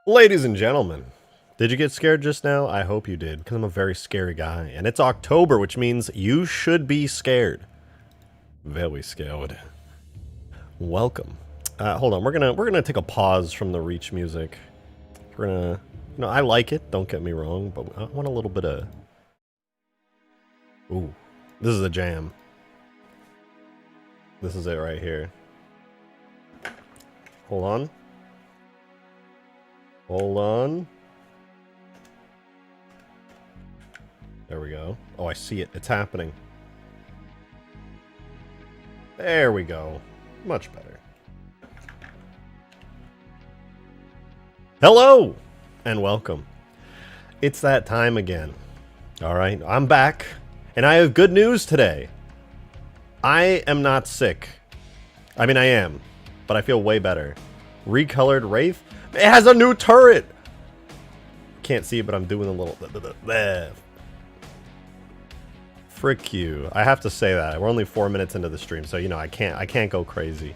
Ladies and gentlemen, did you get scared just now? I hope you did, because I'm a very scary guy. And it's October, which means you should be scared. Very scared. Welcome. Hold on, we're gonna take a pause from the Reach music. We're gonna, I like it, don't get me wrong, but I want a little bit of... Ooh, this is a jam. This is it right here. Hold on. Hold on. There we go. Oh, I see it. It's happening. There we go. Much better. Hello! And welcome. It's that time again. Alright, I'm back. And I have good news today. I am not sick. I mean, I am. But I feel way better. Recolored Wraith? It has a new turret! Can't see it, but I'm doing a little... Frick you. I have to say that. We're only 4 minutes into the stream, so I can't go crazy.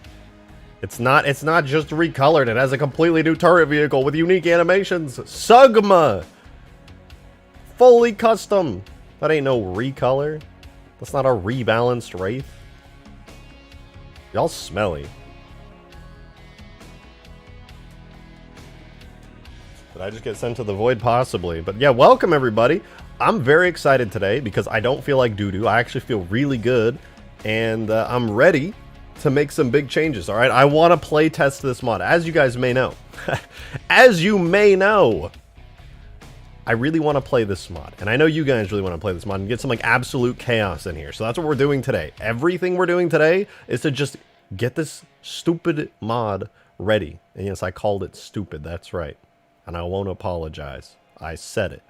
It's not just recolored. It has a completely new turret vehicle with unique animations. Sugma! Fully custom. That ain't no recolor. That's not a rebalanced Wraith. Y'all smelly. Did I just get sent to the void? Possibly. But yeah, welcome everybody. I'm very excited today because I don't feel like doo-doo. I actually feel really good. And I'm ready to make some big changes, alright? I want to play test this mod, as you guys may know. As you may know, I really want to play this mod. And I know you guys really want to play this mod and get some like absolute chaos in here. So that's what we're doing today. Everything we're doing today is to just get this stupid mod ready. And yes, I called it stupid, that's right. And I won't apologize. I said it.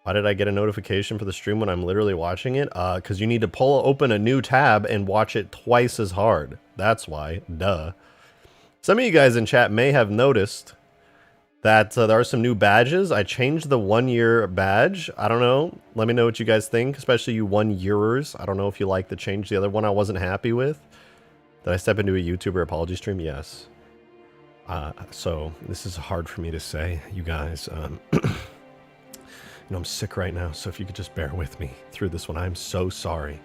Why did I get a notification for the stream when I'm literally watching it? Because you need to open a new tab and watch it twice as hard. That's why. Duh. Some of you guys in chat may have noticed that there are some new badges. I changed the 1-year badge. I don't know. Let me know what you guys think, especially you 1-yearers. I don't know if you like the change. The other one I wasn't happy with. Did I step into a YouTuber apology stream? Yes. So this is hard for me to say, you guys. I'm sick right now, so if you could just bear with me through this one. I'm so sorry.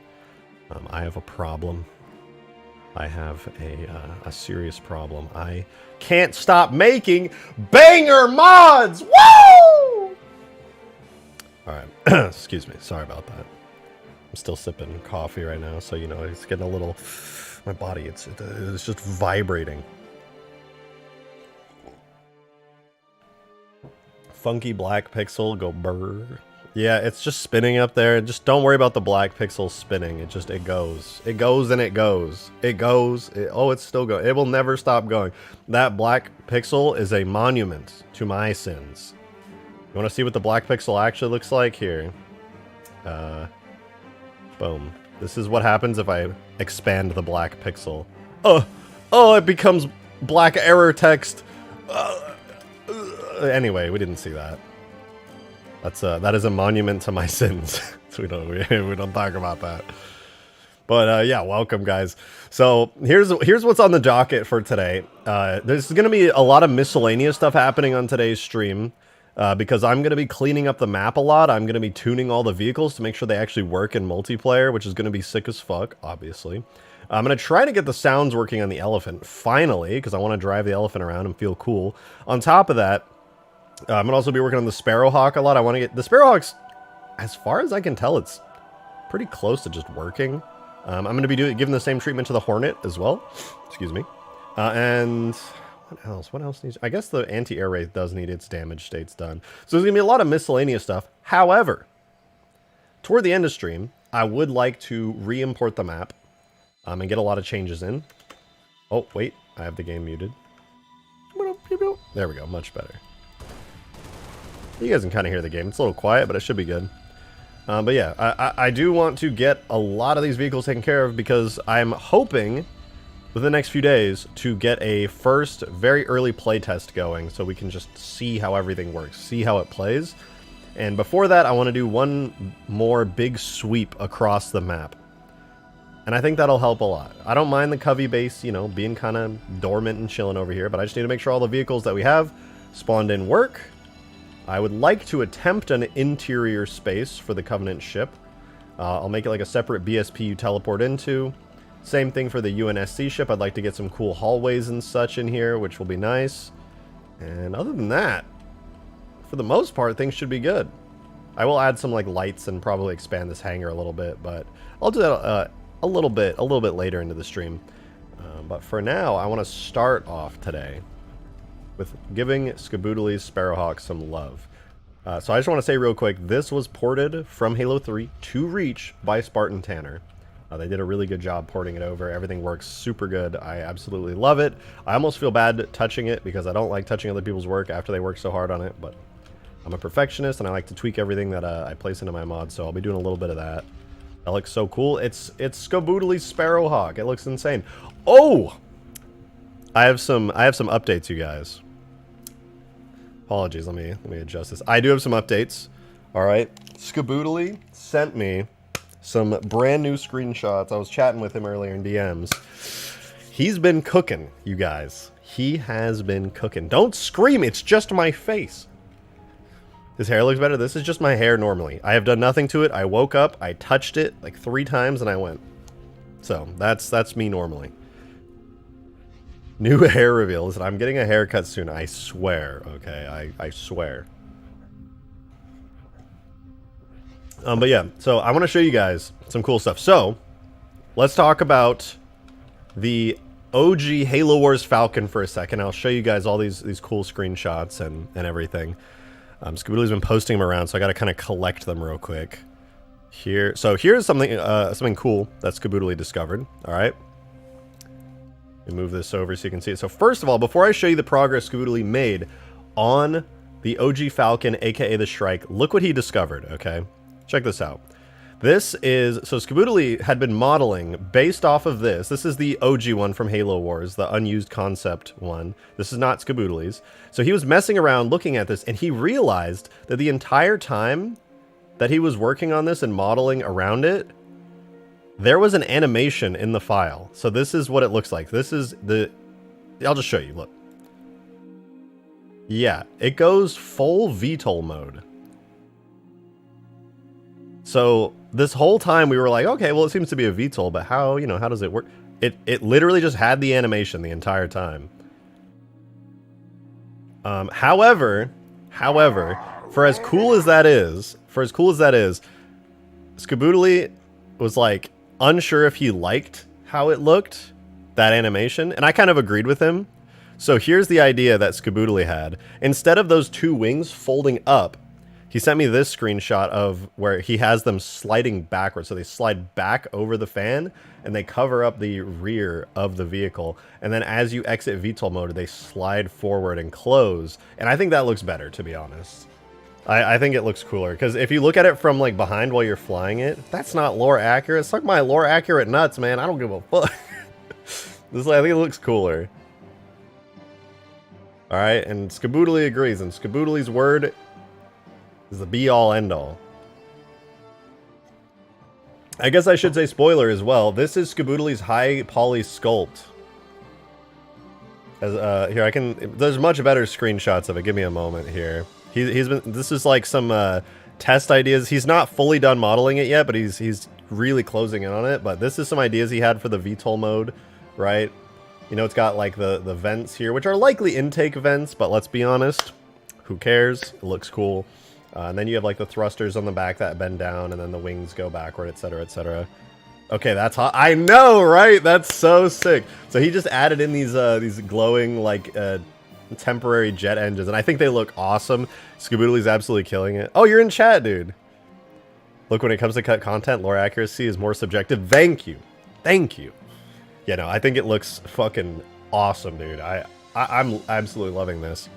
I have a problem. I have a serious problem. I can't stop making banger mods! Woo! Alright, excuse me. Sorry about that. I'm still sipping coffee right now, so it's getting a little... My body, it's just vibrating. Funky black pixel, go brr. Yeah, it's just spinning up there. Just don't worry about the black pixel spinning. It goes. It goes and it goes. It goes. It's still going. It will never stop going. That black pixel is a monument to my sins. You want to see what the black pixel actually looks like? Here. Boom. This is what happens if I expand the black pixel. Oh, it becomes black error text. Anyway, we didn't see that. That is a monument to my sins. So we don't talk about that. But yeah, welcome guys. So here's what's on the docket for today. There's going to be a lot of miscellaneous stuff happening on today's stream because I'm going to be cleaning up the map a lot. I'm going to be tuning all the vehicles to make sure they actually work in multiplayer, which is going to be sick as fuck, obviously. I'm going to try to get the sounds working on the elephant finally because I want to drive the elephant around and feel cool. On top of that, I'm going to also be working on the Sparrowhawk a lot. I want to get... The Sparrowhawk's, as far as I can tell, it's pretty close to just working. I'm going to be giving the same treatment to the Hornet as well. Excuse me. And what else? What else needs... I guess the anti-air wraith does need its damage states done. So there's going to be a lot of miscellaneous stuff. However, toward the end of stream, I would like to re-import the map and get a lot of changes in. Oh, wait. I have the game muted. There we go. Much better. You guys can kind of hear the game. It's a little quiet, but it should be good. But yeah, I do want to get a lot of these vehicles taken care of because I'm hoping within the next few days to get a first very early playtest going so we can just see how everything works, see how it plays. And before that, I want to do one more big sweep across the map. And I think that'll help a lot. I don't mind the Covey base, being kind of dormant and chilling over here, but I just need to make sure all the vehicles that we have spawned in work. I would like to attempt an interior space for the Covenant ship. I'll make it like a separate BSP you teleport into. Same thing for the UNSC ship. I'd like to get some cool hallways and such in here, which will be nice. And other than that, for the most part, things should be good. I will add some like lights and probably expand this hangar a little bit, but I'll do that a little bit later into the stream. But for now, I want to start off today with giving Skaboodly's Sparrowhawk some love. So I just want to say real quick, this was ported from Halo 3 to Reach by Spartan Tanner. They did a really good job porting it over. Everything works super good. I absolutely love it. I almost feel bad touching it because I don't like touching other people's work after they work so hard on it, but I'm a perfectionist and I like to tweak everything that I place into my mod, so I'll be doing a little bit of that. That looks so cool. It's Skaboodly's Sparrowhawk. It looks insane. Oh! I have some updates, you guys. Apologies, let me adjust this. I do have some updates. Alright. Skaboodly sent me some brand new screenshots. I was chatting with him earlier in DMs. He's been cooking, you guys. He has been cooking. Don't scream, it's just my face. His hair looks better. This is just my hair normally. I have done nothing to it. I woke up, I touched it like 3 times, and I went. So, that's me normally. New hair reveal. Listen, I'm getting a haircut soon. I swear, okay? I swear. But yeah, so I want to show you guys some cool stuff. So, let's talk about the OG Halo Wars Falcon for a second. I'll show you guys all these cool screenshots and everything. Skaboodly's been posting them around, so I got to kind of collect them real quick. Here, so here's something cool that Skaboodly discovered. All right, let me move this over so you can see it. So first of all, before I show you the progress Skaboodly made on the OG Falcon, aka the Shrike, look what he discovered. Okay, check this out. This is, so Skaboodly had been modeling based off of this. This is the OG one from Halo Wars, the unused concept one. This is not Skaboodly's. So he was messing around looking at this, and he realized that the entire time that he was working on this and modeling around it, there was an animation in the file. So this is what it looks like. This is the, I'll just show you, look. Yeah, it goes full VTOL mode. So this whole time we were like, okay, well, it seems to be a VTOL, but how, you know, how does it work? It literally just had the animation the entire time. However, for as cool as that is, Skaboodly was like unsure if he liked how it looked, that animation, and I kind of agreed with him. So here's the idea that Skaboodly had. Instead of those 2 wings folding up, he sent me this screenshot of where he has them sliding backwards. So they slide back over the fan and they cover up the rear of the vehicle. And then as you exit VTOL mode, they slide forward and close. And I think that looks better, to be honest. I think it looks cooler. Because if you look at it from like behind while you're flying it, that's not lore accurate. Suck my lore accurate nuts, man. I don't give a fuck. I think it looks cooler. Alright, and Skaboodly agrees. And Skaboodly's word is the be-all, end-all. I guess I should say spoiler as well. This is Skaboodly's high poly sculpt. As here I can. There's much better screenshots of it. Give me a moment here. He's been. This is like some test ideas. He's not fully done modeling it yet, but he's really closing in on it. But this is some ideas he had for the VTOL mode, right? You know, it's got like the vents here, which are likely intake vents, but let's be honest, who cares? It looks cool. And then you have like the thrusters on the back that bend down, and then the wings go backward, etc., etc. Okay, that's hot. I know, right? That's so sick. So he just added in these glowing like temporary jet engines, and I think they look awesome. Skaboodly's absolutely killing it. Oh, you're in chat, dude. Look, when it comes to cut content, lore accuracy is more subjective. Thank you, thank you. Yeah, no, I think it looks fucking awesome, dude. I'm absolutely loving this.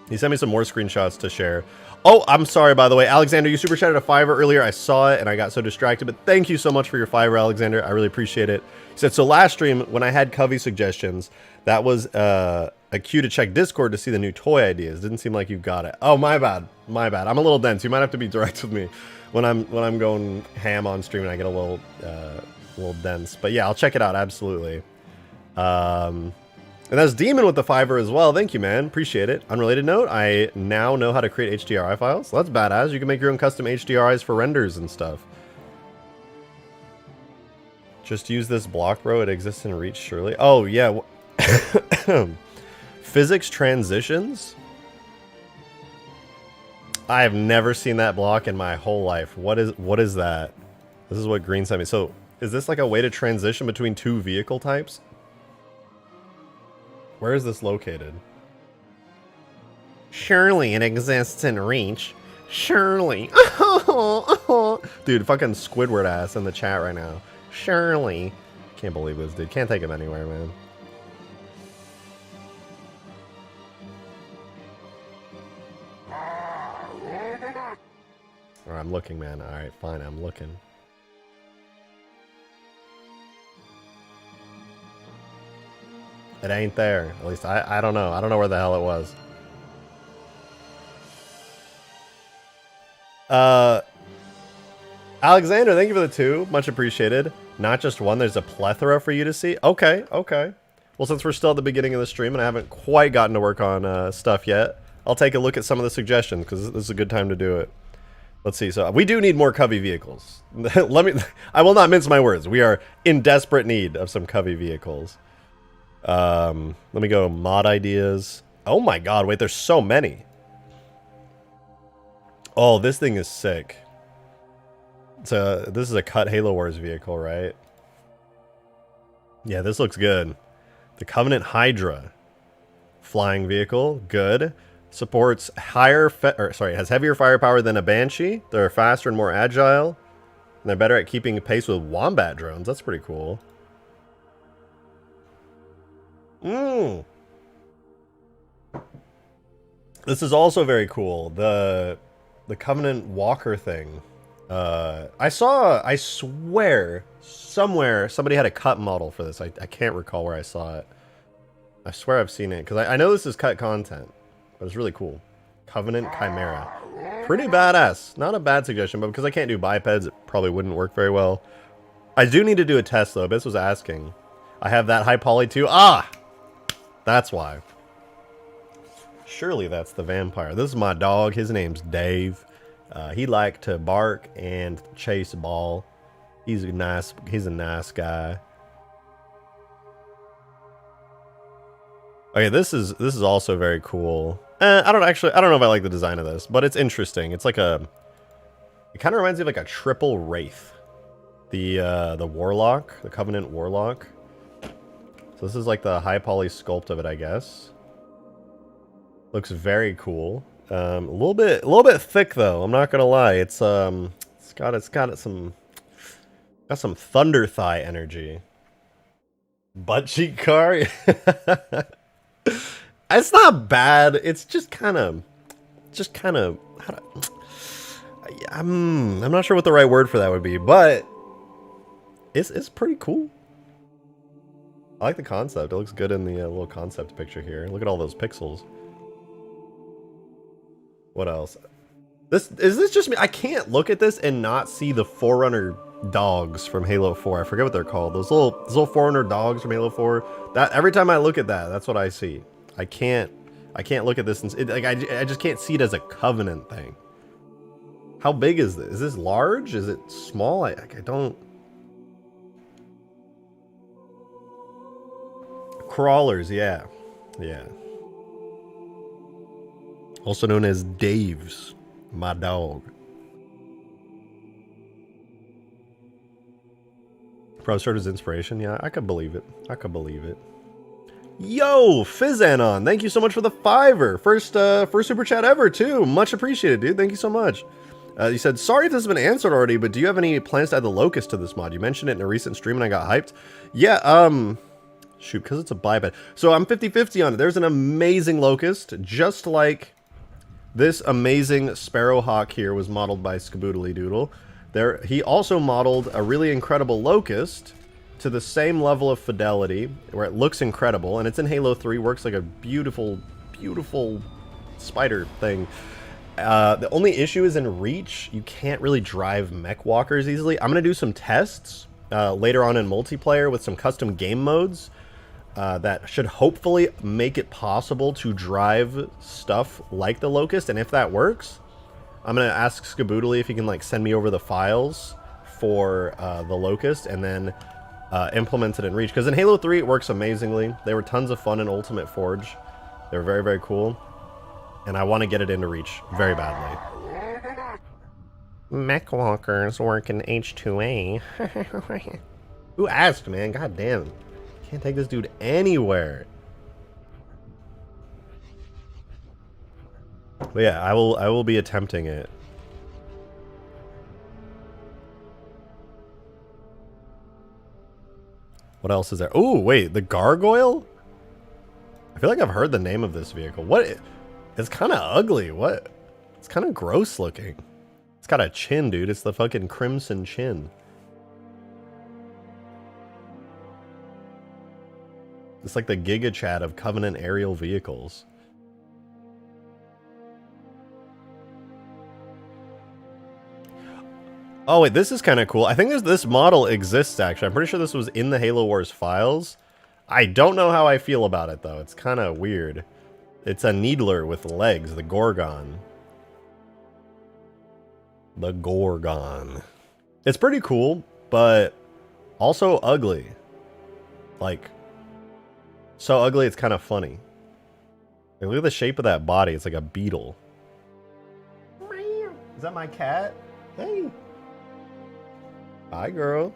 He sent me some more screenshots to share. Oh, I'm sorry, by the way. Alexander, you super chatted a $5 earlier. I saw it, and I got so distracted. But thank you so much for your $5, Alexander. I really appreciate it. He said, so last stream, when I had Covey suggestions, that was a cue to check Discord to see the new toy ideas. Didn't seem like you got it. Oh, my bad. My bad. I'm a little dense. You might have to be direct with me when I'm going ham on stream and I get a little dense. But yeah, I'll check it out. Absolutely. And that's Demon with the $5 as well. Thank you, man. Appreciate it. Unrelated note, I now know how to create HDRI files. That's badass. You can make your own custom HDRIs for renders and stuff. Just use this block, bro. It exists in Reach, surely. Oh, yeah. Physics transitions? I have never seen that block in my whole life. What is that? This is what Green sent me. So, is this like a way to transition between two vehicle types? Where is this located? Surely it exists in Reach. Surely. Dude, fucking Squidward ass in the chat right now. Surely. Can't believe this, dude. Can't take him anywhere, man. Alright, I'm looking, man. Alright, fine, I'm looking. It ain't there. At least I don't know. I don't know where the hell it was. Alexander, thank you for the 2. Much appreciated. Not just one, there's a plethora for you to see. Okay, okay. Well, since we're still at the beginning of the stream and I haven't quite gotten to work on stuff yet, I'll take a look at some of the suggestions because this is a good time to do it. Let's see. So we do need more Covey vehicles. I will not mince my words. We are in desperate need of some Covey vehicles. Let me go mod ideas. Oh my god, wait, there's so many. Oh, this thing is sick. This is a cut Halo Wars vehicle, right? Yeah, this looks good. The Covenant Hydra flying vehicle, good. Supports has heavier firepower than a Banshee. They're faster and more agile. And they're better at keeping pace with Wombat drones. That's pretty cool. This is also very cool. The Covenant Walker thing. I swear, somewhere, somebody had a cut model for this. I can't recall where I saw it. I swear I've seen it, because I know this is cut content, but it's really cool. Covenant Chimera. Pretty badass. Not a bad suggestion, but because I can't do bipeds, it probably wouldn't work very well. I do need to do a test, though. Abyss was asking. I have that high poly too. Ah! That's why. Surely that's the vampire. This is my dog. His name's Dave. He liked to bark and chase ball. He's a nice guy. Okay, this is also very cool. I don't know if I like the design of this, but it's interesting. It's like it kind of reminds me of like a triple wraith. The warlock, the Covenant warlock. So this is like the high poly sculpt of it, I guess. Looks very cool. A little bit thick though. I'm not gonna lie. It's got some thunder thigh energy. Butt cheek car. It's not bad. It's just kind of. I'm not sure what the right word for that would be, but it's pretty cool. I like the concept. It looks good in the little concept picture here. Look at all those pixels. What else? Is this just me? I can't look at this and not see the Forerunner dogs from Halo 4. I forget what they're called. Those little Forerunner dogs from Halo 4. That every time I look at that, that's what I see. I can't look at this and I just can't see it as a Covenant thing. How big is this? Is this large? Is it small? I don't. Crawlers, yeah. Yeah. Also known as Dave's, my dog. Pro started as inspiration. Yeah, I could believe it. I could believe it. Yo, Fizzanon, thank you so much for the $5. First super chat ever too. Much appreciated, dude. Thank you so much. You said, sorry if this has been answered already, but do you have any plans to add the Locust to this mod? You mentioned it in a recent stream and I got hyped. Yeah, shoot, because it's a biped. So I'm 50-50 on it. There's an amazing Locust, just like this amazing Sparrowhawk here was modeled by Skaboodlydoodle. He also modeled a really incredible Locust to the same level of fidelity, where it looks incredible, and it's in Halo 3, works like a beautiful, beautiful spider thing. The only issue is in Reach, you can't really drive mech walkers easily. I'm going to do some tests later on in multiplayer with some custom game modes. that should hopefully make it possible to drive stuff like the Locust. And if that works, I'm going to ask Skaboodly if he can like send me over the files for the Locust and then implement it in Reach. Because in Halo 3 it works amazingly. They were tons of fun in Ultimate Forge. They were very, very cool. And I want to get it into Reach very badly. Mech walkers work in H2A. Who asked, man? God damn. Can't take this dude anywhere. But yeah, I will be attempting it. What else is there? Oh, wait, the gargoyle? I feel like I've heard the name of this vehicle. What? It's kind of ugly. What? It's kind of gross looking. It's got a chin, dude. It's the fucking crimson chin. It's like the Giga Chat of Covenant aerial vehicles. Oh wait, this is kind of cool. I think this model exists actually. I'm pretty sure this was in the Halo Wars files. I don't know how I feel about it though. It's kind of weird. It's a Needler with legs, the Gorgon. The Gorgon. It's pretty cool, but also ugly. Like, so ugly it's kind of funny. Like, look at the shape of that body. It's like a beetle. Is that my cat? Hey. Hi, girl.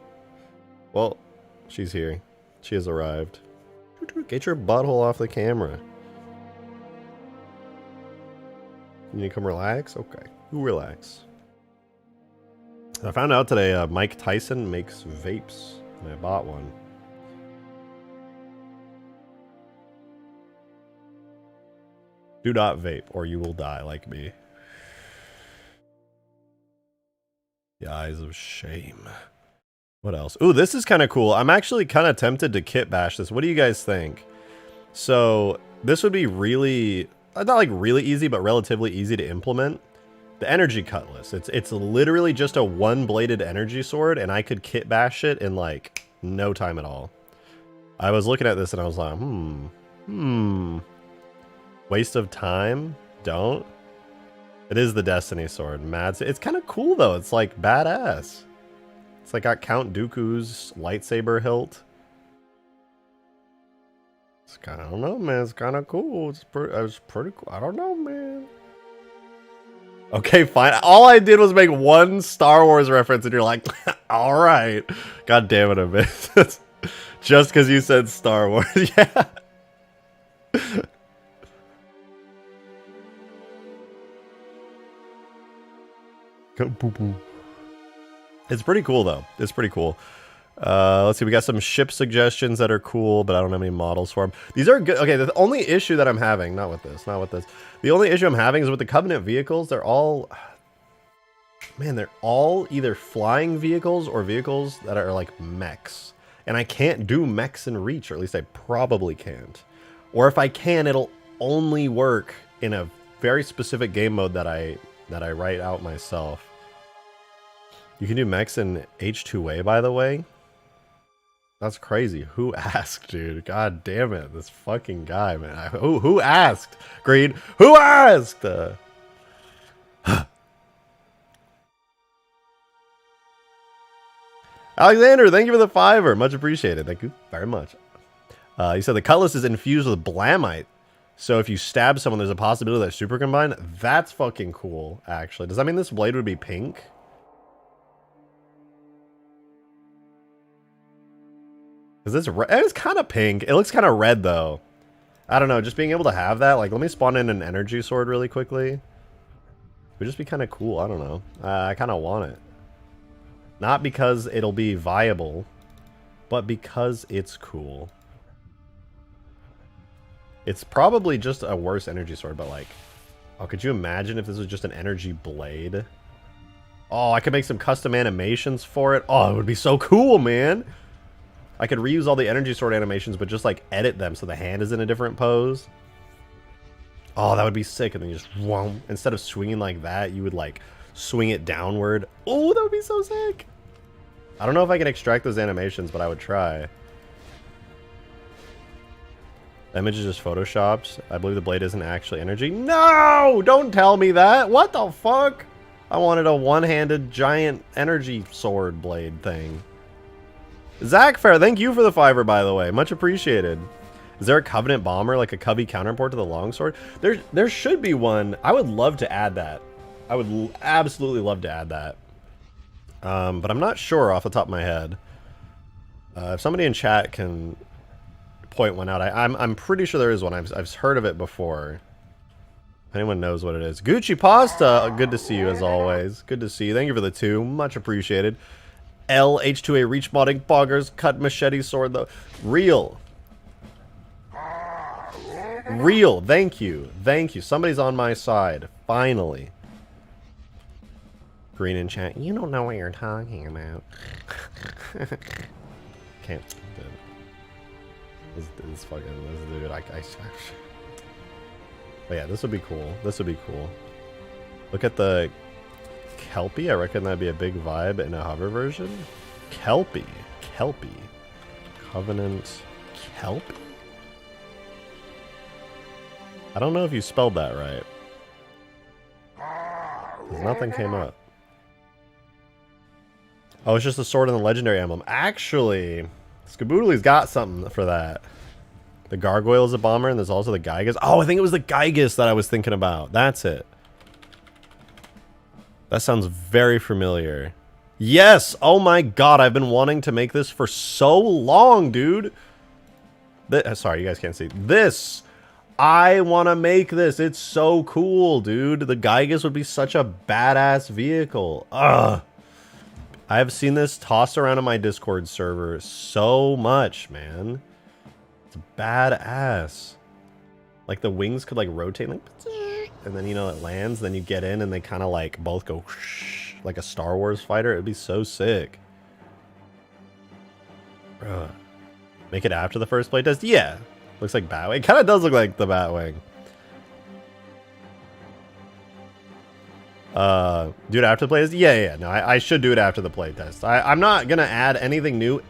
Well, she's here. She has arrived. Get your butthole off the camera. You need to come relax? Okay. You relax. I found out today Mike Tyson makes vapes, and I bought one. Do not vape, or you will die like me. The eyes of shame. What else? Ooh, this is kind of cool. I'm actually kind of tempted to kit bash this. What do you guys think? So, this would be really, not like really easy, but relatively easy to implement. The energy cutlass. It's literally just a one-bladed energy sword, and I could kit bash it in like no time at all. I was looking at this and I was like, waste of time? Don't. It is the Destiny sword. Mad. It's kind of cool though. It's like badass. It's like got Count Dooku's lightsaber hilt. It's kind of, I don't know, man. It's kind of cool. It's pretty cool. I don't know, man. Okay, fine. All I did was make one Star Wars reference, and you're like, all right. God damn it, Abyss. Just because you said Star Wars, yeah. It's pretty cool though. It's pretty cool. Let's see. We got some ship suggestions that are cool, but I don't have any models for them. These are good. Okay, the only issue that I'm having, not with this. The only issue I'm having is with the Covenant vehicles. They're all, man, they're all either flying vehicles or vehicles that are like mechs. And I can't do mechs in Reach, or at least I probably can't. Or if I can, it'll only work in a very specific game mode that I write out myself. You can do mechs in H2A, by the way. That's crazy. Who asked, dude? God damn it. This fucking guy, man. Who asked? Green. Who asked? Alexander, thank you for the $5. Much appreciated. Thank you very much. You said the cutlass is infused with blamite. So if you stab someone, there's a possibility that super combine. That's fucking cool, actually. Does that mean this blade would be pink? Because it's kind of pink. It looks kind of red, though. I don't know. Just being able to have that. Like, let me spawn in an energy sword really quickly. It would just be kind of cool. I don't know. I kind of want it. Not because it'll be viable, but because it's cool. It's probably just a worse energy sword, but like... Oh, could you imagine if this was just an energy blade? Oh, I could make some custom animations for it. Oh, it would be so cool, man! I could reuse all the energy sword animations, but just like edit them so the hand is in a different pose. Oh, that would be sick. And then you just, whoom, instead of swinging like that, you would like swing it downward. Oh, that would be so sick. I don't know if I can extract those animations, but I would try. The image is just photoshopped. I believe the blade isn't actually energy. No! Don't tell me that! What the fuck? I wanted a one-handed giant energy sword blade thing. Zach Fair, thank you for the fiver, by the way. Much appreciated. Is there a Covenant Bomber, like a Cubby counterpart to the longsword? There should be one. I would love to add that. I would absolutely love to add that. But I'm not sure off the top of my head. If somebody in chat can point one out, I'm pretty sure there is one. I've heard of it before. If anyone knows what it is. Gucci Pasta, good to see you as always. Good to see you. Thank you for the 2. Much appreciated. L H2A reach modding boggers cut machete sword though. Real. Real. Thank you. Thank you. Somebody's on my side. Finally. Green in chat. You don't know what you're talking about. Can't. This fucking this dude. But yeah, this would be cool. This would be cool. Look at the Kelpie. I reckon that'd be a big vibe in a hover version. Kelpie. Kelpie. Covenant Kelpie? I don't know if you spelled that right. 'Cause nothing came up. Oh, it's just the sword and the legendary emblem. Actually, Skaboodly's got something for that. The Gargoyle is a bomber, and there's also the Gygus. Oh, I think it was the Gygus that I was thinking about. That's it. That sounds very familiar. Yes! Oh my god, I've been wanting to make this for so long, dude. Sorry, you guys can't see. This! I want to make this. It's so cool, dude. The Gygus would be such a badass vehicle. Ugh. I've seen this tossed around on my Discord server so much, man. It's badass. Like the wings could like rotate like, and then you know it lands, then you get in and they kind of like both go like a Star Wars fighter. It'd be so sick. Ugh. Make it after the first playtest? Yeah. Looks like Batwing. It kind of does look like the Batwing. Do it after the playtest? Yeah. No, I should do it after the playtest. I'm not gonna add anything new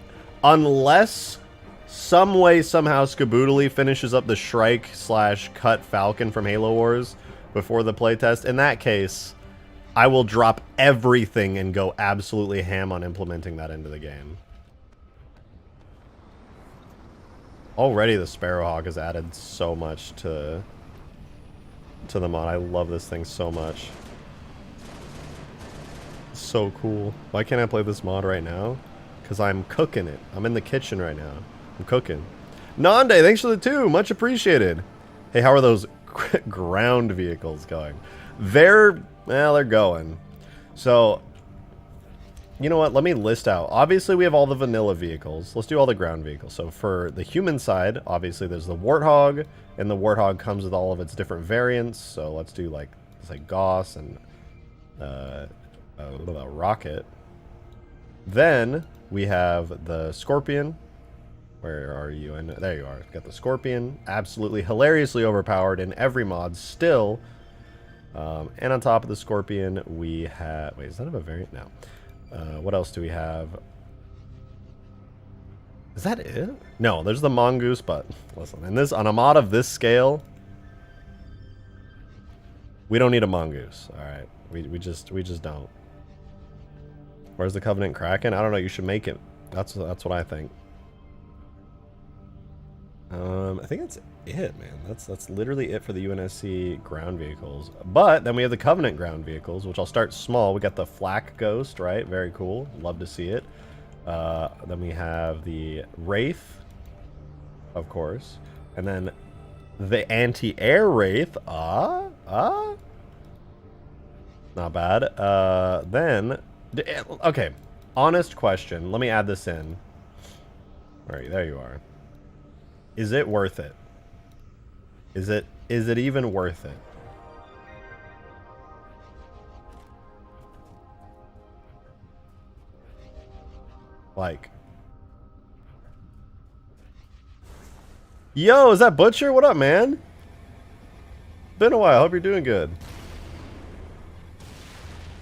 unless some way, somehow, Skaboodly finishes up the Shrike / cut Falcon from Halo Wars before the playtest. In that case, I will drop everything and go absolutely ham on implementing that into the game. Already the Sparrowhawk has added so much to the mod. I love this thing so much. So cool. Why can't I play this mod right now? Because I'm cooking it. I'm in the kitchen right now. I'm cooking. Nande, thanks for the 2. Much appreciated. Hey, how are those ground vehicles going? They're going. So, you know what? Let me list out. Obviously, we have all the vanilla vehicles. Let's do all the ground vehicles. So for the human side, obviously there's the Warthog, and the Warthog comes with all of its different variants. So let's do like Gauss and Rocket. Then we have the Scorpion. Where are you? And there you are. Got the Scorpion. Absolutely hilariously overpowered in every mod still. And on top of the Scorpion, we have... Wait, is that a variant? No. What else do we have? Is that it? No, there's the Mongoose, but listen, in this, on a mod of this scale, we don't need a Mongoose. All right, we just don't. Where's the Covenant Kraken? I don't know. You should make it. That's what I think. I think that's it, man. That's literally it for the UNSC ground vehicles. But then we have the Covenant ground vehicles, which I'll start small. We got the Flak Ghost, right? Very cool. Love to see it. Then we have the Wraith, of course. And then the Anti-Air Wraith. Not bad. Then... Okay. Honest question. Let me add this in. All right, there you are. Is it worth it? Is it even worth it? Like, yo, is that Butcher? What up, man? Been a while. Hope you're doing good.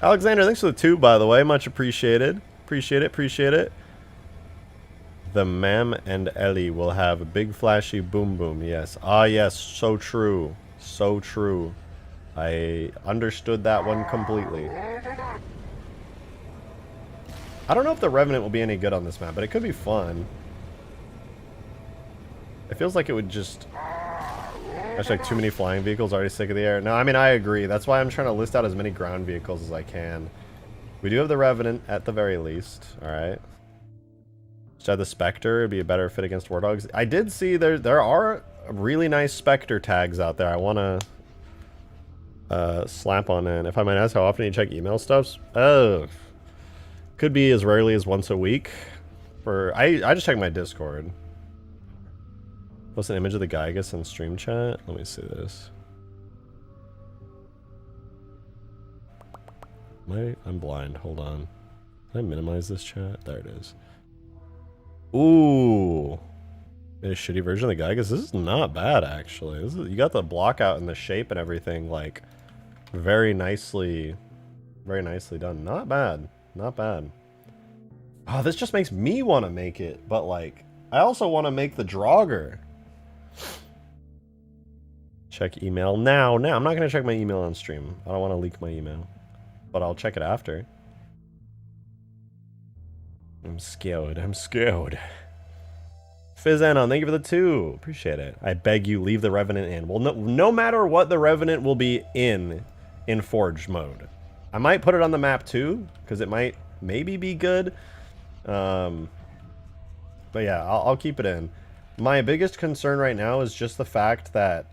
Alexander, thanks for the 2, by the way. Much appreciated. Appreciate it. The Mam and Ellie will have a big flashy boom boom. Yes. Ah, yes. So true. So true. I understood that one completely. I don't know if the Revenant will be any good on this map, but it could be fun. It feels like it would just... There's like too many flying vehicles, already sick of the air. No, I mean, I agree. That's why I'm trying to list out as many ground vehicles as I can. We do have the Revenant at the very least. Alright. Just have the Spectre. It'd be a better fit against Wardogs. I did see there are really nice Spectre tags out there. I want to slap on in. If I might ask, how often you check email stuffs? Oh. Could be as rarely as once a week. I just check my Discord. Post an image of the Gygus in stream chat. Let me see this. I'm blind. Hold on. Can I minimize this chat? There it is. Ooh. A shitty version of the Gygus. This is not bad, actually. You got the block out and the shape and everything, like, very nicely done. Not bad. Not bad. Oh, this just makes me want to make it, but, like, I also want to make the Jogger. Check email now. I'm not going to check my email on stream. I don't want to leak my email. But I'll check it after. I'm scared. I'm scared. Fizzanon, thank you for the 2. Appreciate it. I beg you, leave the Revenant in. Well, no matter what, the Revenant will be in Forge mode. I might put it on the map too, because it might maybe be good. But yeah, I'll keep it in. My biggest concern right now is just the fact that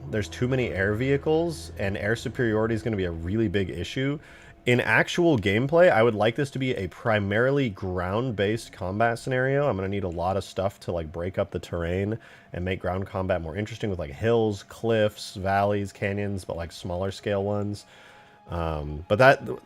there's too many air vehicles, and air superiority is going to be a really big issue. In actual gameplay, I would like this to be a primarily ground-based combat scenario. I'm going to need a lot of stuff to like break up the terrain and make ground combat more interesting with like hills, cliffs, valleys, canyons, but like smaller scale ones. But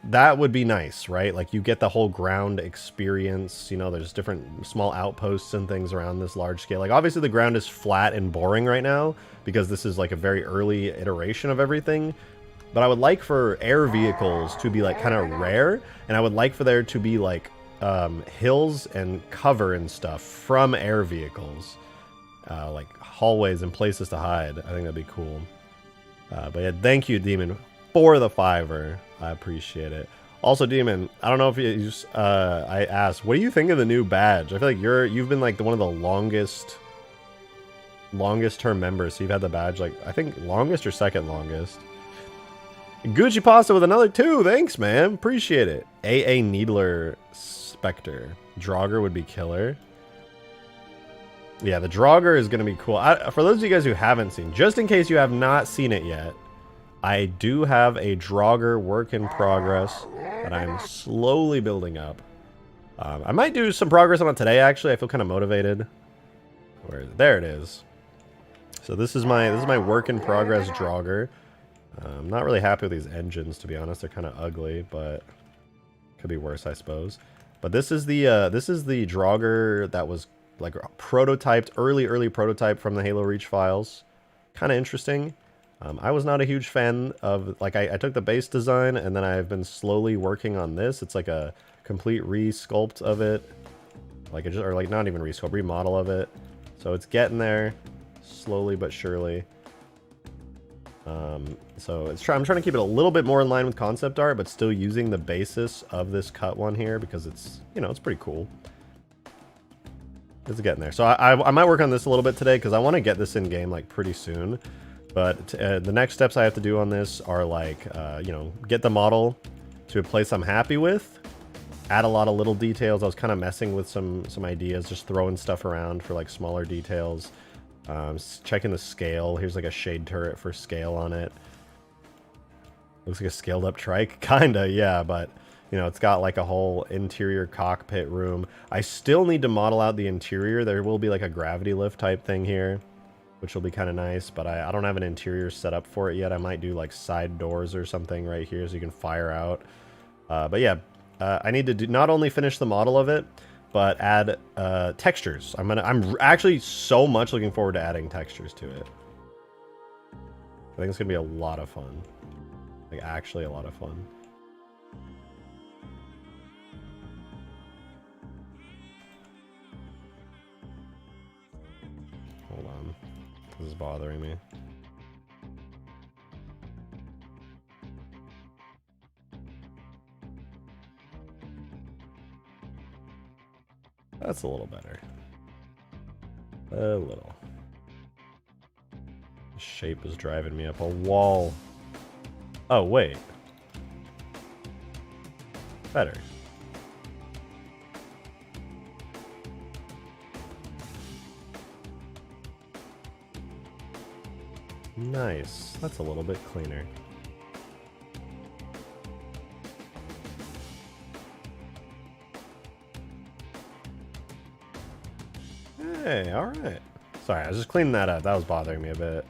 that would be nice, right? Like you get the whole ground experience, you know, there's different small outposts and things around this large scale. Like obviously the ground is flat and boring right now because this is like a very early iteration of everything. But I would like for air vehicles to be like kind of rare, and I would like for there to be like hills and cover and stuff from air vehicles. Like hallways and places to hide. I think that'd be cool. But yeah, thank you, Demon, for the $5. I appreciate it. Also, Demon, I don't know if you just, I asked, what do you think of the new badge? I feel like you've been like one of the longest term members. So you've had the badge like, I think longest or second longest. Gucci Pasta with another 2. Thanks, man. Appreciate it. AA Needler Spectre. Jogger would be killer. Yeah, the Jogger is going to be cool. For those of you guys who haven't seen, just in case you have not seen it yet, I do have a Jogger work in progress that I'm slowly building up. I might do some progress on it today, actually. I feel kind of motivated. There it is. So this is my work in progress Jogger. I'm not really happy with these engines, to be honest. They're kind of ugly, but could be worse, I suppose. But this is the Jogger that was like prototyped, early prototype from the Halo Reach files. Kind of interesting. I was not a huge fan of, like, I took the base design and then I've been slowly working on this. It's like a complete re-sculpt of it, like or like not even re-sculpt, remodel of it. So it's getting there, slowly but surely. So I'm trying to keep it a little bit more in line with concept art, but still using the basis of this cut one here because it's, you know, it's pretty cool. It's getting there. So I might work on this a little bit today because I want to get this in game like pretty soon. But the next steps I have to do on this are like, you know, get the model to a place I'm happy with, add a lot of little details. I was kind of messing with some ideas, just throwing stuff around for like smaller details. Checking the scale. Here's like a shade turret for scale on it. Looks like a scaled up trike. Kinda, yeah, but you know, it's got like a whole interior cockpit room. I still need to model out the interior. There will be like a gravity lift type thing here, which will be kind of nice, but I don't have an interior set up for it yet. I might do like side doors or something right here so you can fire out. But yeah, I need to not only finish the model of it, but add textures. I'm actually so much looking forward to adding textures to it. I think it's gonna be a lot of fun. Like actually a lot of fun. This is bothering me. That's a little better. A little. The shape is driving me up a wall. Oh, wait. Better. Nice. That's a little bit cleaner. Hey, alright. Sorry, I was just cleaning that up. That was bothering me a bit.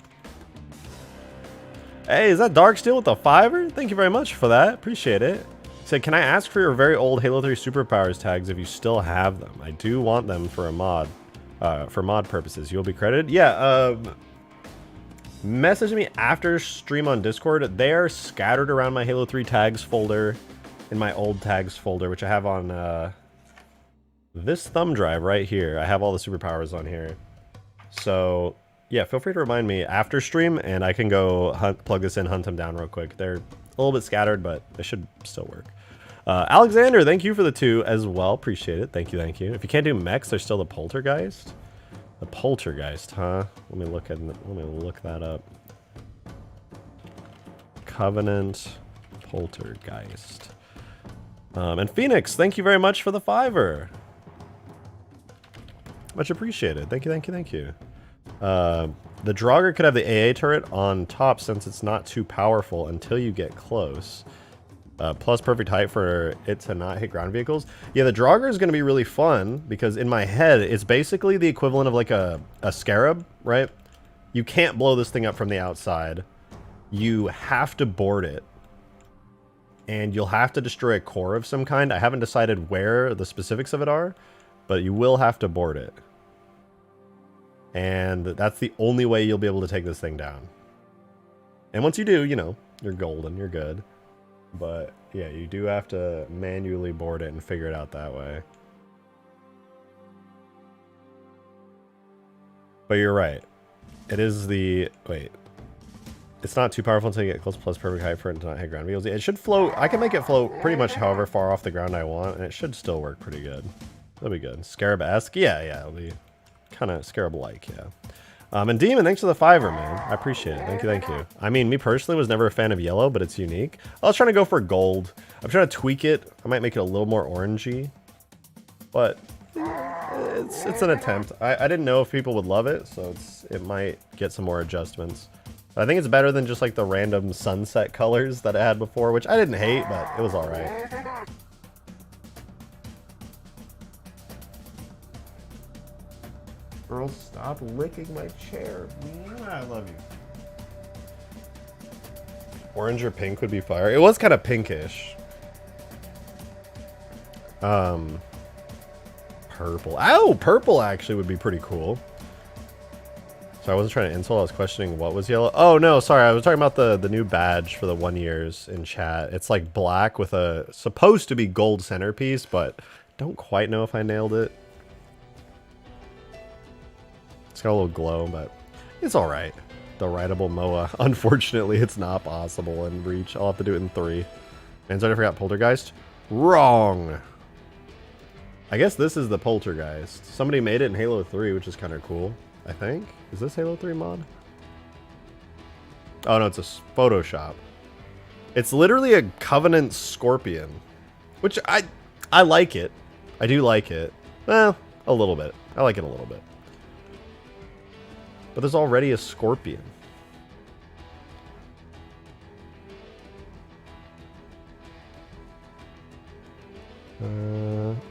Hey, is that Dark Steel with the $5? Thank you very much for that. Appreciate it. He said, can I ask for your very old Halo 3 Superpowers tags if you still have them? I do want them for a mod. For mod purposes. You'll be credited? Yeah, message me after stream on Discord. They are scattered around my Halo 3 tags folder in my old tags folder, which I have on this thumb drive right here. I have all the Superpowers on here. So, yeah, feel free to remind me after stream, and I can go plug this in, hunt them down real quick. They're a little bit scattered, but they should still work. Alexander, thank you for the 2 as well. Appreciate it. Thank you, thank you. If you can't do mechs, there's still the Poltergeist. The Poltergeist, huh? Let me look that up. Covenant Poltergeist. And Phoenix, thank you very much for the $5. Much appreciated. Thank you, thank you, thank you. The Jogger could have the AA turret on top since it's not too powerful until you get close. Plus perfect height for it to not hit ground vehicles. Yeah, the Jogger is going to be really fun because in my head, it's basically the equivalent of like a Scarab, right? You can't blow this thing up from the outside. You have to board it. And you'll have to destroy a core of some kind. I haven't decided where the specifics of it are, but you will have to board it. And that's the only way you'll be able to take this thing down. And once you do, you know, you're golden, you're good. But yeah, you do have to manually board it and figure it out that way. But you're right. It is the... Wait. It's not too powerful until you get close, plus perfect height for it to not hit ground vehicles. It should float... I can make it float pretty much however far off the ground I want, and it should still work pretty good. That'll be good. Scarab-esque? Yeah, it'll be kind of Scarab-like, yeah. And Demon, thanks for the $5, man. I appreciate it. Thank you, thank you. I mean, me personally was never a fan of yellow, but it's unique. I was trying to go for gold. I'm trying to tweak it. I might make it a little more orangey. But it's an attempt. I didn't know if people would love it, so it might get some more adjustments. I think it's better than just like the random sunset colors that I had before, which I didn't hate, but it was alright. Girl, stop licking my chair. I love you. Orange or pink would be fire. It was kind of pinkish. Purple. Ow! Purple actually would be pretty cool. So I wasn't trying to insult. I was questioning what was yellow. Oh, no. Sorry. I was talking about the new badge for the 1 years in chat. It's like black with a supposed to be gold centerpiece, but don't quite know if I nailed it. It's got a little glow, but it's all right. The rideable MOA. Unfortunately, it's not possible in Reach. I'll have to do it in 3. And so I forgot Poltergeist. Wrong. I guess this is the Poltergeist. Somebody made it in Halo 3, which is kind of cool, I think. Is this Halo 3 mod? Oh, no, it's a Photoshop. It's literally a Covenant Scorpion, which I like it. I do like it. Well, a little bit. I like it a little bit. But there's already a Scorpion.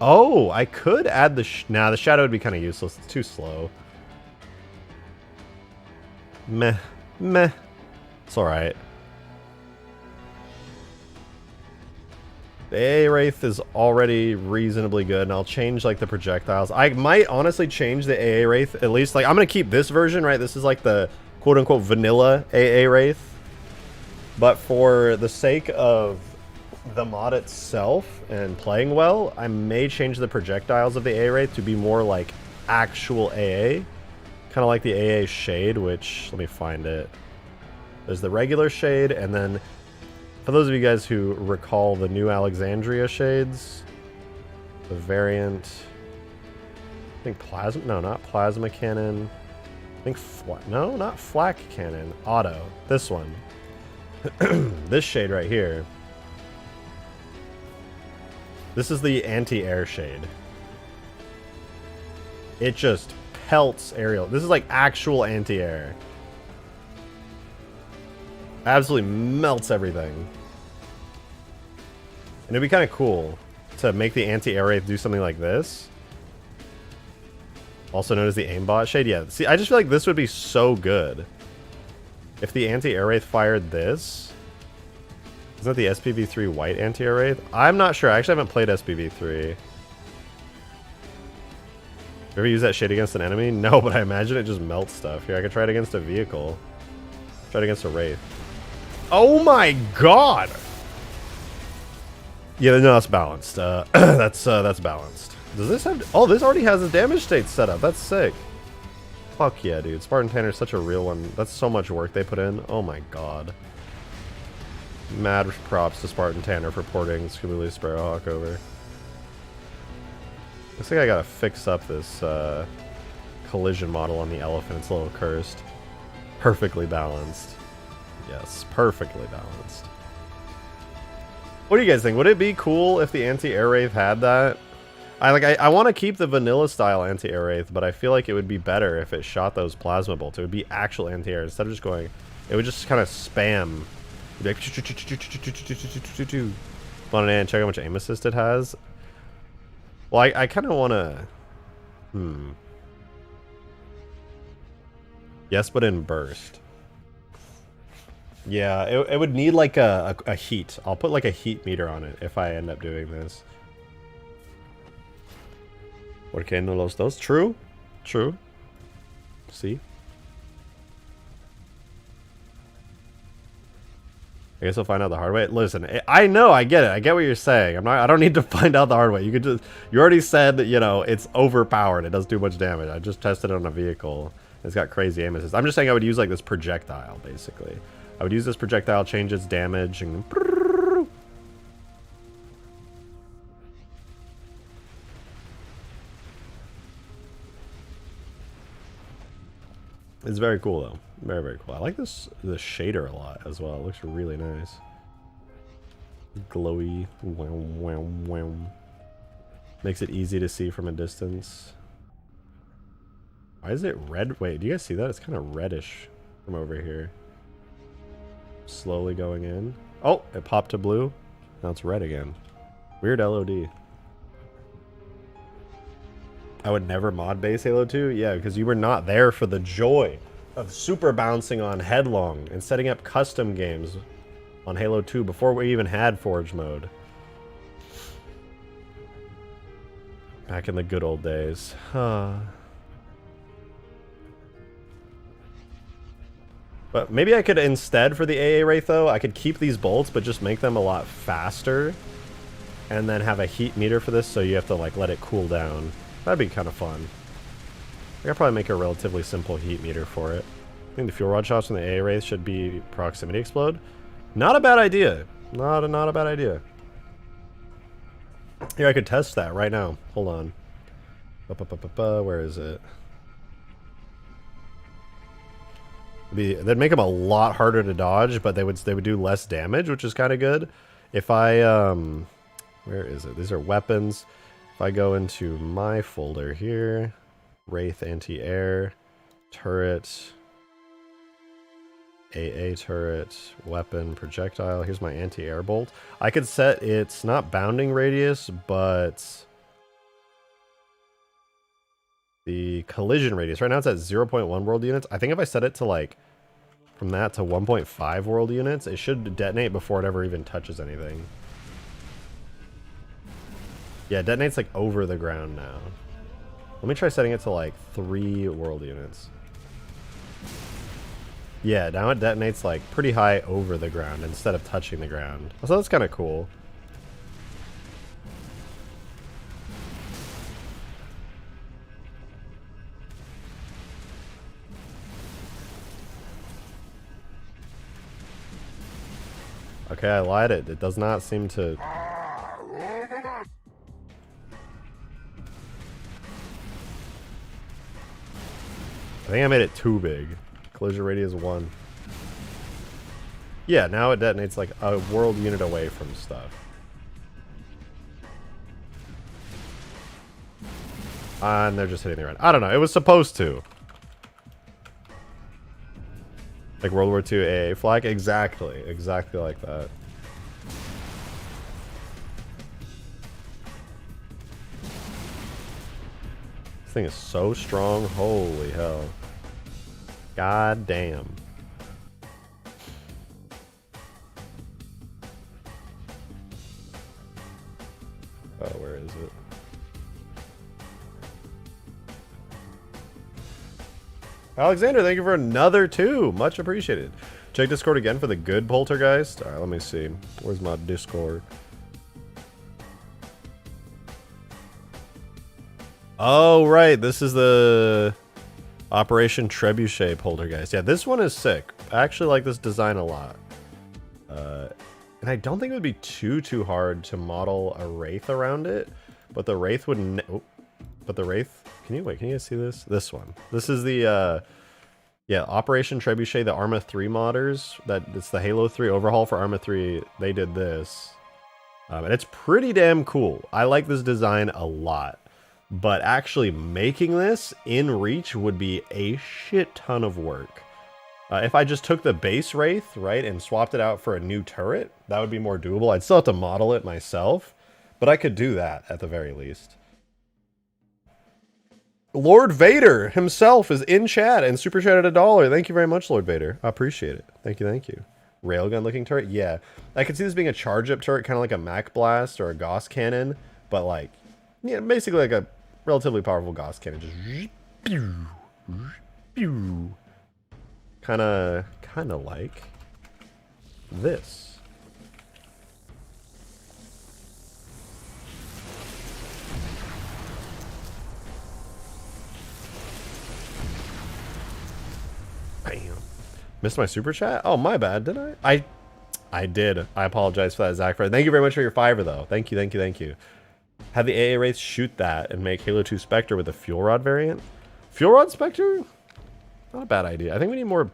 Oh, I could add the... Nah, the shadow would be kind of useless. It's too slow. Meh. Meh. It's alright. The AA Wraith is already reasonably good, and I'll change, like, the projectiles. I might honestly change the AA Wraith, at least. Like, I'm going to keep this version, right? This is, like, the quote-unquote vanilla AA Wraith. But for the sake of the mod itself and playing well, I may change the projectiles of the AA Wraith to be more, like, actual AA. Kind of like the AA shade, which, let me find it. There's the regular shade, and then for those of you guys who recall the new Alexandria shades, the variant, I think plasma, no, not plasma cannon. I think, no, not flak cannon, auto. This one. This shade right here. This is the anti-air shade. It just pelts aerial. This is like actual anti-air. Absolutely melts everything. And it'd be kind of cool to make the anti-air wraith do something like this. Also known as the aimbot shade. Yeah, see, I just feel like this would be so good. If the anti-air wraith fired this. Isn't that the SPV3 white anti-air wraith? I'm not sure. I actually haven't played SPV3. Ever use that shade against an enemy? No, but I imagine it just melts stuff. Here, I could try it against a vehicle. Try it against a wraith. Oh my god! Yeah, no, that's balanced. That's balanced. Does this have... Oh, this already has a damage state set up. That's sick. Fuck yeah, dude. Spartan Tanner is such a real one. That's so much work they put in. Oh my god. Mad props to Spartan Tanner for porting Skaboodlydoodle Sparrowhawk over. Looks like I gotta fix up this collision model on the elephant. It's a little cursed. Perfectly balanced. Yes, perfectly balanced. What do you guys think? Would it be cool if the anti-air wraith had that? I want to keep the vanilla style anti-air wraith, but I feel like it would be better if it shot those plasma bolts. It would be actual anti-air instead of just going. It would just kind of spam. It'd be like, fun and check how much aim assist it has. Well, I kind of want to. Yes, but in burst. Yeah, it would need like a heat. I'll put like a heat meter on it if I end up doing this. Porque no los dos? True. True. See? I guess I'll find out the hard way. Listen, I know, I get it. I get what you're saying. I don't need to find out the hard way. You already said that, you know, it's overpowered. It does too much damage. I just tested it on a vehicle. It's got crazy aim assist. I'm just saying I would use like this projectile, basically. I would use this projectile, change its damage, and it's very cool though. Very, very cool. I like the shader a lot as well. It looks really nice. Glowy. Makes it easy to see from a distance. Why is it red? Wait, do you guys see that? It's kind of reddish from over here. Slowly going in. Oh, it popped to blue. Now it's red again. Weird LOD. I would never mod base Halo 2? Yeah, because you were not there for the joy of super bouncing on Headlong and setting up custom games on Halo 2 before we even had Forge mode. Back in the good old days. But maybe I could instead for the AA Wraith though, I could keep these bolts but just make them a lot faster. And then have a heat meter for this so you have to like let it cool down. That'd be kind of fun. I could probably make a relatively simple heat meter for it. I think the fuel rod shots from the AA Wraith should be proximity explode. Not a bad idea. Not a bad idea. Here, I could test that right now. Hold on. Where is it? They'd make them a lot harder to dodge, but they would do less damage, which is kind of good. If I where is it? These are weapons. If I go into my folder here, Wraith anti-air, turret, AA turret, weapon, projectile. Here's my anti-air bolt. I could set its not bounding radius, but the collision radius. Right now it's at 0.1 world units. I think if I set it to like from that to 1.5 world units, it should detonate before it ever even touches anything. Yeah, it detonates like over the ground now. Let me try setting it to like 3 world units. Yeah, now it detonates like pretty high over the ground instead of touching the ground. So that's kind of cool. Okay, I lied. It does not seem to... I think I made it too big. Collision radius 1. Yeah, now it detonates like a world unit away from stuff. And they're just hitting the ground. I don't know. It was supposed to. Like World War II AA flag? Exactly. Exactly like that. This thing is so strong. Holy hell. God damn. Oh, where is it? Alexander, thank you for another 2. Much appreciated. Check Discord again for the good poltergeist. Alright, let me see. Where's my Discord? Oh, right. This is the Operation Trebuchet poltergeist. Yeah, this one is sick. I actually like this design a lot. And I don't think it would be too hard to model a Wraith around it. But the Wraith would... But the Wraith... Can you guys see this? This one. This is the, yeah, Operation Trebuchet, the Arma 3 modders. It's the Halo 3 overhaul for Arma 3. They did this. And it's pretty damn cool. I like this design a lot. But actually making this in Reach would be a shit ton of work. If I just took the base Wraith, right, and swapped it out for a new turret, that would be more doable. I'd still have to model it myself. But I could do that at the very least. Lord Vader himself is in chat and super chatted $1. Thank you very much, Lord Vader. I appreciate it. Thank you, thank you. Railgun looking turret? Yeah. I could see this being a charge up turret, kind of like a Mac Blast or a Gauss Cannon, but like, yeah, basically like a relatively powerful Gauss Cannon. Just pew, pew. Kinda like this. Bam. Missed my super chat? Oh, my bad, did I? I did. I apologize for that, Zach. Thank you very much for your $5, though. Thank you, thank you, thank you. Have the AA Wraiths shoot that and make Halo 2 Spectre with a Fuel Rod variant? Fuel Rod Spectre? Not a bad idea. I think we need more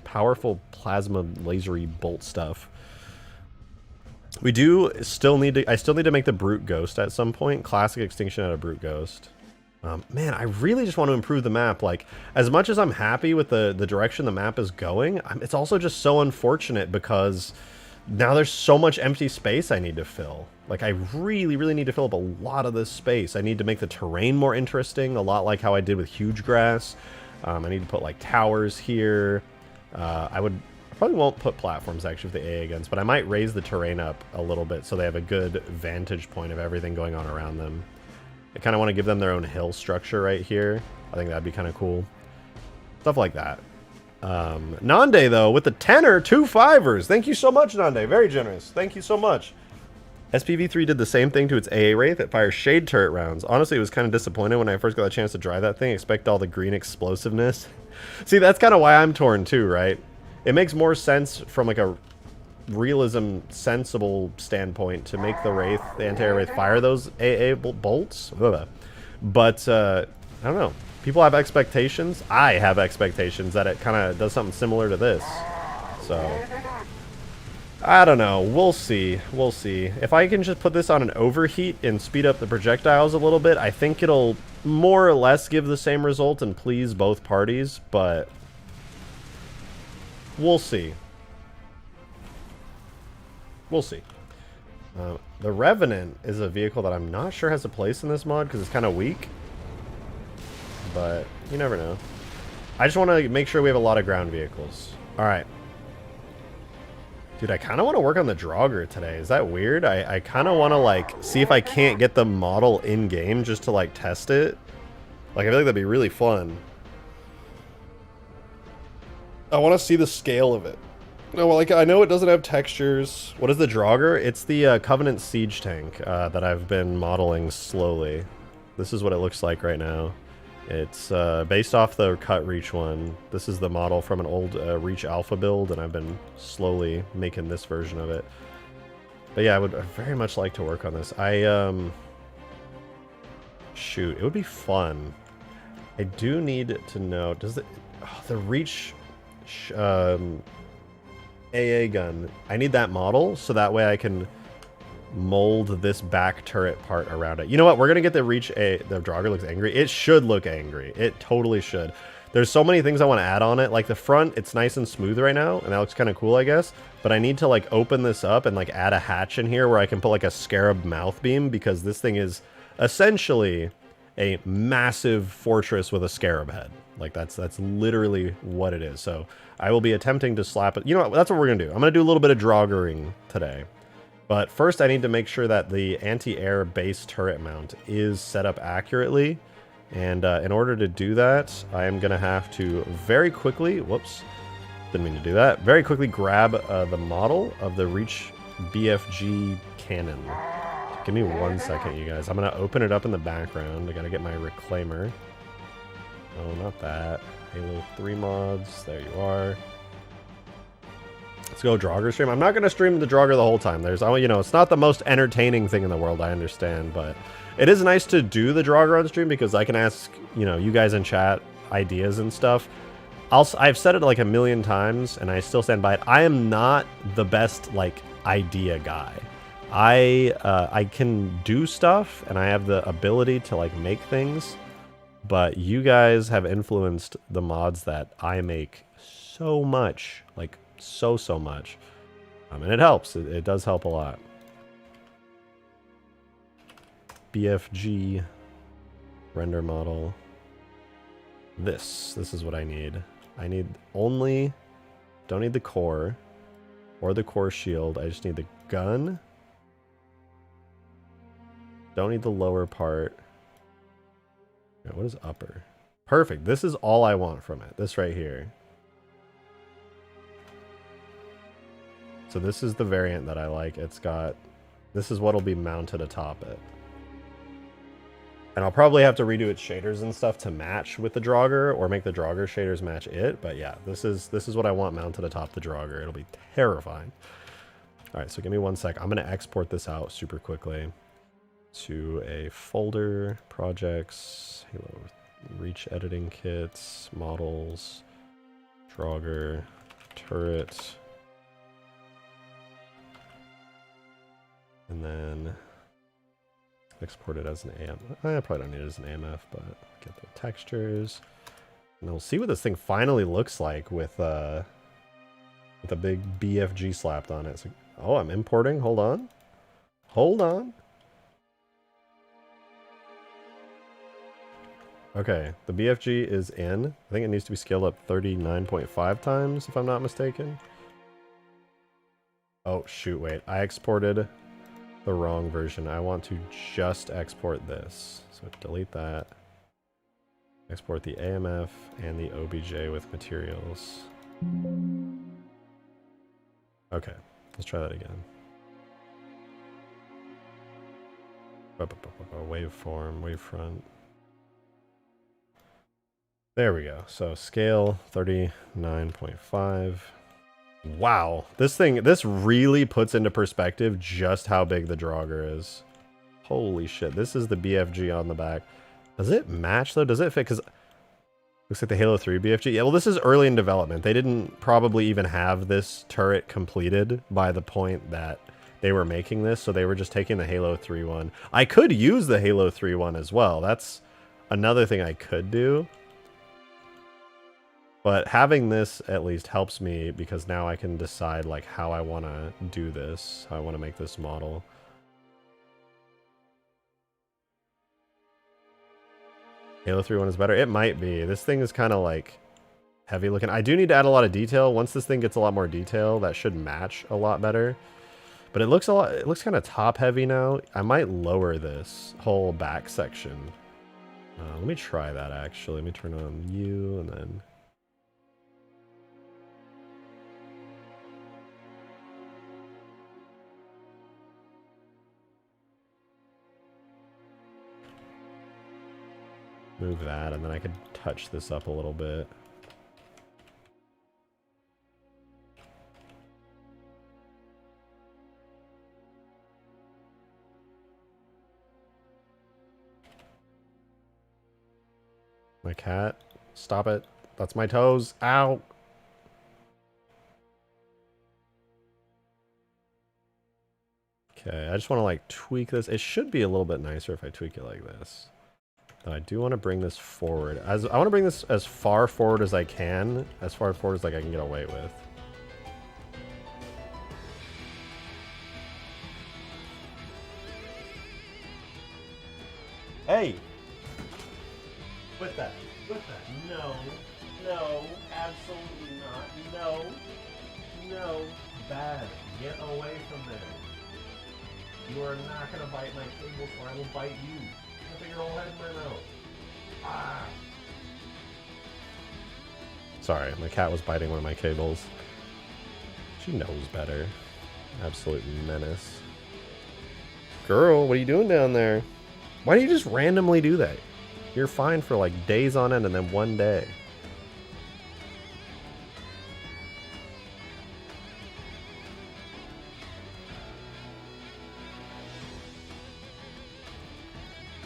powerful plasma lasery bolt stuff. We do still need to... I still need to make the Brute Ghost at some point. Classic Extinction out of Brute Ghost. Man, I really just want to improve the map. Like, as much as I'm happy with the direction the map is going, it's also just so unfortunate because now there's so much empty space I need to fill. Like, I really need to fill up a lot of this space. I need to make the terrain more interesting, a lot like how I did with Huge Grass. I need to put, like, towers here. I probably won't put platforms, actually, with the AA guns, but I might raise the terrain up a little bit so they have a good vantage point of everything going on around them. I kind of want to give them their own hill structure right here. I think that'd be kind of cool. Stuff like that. Nande, though, with the tenor, 2 5ers. Thank you so much, Nande. Very generous. Thank you so much. SPV3 did the same thing to its AA Wraith. It fires shade turret rounds. Honestly, it was kind of disappointed when I first got the chance to drive that thing. Expect all the green explosiveness. See, that's kind of why I'm torn too, right? It makes more sense from like a realism sensible standpoint to make the Wraith, the anti-air Wraith, fire those AA bolts. But I don't know. People have expectations. I have expectations that it kind of does something similar to this. So I don't know. We'll see. We'll see. If I can just put this on an overheat and speed up the projectiles a little bit, I think it'll more or less give the same result and please both parties, but we'll see. We'll see. The Revenant is a vehicle that I'm not sure has a place in this mod because it's kind of weak. But you never know. I just want to make sure we have a lot of ground vehicles. Alright. Dude, I kind of want to work on the Jogger today. Is that weird? I kind of want to, like, see if I can't get the model in-game just to, like, test it. Like, I feel like that'd be really fun. I want to see the scale of it. No, well, like, I know it doesn't have textures. What is the Jogger? It's the Covenant Siege Tank that I've been modeling slowly. This is what it looks like right now. It's based off the cut Reach one. This is the model from an old Reach Alpha build, and I've been slowly making this version of it. But yeah, I would very much like to work on this. Shoot, it would be fun. I do need to know, does the Reach AA gun, I need that model so that way I can mold this back turret part around it. You know what? We're going to get the Reach A. The Jogger looks angry. It should look angry. It totally should. There's so many things I want to add on it. Like the front, it's nice and smooth right now, and that looks kind of cool, I guess. But I need to like open this up and like add a hatch in here where I can put like a scarab mouth beam, because this thing is essentially a massive fortress with a scarab head. Like that's literally what it is. So I will be attempting to slap it. You know what? That's what we're going to do. I'm going to do a little bit of droggering today. But first I need to make sure that the anti-air base turret mount is set up accurately. And in order to do that, I am going to have to very quickly, whoops, didn't mean to do that, very quickly grab the model of the Reach BFG cannon. Give me 1 second, you guys. I'm going to open it up in the background. I got to get my reclaimer. Oh, not that. Halo 3 mods. There you are. Let's go Jogger stream. I'm not going to stream the Jogger the whole time. There's, you know, it's not the most entertaining thing in the world, I understand, but it is nice to do the Jogger on stream because I can ask, you know, you guys in chat ideas and stuff. I've said it like a million times and I still stand by it. I am not the best like idea guy. I can do stuff and I have the ability to like make things, but you guys have influenced the mods that I make so much, like so much, and it helps. It does help a lot. BFG render model. This is what I need. I need only, don't need the core or the core shield. I just need the gun. Don't need the lower part. What is upper? Perfect. This is all I want from it. This right here. So this is the variant that I like. It's got, this is what'll be mounted atop it. And I'll probably have to redo its shaders and stuff to match with the Jogger, or make the Jogger shaders match it. But yeah, this is what I want mounted atop the Jogger. It'll be terrifying. All right, so give me 1 sec. I'm going to export this out super quickly to a folder, projects, Halo Reach editing kits, models, Jogger, turret. And then export it as an AM. I probably don't need it as an AMF, but get the textures. And we'll see what this thing finally looks like with a big BFG slapped on it. So, oh, I'm importing. Hold on. Hold on. Okay, the BFG is in. I think it needs to be scaled up 39.5 times, if I'm not mistaken. Oh, shoot, wait. I exported the wrong version. I want to just export this. So delete that. Export the AMF and the OBJ with materials. Okay, let's try that again. Waveform, wavefront. There we go. So scale 39.5. Wow, this really puts into perspective just how big the Jogger is. Holy shit, this is the BFG on the back. Does it match though? Does it fit? Because looks like the Halo 3 BFG. Yeah, well, this is early in development. They didn't probably even have this turret completed by the point that they were making this, so they were just taking the Halo 3 one. I could use the Halo 3 one as well. That's another thing I could do. But having this at least helps me because now I can decide like how I want to do this, how I want to make this model. Halo 3 one is better. It might be. This thing is kind of like heavy looking. I do need to add a lot of detail. Once this thing gets a lot more detail, that should match a lot better. But it looks kind of top heavy now. I might lower this whole back section. Let me try that actually. Let me turn on you and then. Move that, and then I could touch this up a little bit. My cat. Stop it. That's my toes. Ow. Okay, I just want to like tweak this. It should be a little bit nicer if I tweak it like this. But I do want to bring this forward. I want to bring this as far forward as I can. As far forward as like I can get away with. Hey! With that. No. No. Absolutely not. No. No. Bad. Get away from there. You are not going to bite my cables or I will bite you. I put your whole head in my mouth. Ah. Sorry, my cat was biting one of my cables. She knows better. Absolute menace. Girl, what are you doing down there? Why do you just randomly do that? You're fine for like days on end and then one day.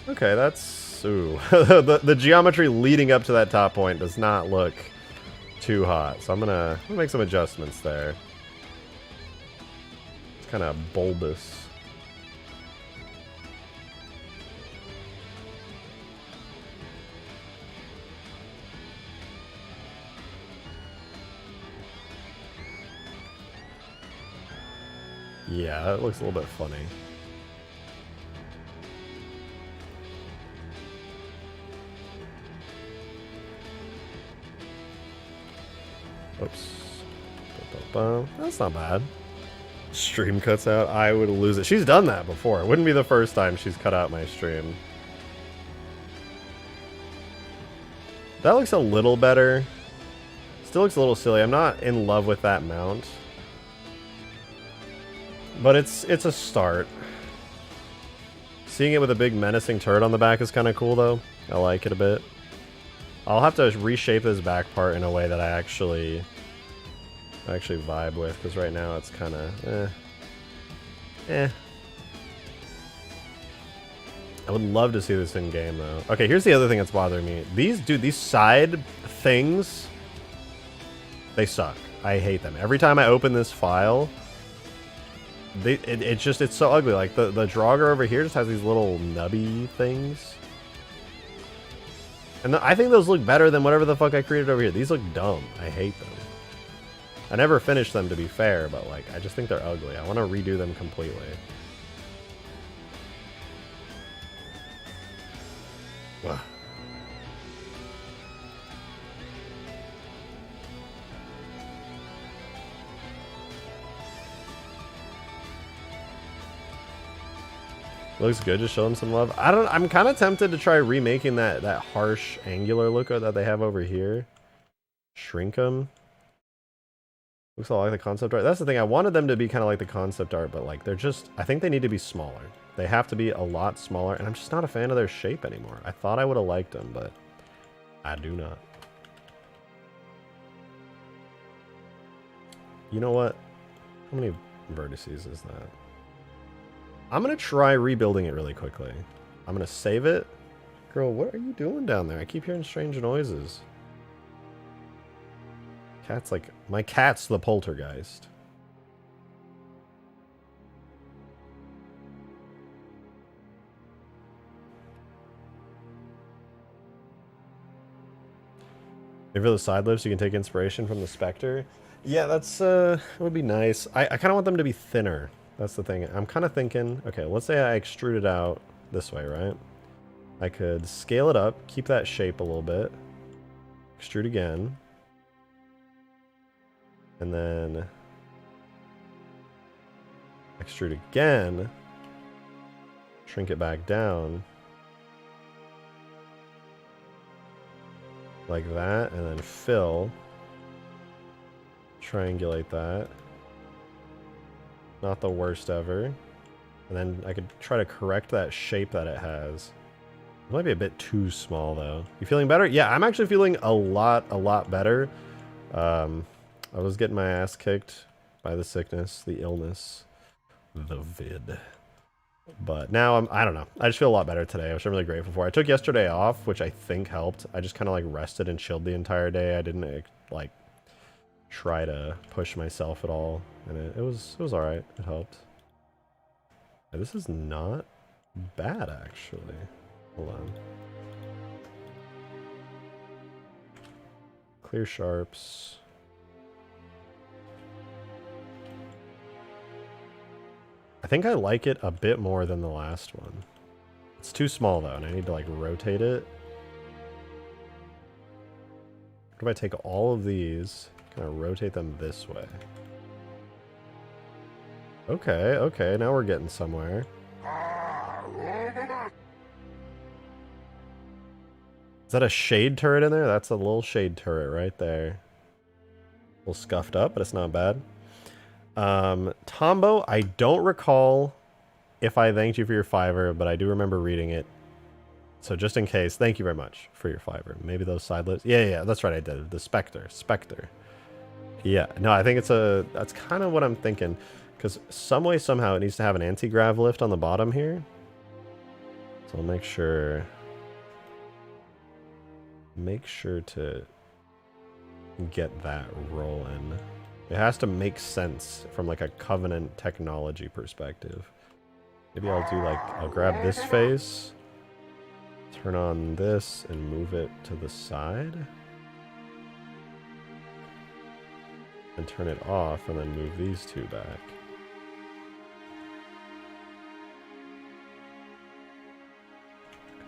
Okay, that's... Ooh. the geometry leading up to that top point does not look too hot. So I'm gonna make some adjustments there. It's kind of bulbous. Yeah, it looks a little bit funny. Oops. That's not bad. Stream cuts out. I would lose it. She's done that before. It wouldn't be the first time she's cut out my stream. That looks a little better. Still looks a little silly. I'm not in love with that mount. But it's a start. Seeing it with a big menacing turret on the back is kind of cool though. I like it a bit. I'll have to reshape this back part in a way that I actually vibe with, because right now it's kind of I would love to see this in game though. Okay, here's the other thing that's bothering me. These side things, they suck. I hate them. Every time I open this file, it's so ugly. Like the Jogger over here just has these little nubby things. And I think those look better than whatever the fuck I created over here. These look dumb. I hate them. I never finished them to be fair, but like I just think they're ugly. I want to redo them completely. Ugh. Looks good, just show them some love. I'm kind of tempted to try remaking that harsh angular look that they have over here. Shrink them. Looks a lot like the concept art. That's the thing, I wanted them to be kind of like the concept art, but like they're just, I think they need to be smaller. They have to be a lot smaller, and I'm just not a fan of their shape anymore. I thought I would have liked them, but I do not. You know what? How many vertices is that? I'm going to try rebuilding it really quickly. I'm going to save it. Girl, what are you doing down there? I keep hearing strange noises. Cat's like... My cat's the poltergeist. Maybe for the side lifts, you can take inspiration from the Spectre. Yeah, that's... would be nice. I kind of want them to be thinner. That's the thing. I'm kind of thinking, okay, let's say I extrude it out this way, right? I could scale it up, keep that shape a little bit, extrude again, and then extrude again, shrink it back down, like that, and then fill, triangulate that. Not the worst ever. And then I could try to correct that shape that it has. It might be a bit too small though. You feeling better? Yeah, I'm actually feeling a lot better. I was getting my ass kicked by the sickness, the illness, the vid. But now I don't know. I just feel a lot better today, which I'm really grateful for. I took yesterday off, which I think helped. I just kind of like rested and chilled the entire day. I didn't like try to push myself at all, and it was all right. It helped. Yeah, this is not bad actually. Hold on. Clear sharps. I think I like it a bit more than the last one. It's too small though, and I need to like rotate it. What if I take all of these, kind of rotate them this way? Okay, okay, now we're getting somewhere. Is that a shade turret in there? That's a little shade turret right there. A little scuffed up, but it's not bad. Tombo, I don't recall if I thanked you for your $5, but I do remember reading it. So just in case, thank you very much for your $5. Maybe those side lists. Yeah, that's right, I did. The Spectre. Yeah, no, I think that's kind of what I'm thinking. Because some way, somehow, it needs to have an anti-grav lift on the bottom here. So I'll make sure to get that rolling. It has to make sense from like a Covenant technology perspective. Maybe I'll do like, I'll grab this face, turn on this, and move it to the side. And turn it off, and then move these two back.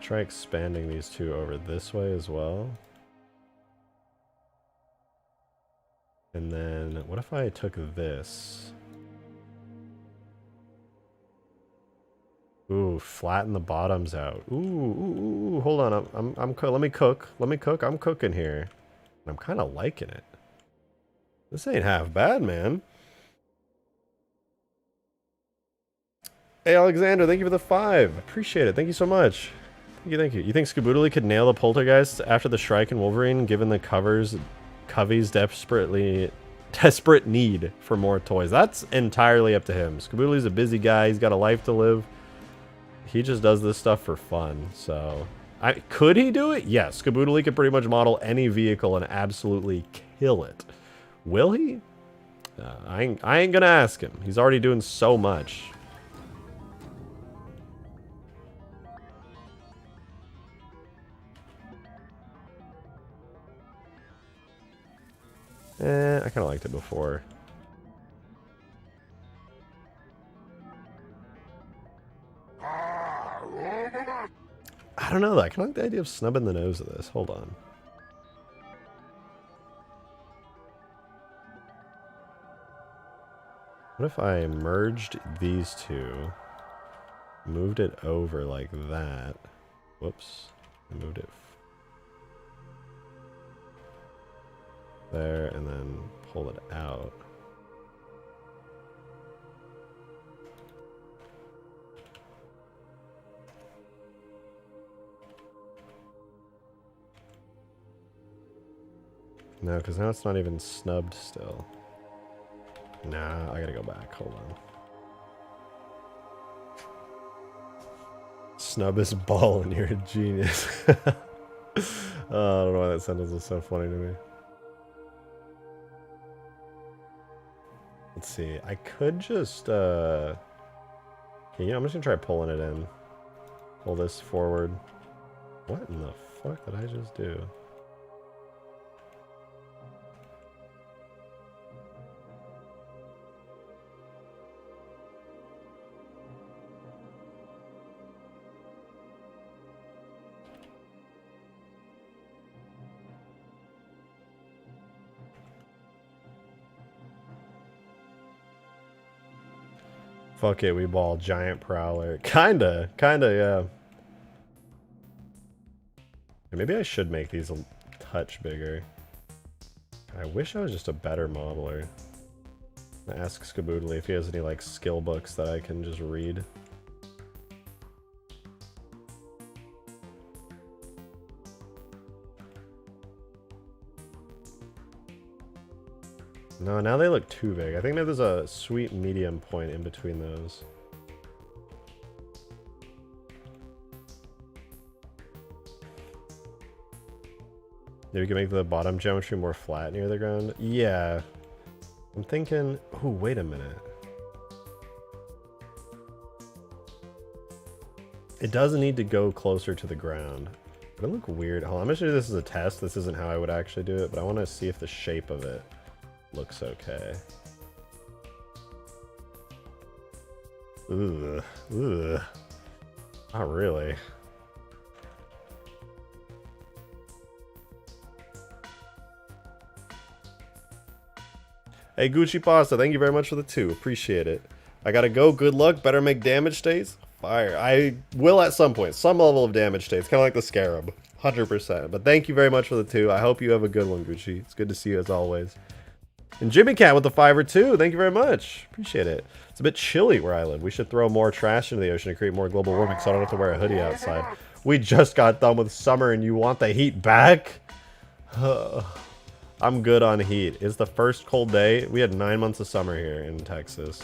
Try expanding these two over this way as well. And then, what if I took this? Ooh, flatten the bottoms out. Ooh, hold on. Let me cook. I'm cooking here. I'm kind of liking it. This ain't half bad, man. Hey, Alexander, thank you for the 5. Appreciate it. Thank you so much. Thank you. You think Skaboodly could nail the Poltergeist after the Shrike and Wolverine, given the Covey's desperate need for more toys? That's entirely up to him. Skaboodly's a busy guy. He's got a life to live. He just does this stuff for fun. So, could he do it? Yes. Skaboodly could pretty much model any vehicle and absolutely kill it. Will he? I ain't gonna ask him. He's already doing so much. I kind of liked it before. I don't know though. I kind of like the idea of snubbing the nose of this. Hold on. What if I merged these two, moved it over like that? Whoops. I moved it there and then pull it out. No, because now it's not even snubbed still. Nah, I gotta go back. Hold on. Snub is ball and you're a genius. I don't know why that sentence is so funny to me. Let's see. I could just, yeah, I'm just gonna try pulling it in. Pull this forward. What in the fuck did I just do? Fuck it, we ball giant prowler. Kinda, yeah. Maybe I should make these a touch bigger. I wish I was just a better modeler. I'm gonna ask Skaboodly if he has any like skill books that I can just read. No, now they look too big. I think there's a sweet medium point in between those. Maybe we can make the bottom geometry more flat near the ground. Yeah. I'm thinking... Oh, wait a minute. It does need to go closer to the ground. But it look weird. Hold on, I'm gonna show you this as a test. This isn't how I would actually do it, but I want to see if the shape of it looks okay. Ugh. Ugh. Not really. Hey, Gucci Pasta, thank you very much for the 2. Appreciate it. I gotta go. Good luck. Better make damage states. Fire. I will at some point. Some level of damage states. Kind of like the Scarab. 100%. But thank you very much for the 2. I hope you have a good one, Gucci. It's good to see you as always. And Jimmy Cat with the 5 or 2. Thank you very much. Appreciate it. It's a bit chilly where I live. We should throw more trash into the ocean to create more global warming so I don't have to wear a hoodie outside. We just got done with summer and you want the heat back? I'm good on heat. It's the first cold day. We had 9 months of summer here in Texas.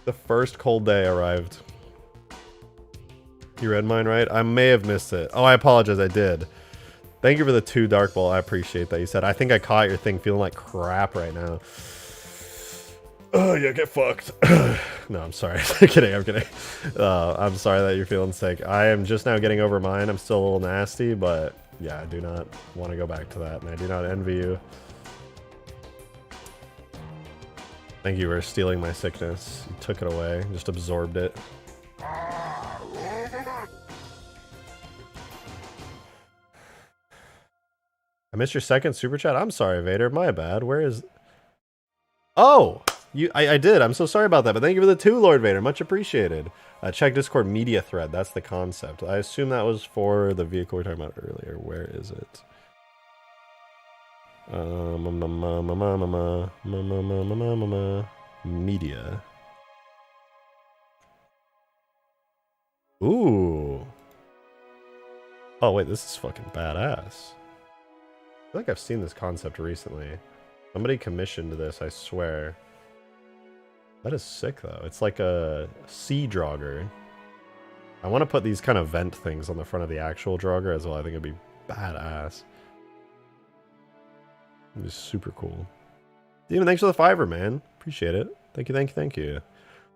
The first cold day arrived. You read mine, right? I may have missed it. Oh, I apologize. I did. Thank you for the 2 Dark Ball. I appreciate that. You said, I think I caught your thing feeling like crap right now. Oh, yeah, get fucked. No, I'm sorry. I'm kidding. I'm kidding. I'm sorry that you're feeling sick. I am just now getting over mine. I'm still a little nasty, but yeah, I do not want to go back to that, and I do not envy you. Thank you for stealing my sickness. You took it away, just absorbed it. I missed your second super chat. I'm sorry, Vader. My bad. Where is... Oh! I did. I'm so sorry about that, but thank you for the 2, Lord Vader. Much appreciated. Check Discord media thread. That's the concept. I assume that was for the vehicle we were talking about earlier. Where is it? Media. Ooh. Oh, wait. This is fucking badass. I feel like I've seen this concept recently. Somebody commissioned this, I swear. That is sick, though. It's like a sea Jogger. I want to put these kind of vent things on the front of the actual Jogger as well. I think it'd be badass. It'd be super cool. Steven, thanks for the 5, man. Appreciate it. Thank you, thank you, thank you.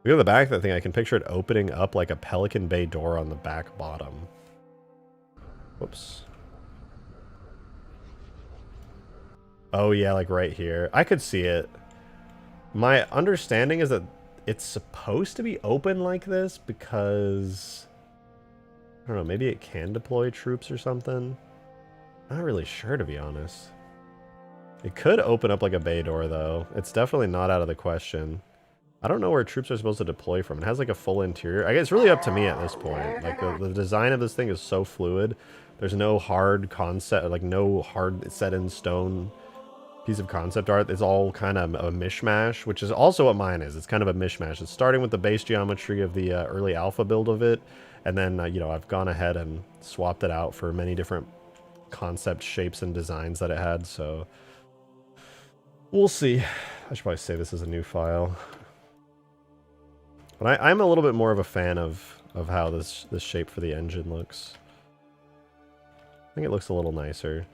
We go to the back of that thing. I can picture it opening up like a Pelican Bay door on the back bottom. Whoops. Oh, yeah, like right here. I could see it. My understanding is that it's supposed to be open like this because... I don't know, maybe it can deploy troops or something? Not really sure, to be honest. It could open up like a bay door, though. It's definitely not out of the question. I don't know where troops are supposed to deploy from. It has like a full interior. I guess it's really up to me at this point. Like the design of this thing is so fluid. There's no hard concept, like no hard set in stone piece of concept art. It's all kind of a mishmash, which is also what mine is. It's kind of a mishmash. It's starting with the base geometry of the early alpha build of it, and then you know, I've gone ahead and swapped it out for many different concept shapes and designs that it had. So we'll see. I should probably say this is a new file, but I'm a little bit more of a fan of how this shape for the engine looks. I think it looks a little nicer.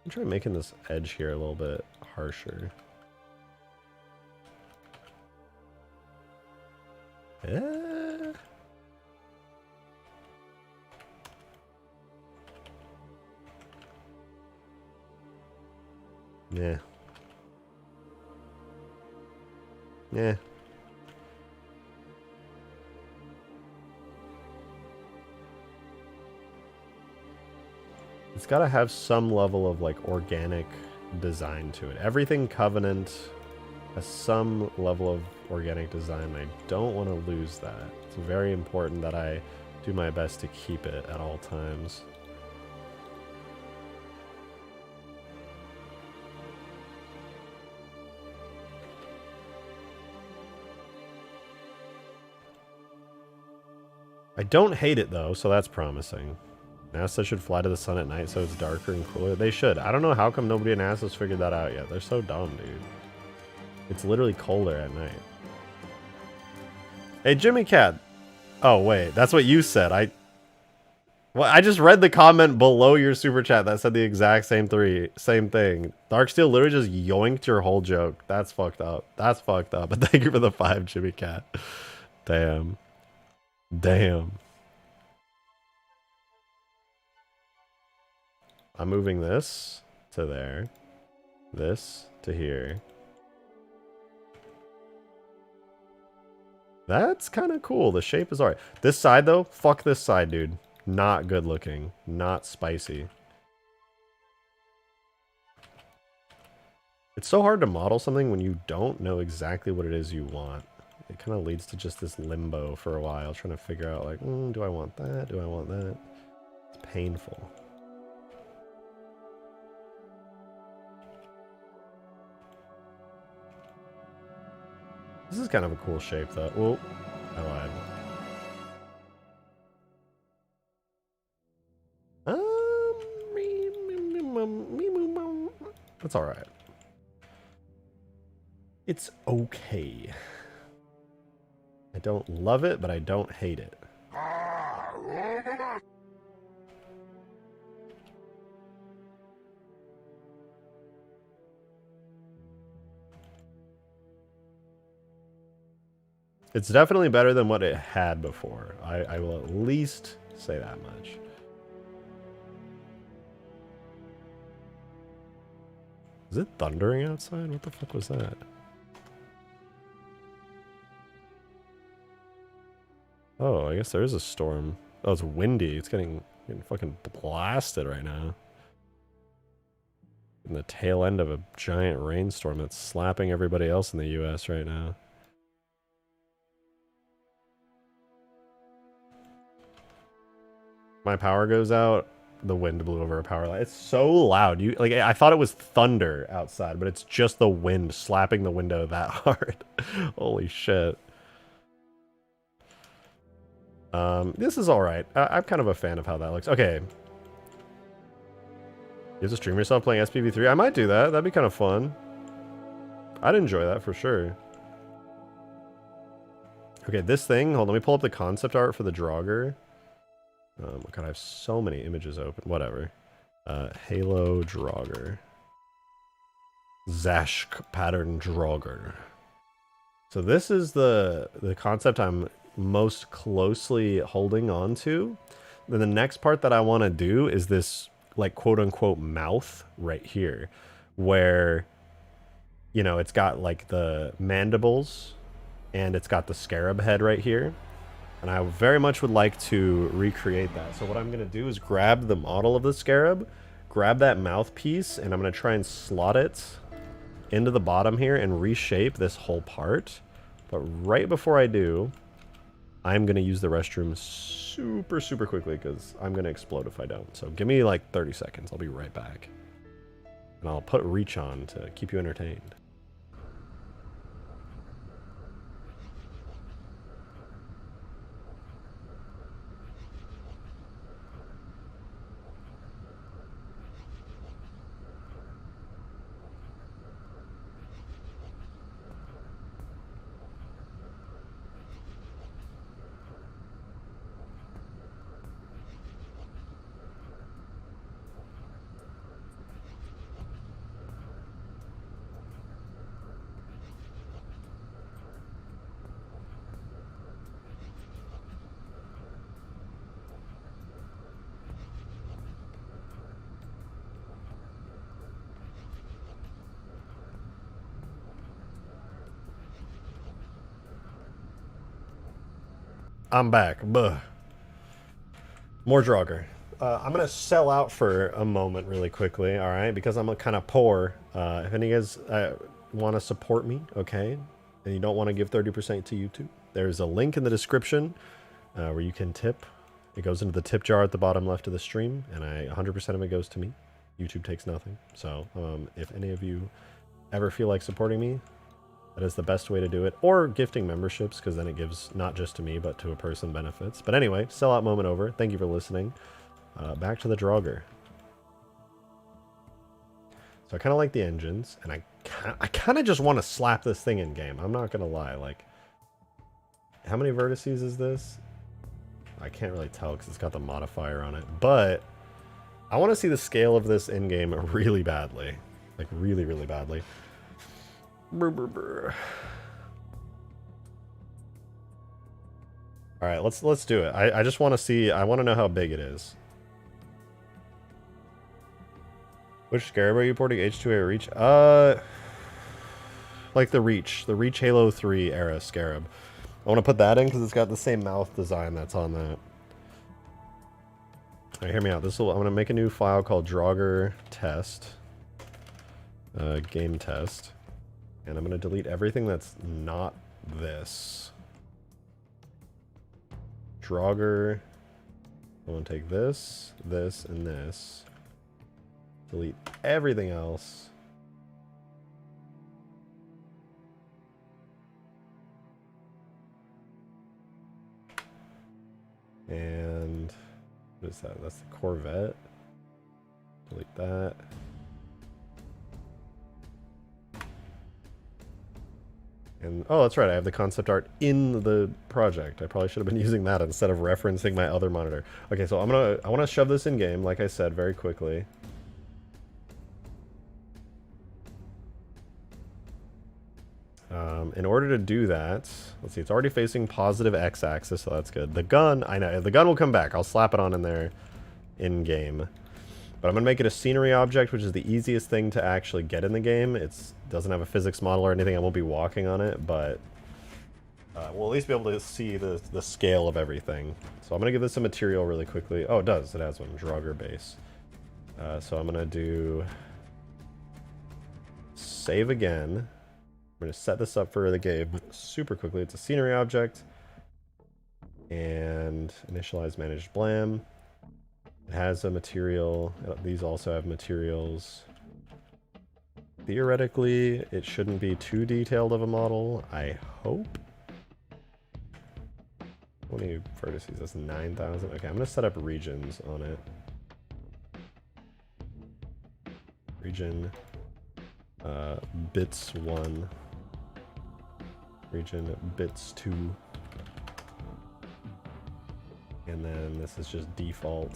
I'm trying making this edge here a little bit harsher. Yeah. Yeah. Yeah. It's got to have some level of like organic design to it. Everything Covenant has some level of organic design. I don't want to lose that. It's very important that I do my best to keep it at all times. I don't hate it though, so that's promising. NASA should fly to the sun at night so it's darker and cooler. They should. I don't know how come nobody in NASA's figured that out yet. They're so dumb, dude. It's literally colder at night. Hey, Jimmy Cat. Oh, wait. That's what you said. Well, I just read the comment below your super chat that said the exact same thing. Darksteel literally just yoinked your whole joke. That's fucked up. That's fucked up. But thank you for the 5, Jimmy Cat. Damn. Damn. I'm moving this to there. This to here. That's kind of cool. The shape is alright. This side, though, fuck this side, dude. Not good looking. Not spicy. It's so hard to model something when you don't know exactly what it is you want. It kind of leads to just this limbo for a while, trying to figure out, like, do I want that? Do I want that? It's painful. This is kind of a cool shape, though. Oh, I lied. That's all right. It's okay. I don't love it, but I don't hate it. It's definitely better than what it had before. I will at least say that much. Is it thundering outside? What the fuck was that? Oh, I guess there is a storm. Oh, it's windy. It's getting fucking blasted right now. In the tail end of a giant rainstorm that's slapping everybody else in the US right now. My power goes out. The wind blew over a power line. It's so loud. I thought it was thunder outside, but it's just the wind slapping the window that hard. Holy shit. This is all right. I'm kind of a fan of how that looks. Okay. You have to stream yourself playing SPV3. I might do that. That'd be kind of fun. I'd enjoy that for sure. Okay, this thing. Hold on. Let me pull up the concept art for the Jogger. God, I have so many images open. Whatever. Halo Jogger. Zash pattern Jogger. So this is the concept I'm most closely holding on to. Then the next part that I want to do is this, like, quote unquote mouth right here, where, you know, it's got like the mandibles and it's got the scarab head right here. And I very much would like to recreate that. So what I'm going to do is grab the model of the scarab, grab that mouthpiece, and I'm going to try and slot it into the bottom here and reshape this whole part. But right before I do, I'm going to use the restroom super, super quickly because I'm going to explode if I don't. So give me like 30 seconds. I'll be right back. And I'll put reach on to keep you entertained. I'm back. Buh. More Jogger. I'm going to sell out for a moment really quickly, all right? Because I'm kind of poor. If any of you guys want to support me, okay, and you don't want to give 30% to YouTube, there's a link in the description where you can tip. It goes into the tip jar at the bottom left of the stream, and 100% of it goes to me. YouTube takes nothing. So if any of you ever feel like supporting me, that is the best way to do it. Or gifting memberships, because then it gives not just to me, but to a person benefits. But anyway, sellout moment over. Thank you for listening. back to the Jogger. So I kind of like the engines, and I kind of just want to slap this thing in game. I'm not gonna lie. Like, how many vertices is this? I can't really tell because it's got the modifier on it, but I want to see the scale of this in game really badly, like really, really badly. Brr, brr, brr. All right, let's do it. I just want to see. I want to know how big it is. Which Scarab are you porting? H2A or Reach? Like the Reach Halo 3 era Scarab. I want to put that in because it's got the same mouth design that's on that. All right, hear me out. I'm going to make a new file called Jogger test, game test, and I'm going to delete everything that's not this. Jogger. I'm going to take this, this, and this. Delete everything else. And what is that? That's the Corvette. Delete that. And oh, that's right. I have the concept art in the project. I probably should have been using that instead of referencing my other monitor. Okay, so I want to shove this in game, like I said, very quickly. In order to do that, let's see, it's already facing positive x-axis, so that's good. The gun, I know, the gun will come back. I'll slap it on in there in-game. But I'm going to make it a scenery object, which is the easiest thing to actually get in the game. It doesn't have a physics model or anything. I won't be walking on it, but we'll at least be able to see the scale of everything. So I'm going to give this a material really quickly. Oh, it does. It has one. Jogger base. So I'm going to do save again. I'm going to set this up for the game super quickly. It's a scenery object. And initialize managed blam. It has a material. These also have materials. Theoretically, it shouldn't be too detailed of a model. I hope. How many vertices? That's 9,000. Okay, I'm going to set up regions on it. Region bits 1. Region bits 2. And then this is just default.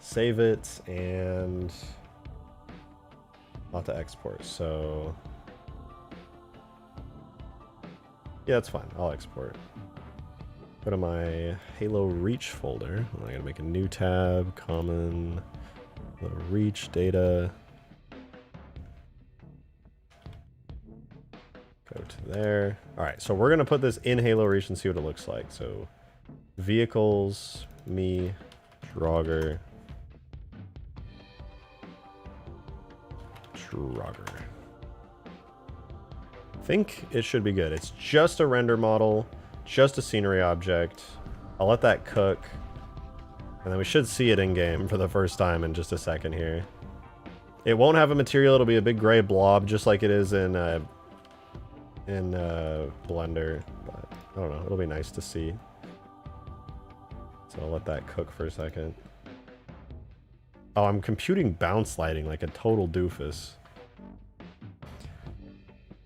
Save it, and not to export, so yeah, that's fine. I'll export. Go to my Halo Reach folder. I'm gonna make a new tab, common, Reach data. Go to there. All right, so we're gonna put this in Halo Reach and see what it looks like. So vehicles, me, Jogger. Jogger. I think it should be good. It's just a render model, just a scenery object. I'll let that cook, and then we should see it in game for the first time in just a second here. It won't have a material. It'll be a big gray blob, just like it is in Blender. But I don't know. It'll be nice to see. So I'll let that cook for a second. Oh, I'm computing bounce lighting like a total doofus.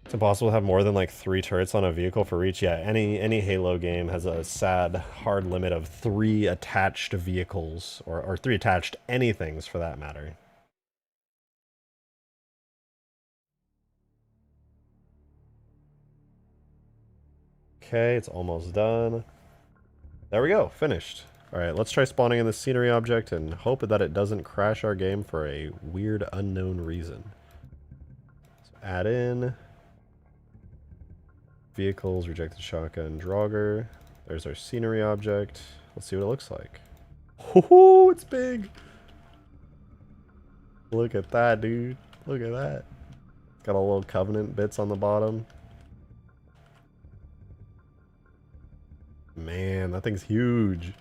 It's impossible to have more than like 3 turrets on a vehicle for Reach. Yeah, any Halo game has a sad hard limit of 3 attached vehicles, or 3 attached anythings for that matter. Okay, it's almost done. There we go, finished. Alright, let's try spawning in the scenery object and hope that it doesn't crash our game for a weird unknown reason. So add in. Vehicles, rejected shotgun, Jogger. There's our scenery object. Let's see what it looks like. Oh, it's big! Look at that, dude. Look at that. Got a little Covenant bits on the bottom. Man, that thing's huge.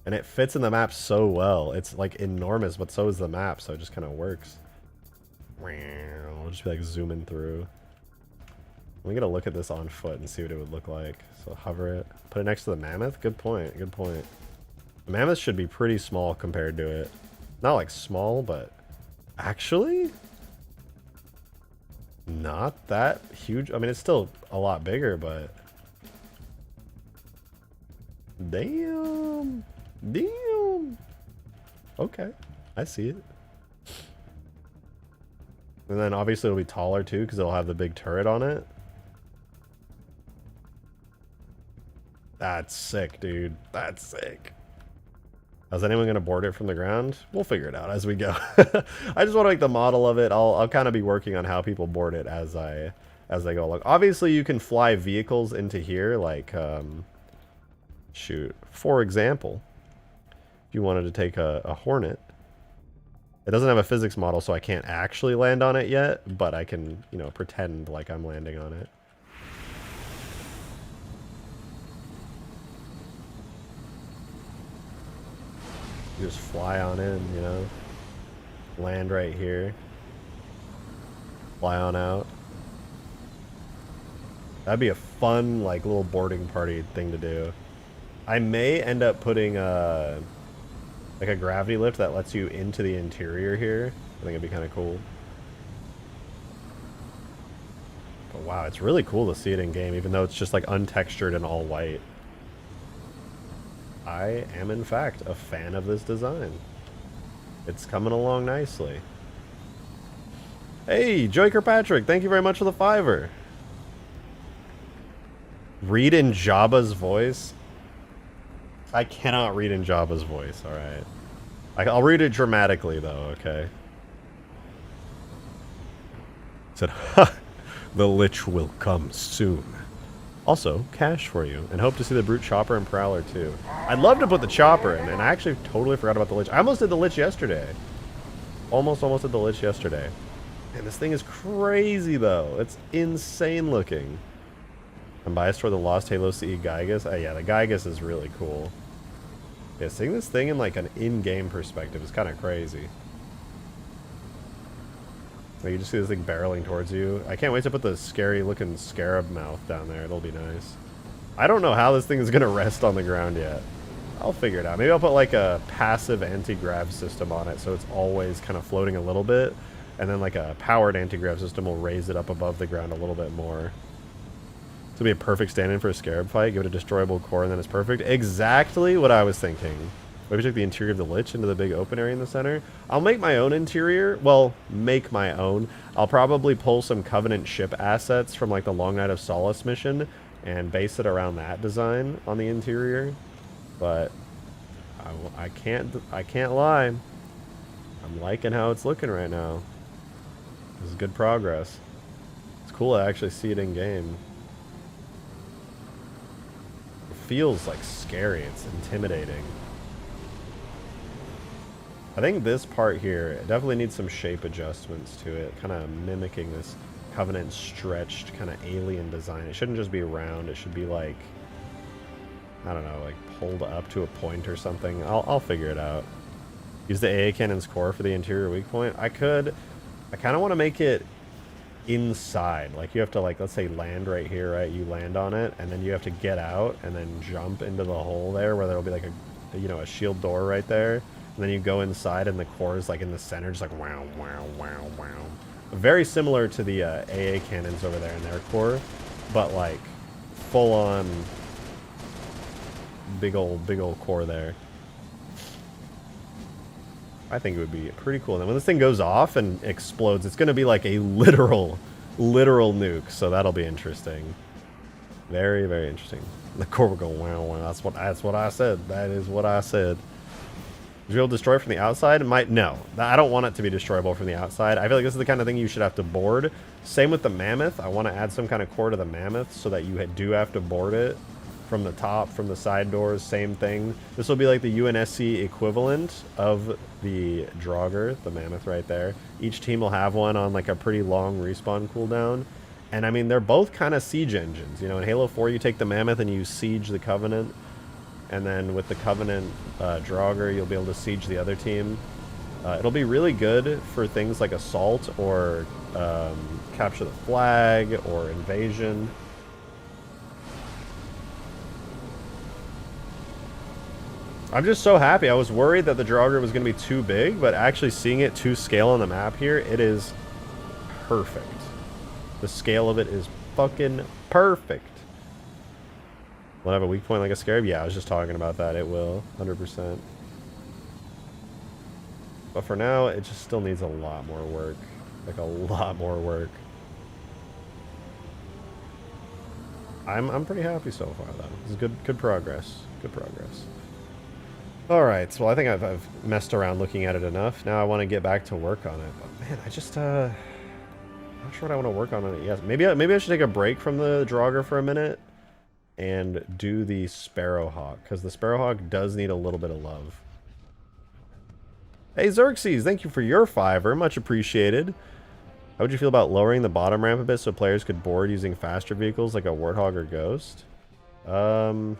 And it fits in the map so well. It's like enormous, but so is the map, so it just kind of works. We'll just be like zooming through. Let me get a look at this on foot and see what it would look like. So hover it. Put it next to the mammoth? Good point, good point. The mammoth should be pretty small compared to it. Not like small, but actually not that huge. I mean, it's still a lot bigger, but damn. Damn. Okay, I see it. And then obviously it'll be taller too because it'll have the big turret on it. That's sick, dude. That's sick. Is anyone going to board it from the ground? We'll figure it out as we go. I just want to make the model of it. I'll kind of be working on how people board it as they go along. Obviously, you can fly vehicles into here, like, shoot, for example, if you wanted to take a Hornet. It doesn't have a physics model, so I can't actually land on it yet, but I can, you know, pretend like I'm landing on it. You just fly on in, you know, land right here, fly on out. That'd be a fun, like, little boarding party thing to do. I may end up putting like a gravity lift that lets you into the interior here. I think it'd be kind of cool. But wow, it's really cool to see it in game, even though it's just like untextured and all white. I am, in fact, a fan of this design. It's coming along nicely. Hey, Joy Kirkpatrick, thank you very much for the $5. Read in Jabba's voice? I cannot read in Jabba's voice, alright. I'll read it dramatically, though, okay? It said, ha! The Lich will come soon. Also, cash for you, and hope to see the Brute Chopper and Prowler too. I'd love to put the Chopper in, and I actually totally forgot about the Lich. I almost did the Lich yesterday. Almost did the Lich yesterday. And this thing is crazy, though. It's insane looking. I'm biased toward the Lost Halo CE Gygus. Yeah, the Gygus is really cool. Yeah, seeing this thing in like an in-game perspective is kind of crazy. Like, you just see this thing barreling towards you. I can't wait to put the scary looking scarab mouth down there. It'll be nice. I don't know how this thing is going to rest on the ground yet. I'll figure it out. Maybe I'll put like a passive anti-grav system on it so it's always kind of floating a little bit. And then like a powered anti-grav system will raise it up above the ground a little bit more. This will be a perfect stand-in for a scarab fight. Give it a destroyable core and then it's perfect. Exactly what I was thinking. Maybe take the interior of the Lich into the big open area in the center. I'll make my own interior. Well, make my own. I'll probably pull some Covenant ship assets from like the Long Night of Solace mission and base it around that design on the interior. But I can't lie. I'm liking how it's looking right now. This is good progress. It's cool to actually see it in game. It feels like scary. It's intimidating. I think this part here definitely needs some shape adjustments to it, kind of mimicking this Covenant stretched kind of alien design. It shouldn't just be round. It should be like, I don't know, like pulled up to a point or something. I'll figure it out. Use the AA cannon's core for the interior weak point. I kind of want to make it inside. Like you have to, like, let's say land right here, right? You land on it and then you have to get out and then jump into the hole there where there'll be like a, you know, a shield door right there. And then you go inside and the core is like in the center, just like wow, wow, wow, wow. Very similar to the AA cannons over there in their core, but like full on big old core there. I think it would be pretty cool. And then when this thing goes off and explodes, it's going to be like a literal nuke. So that'll be interesting. Very, very interesting. The core will go wow, wow. That's what I said. That is what I said. Is it able to destroy from the outside? It might. No, I don't want it to be destroyable from the outside. I feel like this is the kind of thing you should have to board. Same with the mammoth. I want to add some kind of core to the mammoth so that you do have to board it from the top, from the side doors. Same thing. This will be like the UNSC equivalent of the Jogger, the mammoth right there. Each team will have one on like a pretty long respawn cooldown. And I mean, they're both kind of siege engines. You know, in Halo 4, you take the mammoth and you siege the Covenant. And then with the Covenant Jogger, you'll be able to siege the other team. It'll be really good for things like assault or capture the flag or invasion. I'm just so happy. I was worried that the Jogger was going to be too big, but actually seeing it to scale on the map here, it is perfect. The scale of it is fucking perfect. Will it have a weak point like a Scarab? Yeah, I was just talking about that. It will, 100%. But for now, it just still needs a lot more work. Like a lot more work. I'm pretty happy so far though. This is good progress. Good progress. Alright, so I think I've messed around looking at it enough. Now I want to get back to work on it. But man, I just not sure what I want to work on it yet. Maybe I should take a break from the Jogger for a minute and do the Sparrowhawk, because the Sparrowhawk does need a little bit of love. Hey Xerxes, thank you for your $5. Much appreciated. How would you feel about lowering the bottom ramp a bit so players could board using faster vehicles like a Warthog or Ghost?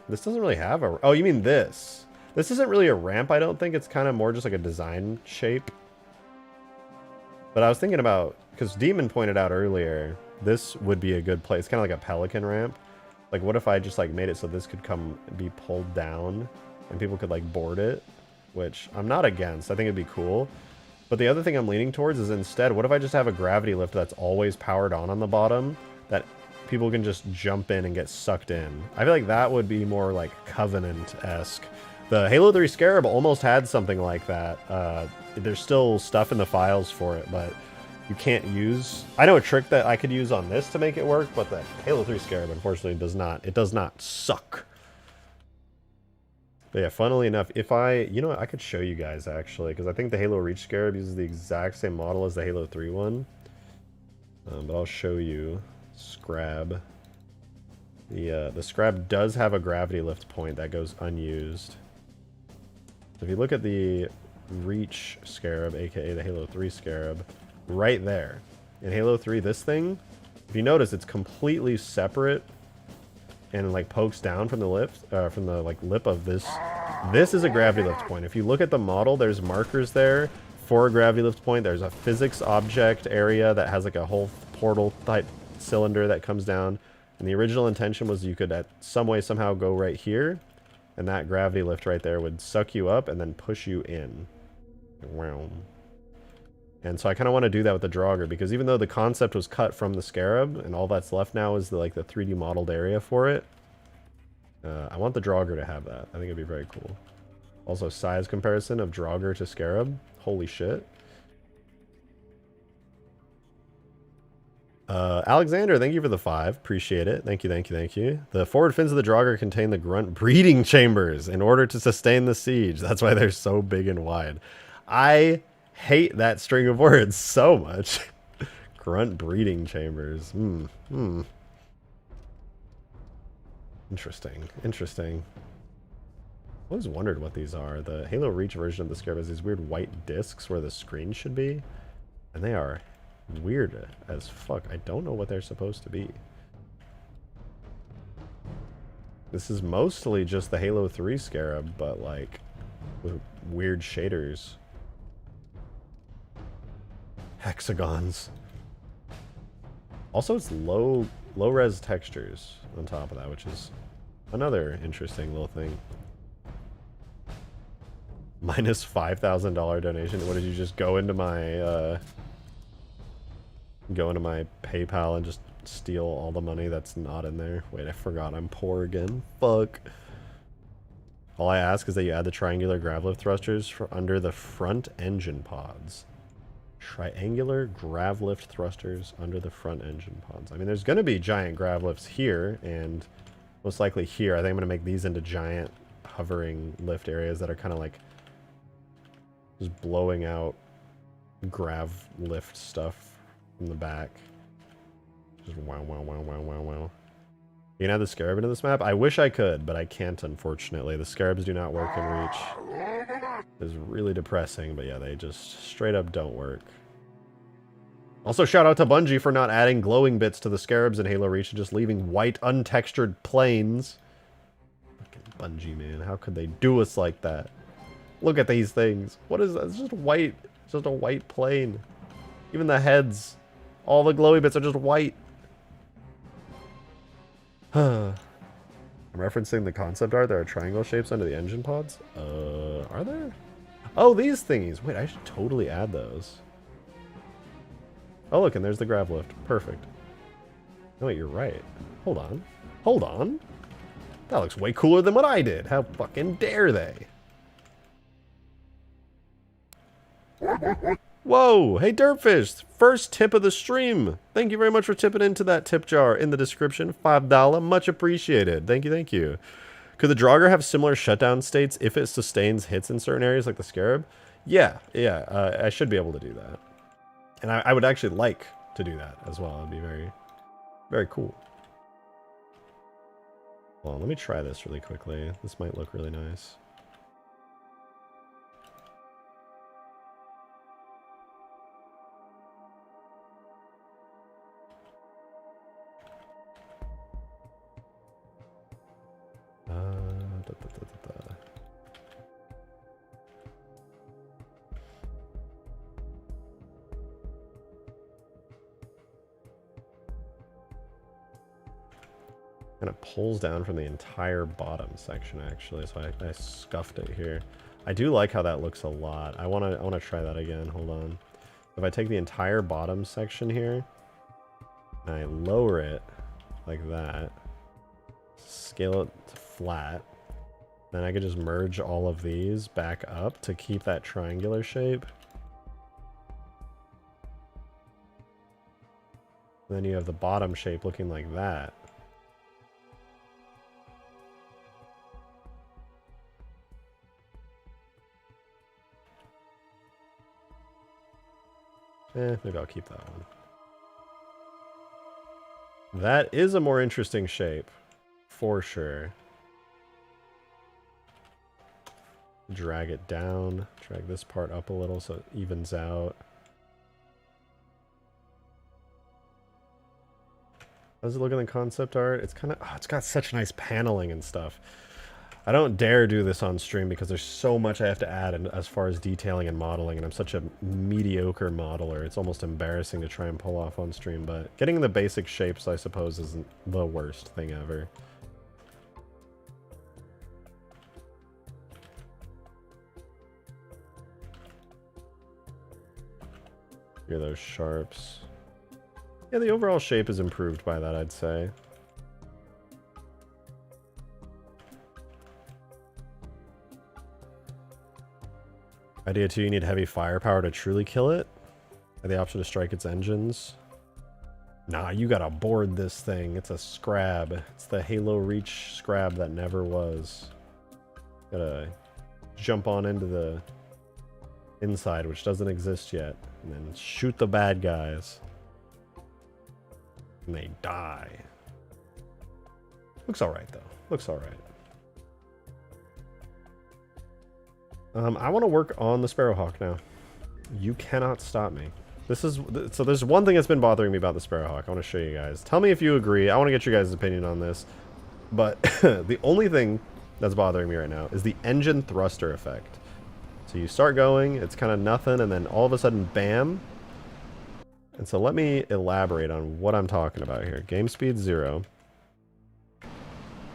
This doesn't really have a... Oh, you mean this? This isn't really a ramp, I don't think. It's kind of more just like a design shape. But I was thinking about... Because Demon pointed out earlier, this would be a good place. Kind of like a Pelican ramp. Like, what if I just, like, made it so this could be pulled down and people could, like, board it? Which I'm not against. I think it'd be cool. But the other thing I'm leaning towards is instead, what if I just have a gravity lift that's always powered on the bottom that people can just jump in and get sucked in? I feel like that would be more like Covenant-esque. The Halo 3 Scarab almost had something like that. There's still stuff in the files for it, but you can't use... I know a trick that I could use on this to make it work, but the Halo 3 Scarab unfortunately does not. It does not suck. But yeah, funnily enough, if you know what, I could show you guys actually, because I think the Halo Reach Scarab uses the exact same model as the Halo 3 one. But I'll show you Scrab. The Scrab does have a gravity lift point that goes unused. If you look at the Reach Scarab, aka the Halo 3 Scarab, right there. In Halo 3, this thing, if you notice, it's completely separate and like pokes down from the lift, from the like lip of this. This is a gravity lift point. If you look at the model, there's markers there for a gravity lift point. There's a physics object area that has like a whole portal type cylinder that comes down. And the original intention was you could at some way somehow go right here, and that gravity lift right there would suck you up and then push you in. Wow. And so I kind of want to do that with the Jogger, because even though the concept was cut from the Scarab, and all that's left now is the 3D modeled area for it, I want the Jogger to have that. I think it'd be very cool. Also, size comparison of Jogger to Scarab. Holy shit. Alexander, thank you for the 5. Appreciate it. Thank you, thank you, thank you. The forward fins of the Jogger contain the grunt breeding chambers in order to sustain the siege. That's why they're so big and wide. I hate that string of words so much. Grunt breeding chambers. Interesting. Interesting. I always wondered what these are. The Halo Reach version of the Scarab has these weird white discs where the screen should be. And they are weird as fuck. I don't know what they're supposed to be. This is mostly just the Halo 3 Scarab, but like with weird shaders. Hexagons. Also, it's low res textures on top of that, which is another interesting little thing. Minus $5,000 donation. What did you just go into my PayPal and just steal all the money that's not in there? Wait, I forgot I'm poor again. Fuck. All I ask is that you add the triangular grav lift thrusters for under the front engine pods. Triangular grav lift thrusters under the front engine pods. I mean, there's going to be giant grav lifts here and most likely here. I think I'm going to make these into giant hovering lift areas that are kind of like just blowing out grav lift stuff from the back. Just wow, wow, wow, wow, wow, wow. You can add the Scarab into this map? I wish I could, but I can't, unfortunately. The Scarabs do not work in Reach. It's really depressing, but yeah, they just straight up don't work. Also, shout out to Bungie for not adding glowing bits to the Scarabs in Halo Reach and just leaving white, untextured planes. Fucking Bungie, man. How could they do us like that? Look at these things. What is that? It's just white. It's just a white plane. Even the heads. All the glowy bits are just white. I'm I'm referencing the concept art. There are triangle shapes under the engine pods. Are there? Oh, these thingies. Wait, I should totally add those. Oh, look, and there's the grav lift. Perfect. No, wait, you're right. Hold on. Hold on. That looks way cooler than what I did. How fucking dare they? Whoa! Hey, Dirtfish! First tip of the stream! Thank you very much for tipping into that tip jar in the description. $5. Much appreciated. Thank you, thank you. Could the Jogger have similar shutdown states if it sustains hits in certain areas like the Scarab? Yeah, I should be able to do that. And I would actually like to do that as well. It'd be very, very cool. Well, let me try this really quickly. This might look really nice. Kind of pulls down from the entire bottom section, actually, so I scuffed it here. I do like how that looks a lot. I wanna try that again. Hold on. If I take the entire bottom section here and I lower it like that, scale it to flat, then I could just merge all of these back up to keep that triangular shape. Then you have the bottom shape looking like that. Maybe I'll keep that one. That is a more interesting shape, for sure. Drag it down, drag this part up a little so it evens out. How's it look in the concept art? It's kind of, oh, it's got such nice paneling and stuff. I don't dare do this on stream because there's so much I have to add as far as detailing and modeling, and I'm such a mediocre modeler. It's almost embarrassing to try and pull off on stream, but getting the basic shapes, I suppose, isn't the worst thing ever. Here are those sharps. Yeah, the overall shape is improved by that, I'd say. Idea 2, you need heavy firepower to truly kill it. Have the option to strike its engines. Nah, you gotta board this thing. It's a scrab. It's the Halo Reach scrab that never was. Gotta jump on into the inside, which doesn't exist yet, and then shoot the bad guys. And they die. Looks alright, though. Looks alright. I want to work on the Sparrowhawk now. You cannot stop me. So there's one thing that's been bothering me about the Sparrowhawk. I want to show you guys. Tell me if you agree. I want to get your guys' opinion on this. But the only thing that's bothering me right now is the engine thruster effect. So you start going, it's kind of nothing, and then all of a sudden, bam. And so let me elaborate on what I'm talking about here. Game speed 0.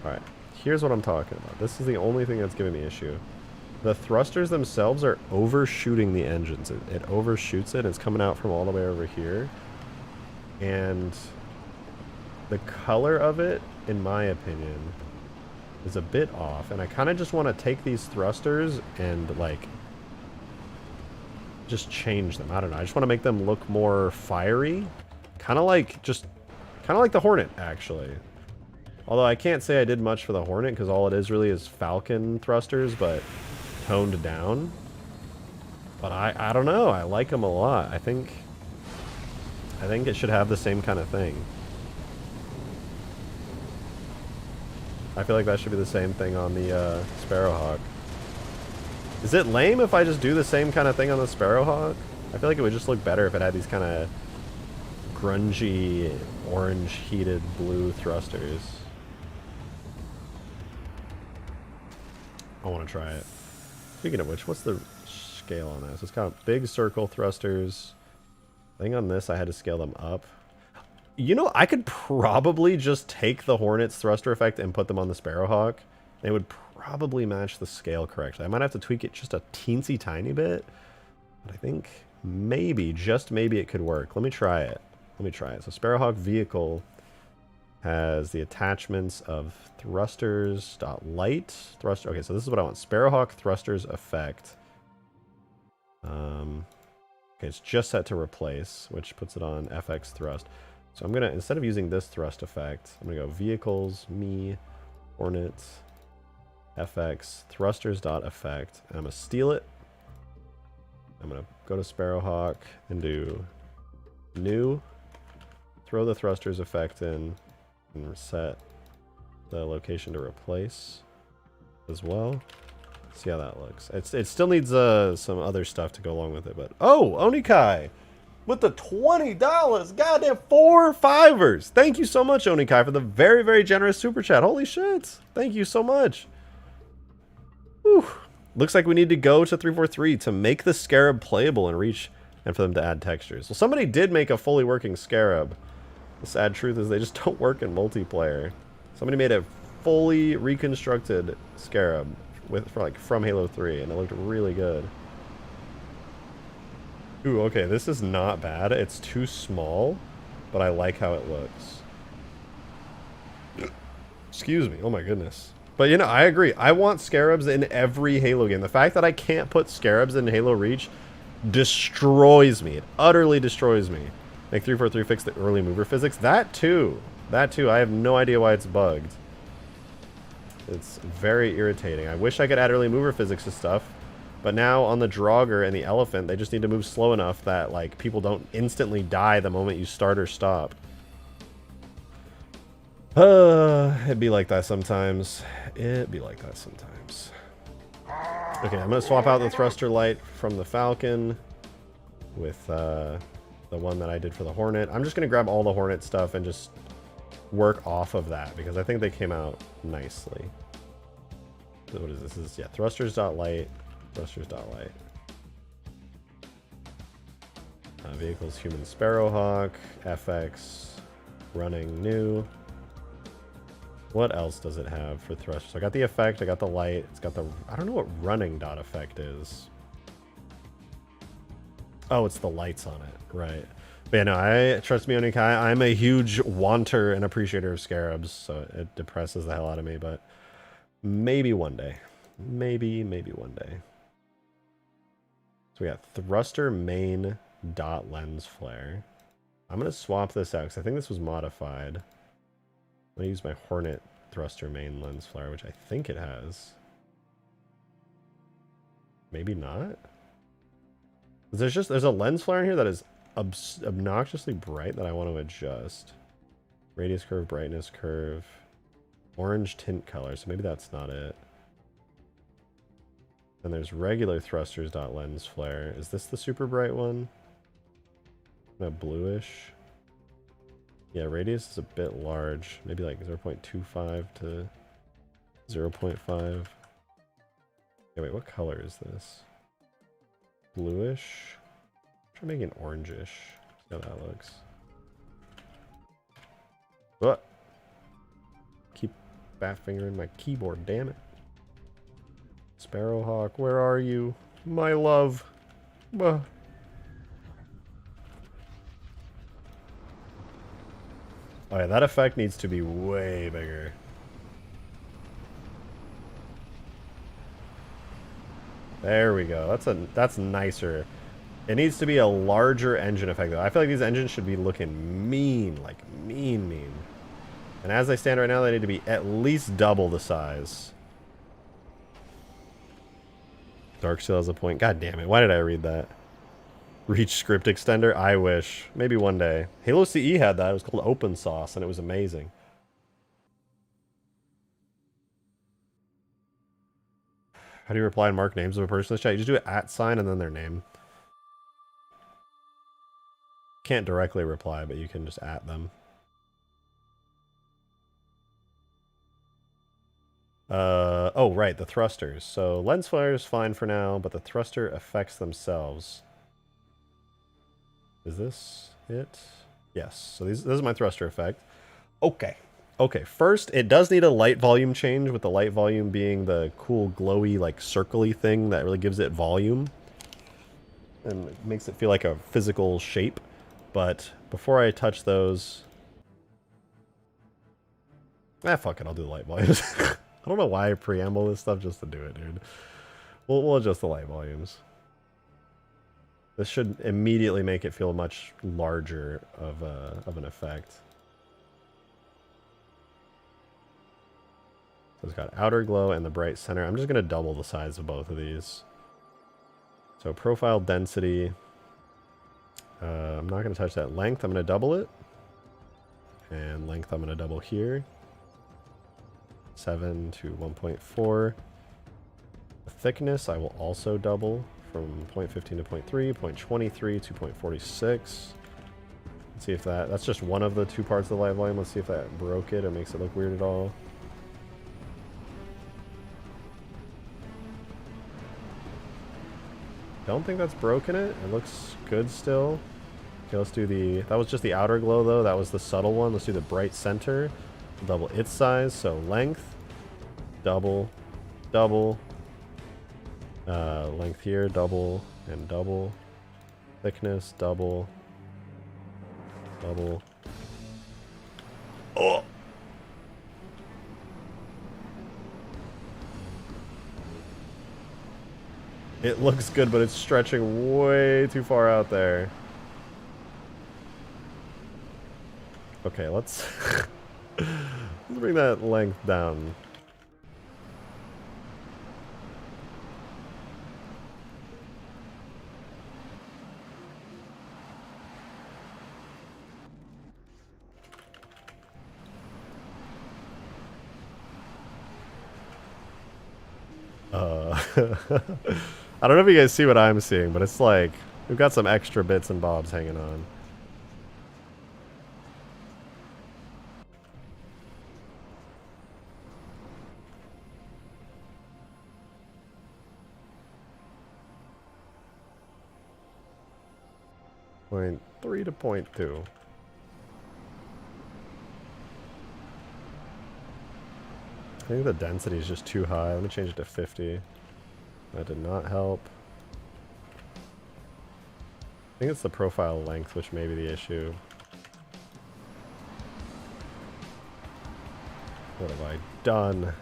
Alright, here's what I'm talking about. This is the only thing that's giving me issue. The thrusters themselves are overshooting the engines. It overshoots it. It's coming out from all the way over here. And the color of it, in my opinion, is a bit off. And I kind of just want to take these thrusters and, like, just change them. I don't know. I just want to make them look more fiery. Kind of like the Hornet, actually. Although I can't say I did much for the Hornet because all it is really is Falcon thrusters, but toned down. But I don't know. I like them a lot. I think it should have the same kind of thing. I feel like that should be the same thing on the Sparrowhawk. Is it lame if I just do the same kind of thing on the Sparrowhawk? I feel like it would just look better if it had these kind of grungy, orange, heated blue thrusters. I want to try it. Speaking of which, what's the scale on this? It's got big circle thrusters. I think on this I had to scale them up. You know, I could probably just take the Hornet's thruster effect and put them on the Sparrowhawk. They would probably match the scale correctly. I might have to tweak it just a teensy tiny bit, but I think maybe, just maybe it could work. Let me try it. Let me try it. So Sparrowhawk vehicle has the attachments of thrusters dot light thruster. Okay, so this is what I want. Sparrowhawk thrusters effect. Okay, it's just set to replace, which puts it on FX thrust. So I'm gonna, instead of using this thrust effect, I'm gonna go vehicles, me, Hornet, FX, thrusters dot effect, and I'm gonna steal it. I'm gonna go to Sparrowhawk and do new, throw the thrusters effect in, and set the location to replace as well. See how that looks. It still needs some other stuff to go along with it, but oh, Onikai with the $20, goddamn 4 fivers. Thank you so much, Onikai, for the very, very generous super chat. Holy shit. Thank you so much. Whew. Looks like we need to go to 343 to make the Scarab playable and reach, and for them to add textures. Well, somebody did make a fully working Scarab. The sad truth is they just don't work in multiplayer. Somebody made a fully reconstructed Scarab from Halo 3, and it looked really good. Ooh, okay, this is not bad. It's too small, but I like how it looks. Excuse me. Oh my goodness. But you know, I agree. I want Scarabs in every Halo game. The fact that I can't put Scarabs in Halo Reach destroys me. It utterly destroys me. Make 343 fix the early mover physics. That too. That too. I have no idea why it's bugged. It's very irritating. I wish I could add early mover physics to stuff. But now on the Jogger and the Elephant, they just need to move slow enough that like people don't instantly die the moment you start or stop. It'd be like that sometimes. It'd be like that sometimes. Okay, I'm gonna swap out the thruster light from the Falcon with the one that I did for the Hornet. I'm just gonna grab all the Hornet stuff and just work off of that because I think they came out nicely. So what is this? This is, yeah, thrusters.light. Thrusters.light. Vehicles, human Sparrowhawk, FX, running new. What else does it have for thrusters? So I got the effect, I got the light, it's got the, I don't know what running dot effect is. Oh, it's the lights on it, right. But yeah, no, trust me, Onikai, I'm a huge wanter and appreciator of Scarabs, so it depresses the hell out of me, but maybe one day. Maybe one day. So we got thruster main dot lens flare. I'm going to swap this out because I think this was modified. I'm going to use my Hornet thruster main lens flare, which I think it has. Maybe not. There's a lens flare in here that is obnoxiously bright that I want to adjust. Radius curve, brightness curve, orange tint color. So maybe that's not it. Then there's regular thrusters dot lens flare. Is this the super bright one? Kind of bluish. Yeah, radius is a bit large. Maybe like 0.25 to 0.5. Yeah, wait, what color is this? Bluish? Try making it orangish. See how that looks. What? Keep bat fingering my keyboard, damn it. Sparrowhawk, where are you? My love. Oh yeah, that effect needs to be way bigger. There we go. That's nicer. It needs to be a larger engine effect though. I feel like these engines should be looking mean, like mean. And as they stand right now, they need to be at least double the size. Darksteel has a point. God damn it. Why did I read that? Reach script extender? I wish. Maybe one day. Halo CE had that. It was called Open Sauce, and it was amazing. How do you reply and mark names of a person in the chat? You just do an @ and then their name. Can't directly reply, but you can just @ them. Oh, right, the thrusters. So lens flare is fine for now, but the thruster effects themselves. Is this it? Yes, so this is my thruster effect. Okay. Okay, first, it does need a light volume change, with the light volume being the cool, glowy, like, circly thing that really gives it volume. And it makes it feel like a physical shape. But before I touch those... fuck it, I'll do the light volumes. I don't know why I preamble this stuff just to do it, dude. We'll adjust the light volumes. This should immediately make it feel much larger of an effect. So it's got outer glow and the bright center. I'm just going to double the size of both of these. So profile density. I'm not going to touch that. Length, I'm going to double it. And length, I'm going to double here. 7 to 1.4. The thickness, I will also double from 0.15 to 0.3, 0.23 to 0.46. Let's see if that's just one of the two parts of the light volume. Let's see if that broke it or makes it look weird at all. Don't think that's broken it. It looks good still. Okay, let's do that was just the outer glow though. That was the subtle one. Let's do the bright center. Double its size. So length, double, double. Length here, double and double. Thickness, double, double. Oh! It looks good, but it's stretching way too far out there. Okay, let's bring that length down. I don't know if you guys see what I'm seeing, but it's like we've got some extra bits and bobs hanging on. Point 3 to 0.2. I think the density is just too high. Let me change it to 50. That did not help. I think it's the profile length, which may be the issue. What have I done?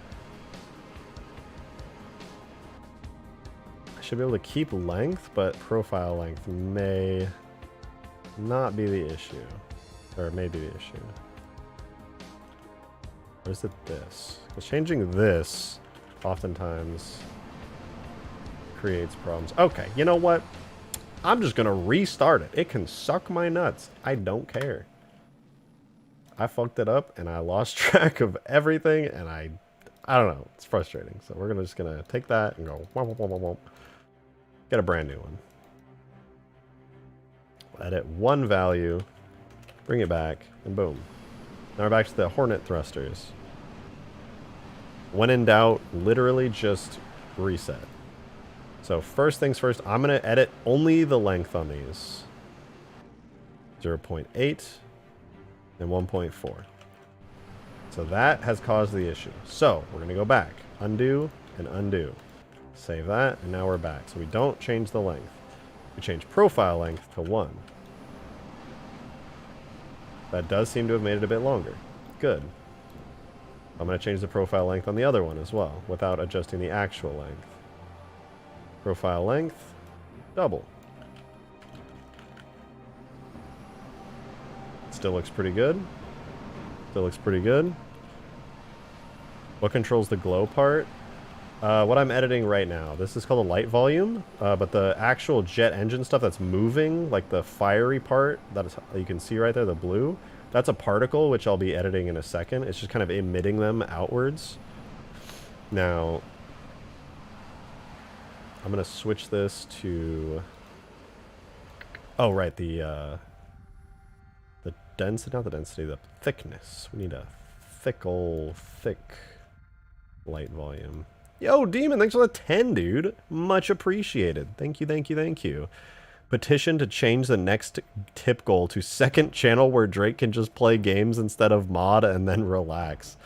I should be able to keep length, but profile length may not be the issue. Or may be the issue. Or is it this? Because changing this oftentimes creates problems. Okay, you know what? I'm just going to restart it. It can suck my nuts. I don't care. I fucked it up and I lost track of everything and I don't know. It's frustrating. So we're just going to take that and go womp, womp, womp, womp. Get a brand new one. Edit one value, bring it back, and boom. Now we're back to the Hornet thrusters. When in doubt, literally just reset. So first things first, I'm going to edit only the length on these. 0.8 and 1.4. So that has caused the issue. So we're going to go back, undo and undo. Save that, and now we're back. So we don't change the length. We change profile length to 1. That does seem to have made it a bit longer. Good. I'm going to change the profile length on the other one as well, without adjusting the actual length. Profile length, double. Still looks pretty good. Still looks pretty good. What controls the glow part? What I'm editing right now. This is called a light volume, but the actual jet engine stuff that's moving, like the fiery part that you can see right there, the blue, that's a particle, which I'll be editing in a second. It's just kind of emitting them outwards. Now, I'm going to switch this to... Oh, right, the density, not the density, the thickness. We need a thick light volume. Yo, Demon, thanks for the 10, dude. Much appreciated. Thank you, thank you, thank you. Petition to change the next tip goal to second channel where Drake can just play games instead of mod and then relax.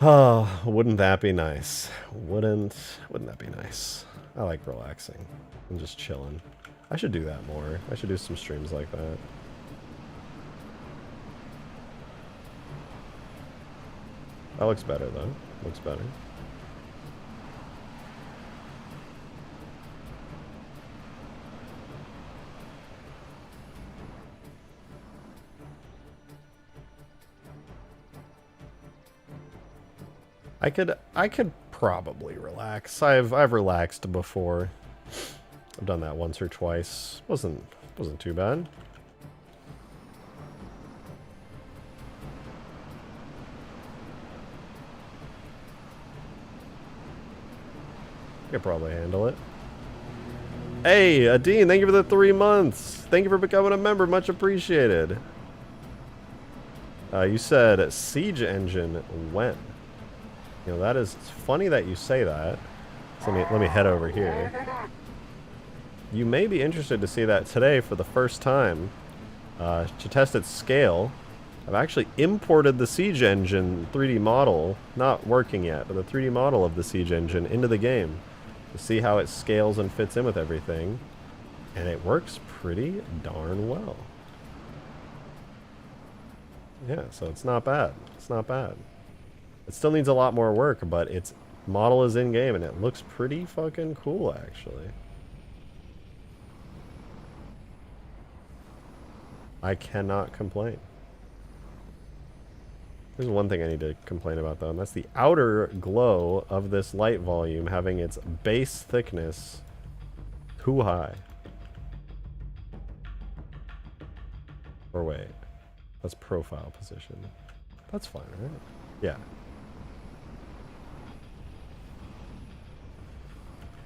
Oh, wouldn't that be nice? Wouldn't that be nice? I like relaxing and just chilling. I should do that more. I should do some streams like that. That looks better though. Looks better. I could probably relax. I've relaxed before. I've done that once or twice. Wasn't too bad. I could probably handle it. Hey, Adine, thank you for the 3 months. Thank you for becoming a member. Much appreciated. You said Siege Engine when? You know, that is funny that you say that. So let me head over here. You may be interested to see that today for the first time. To test its scale, I've actually imported the Siege Engine 3D model, not working yet, but the 3D model of the Siege Engine into the game to see how it scales and fits in with everything. And it works pretty darn well. Yeah, so it's not bad. It's not bad. It still needs a lot more work, but its model is in game and it looks pretty fucking cool, actually. I cannot complain. There's one thing I need to complain about though, and that's the outer glow of this light volume having its base thickness too high. Or wait, that's profile position. That's fine, right? Yeah.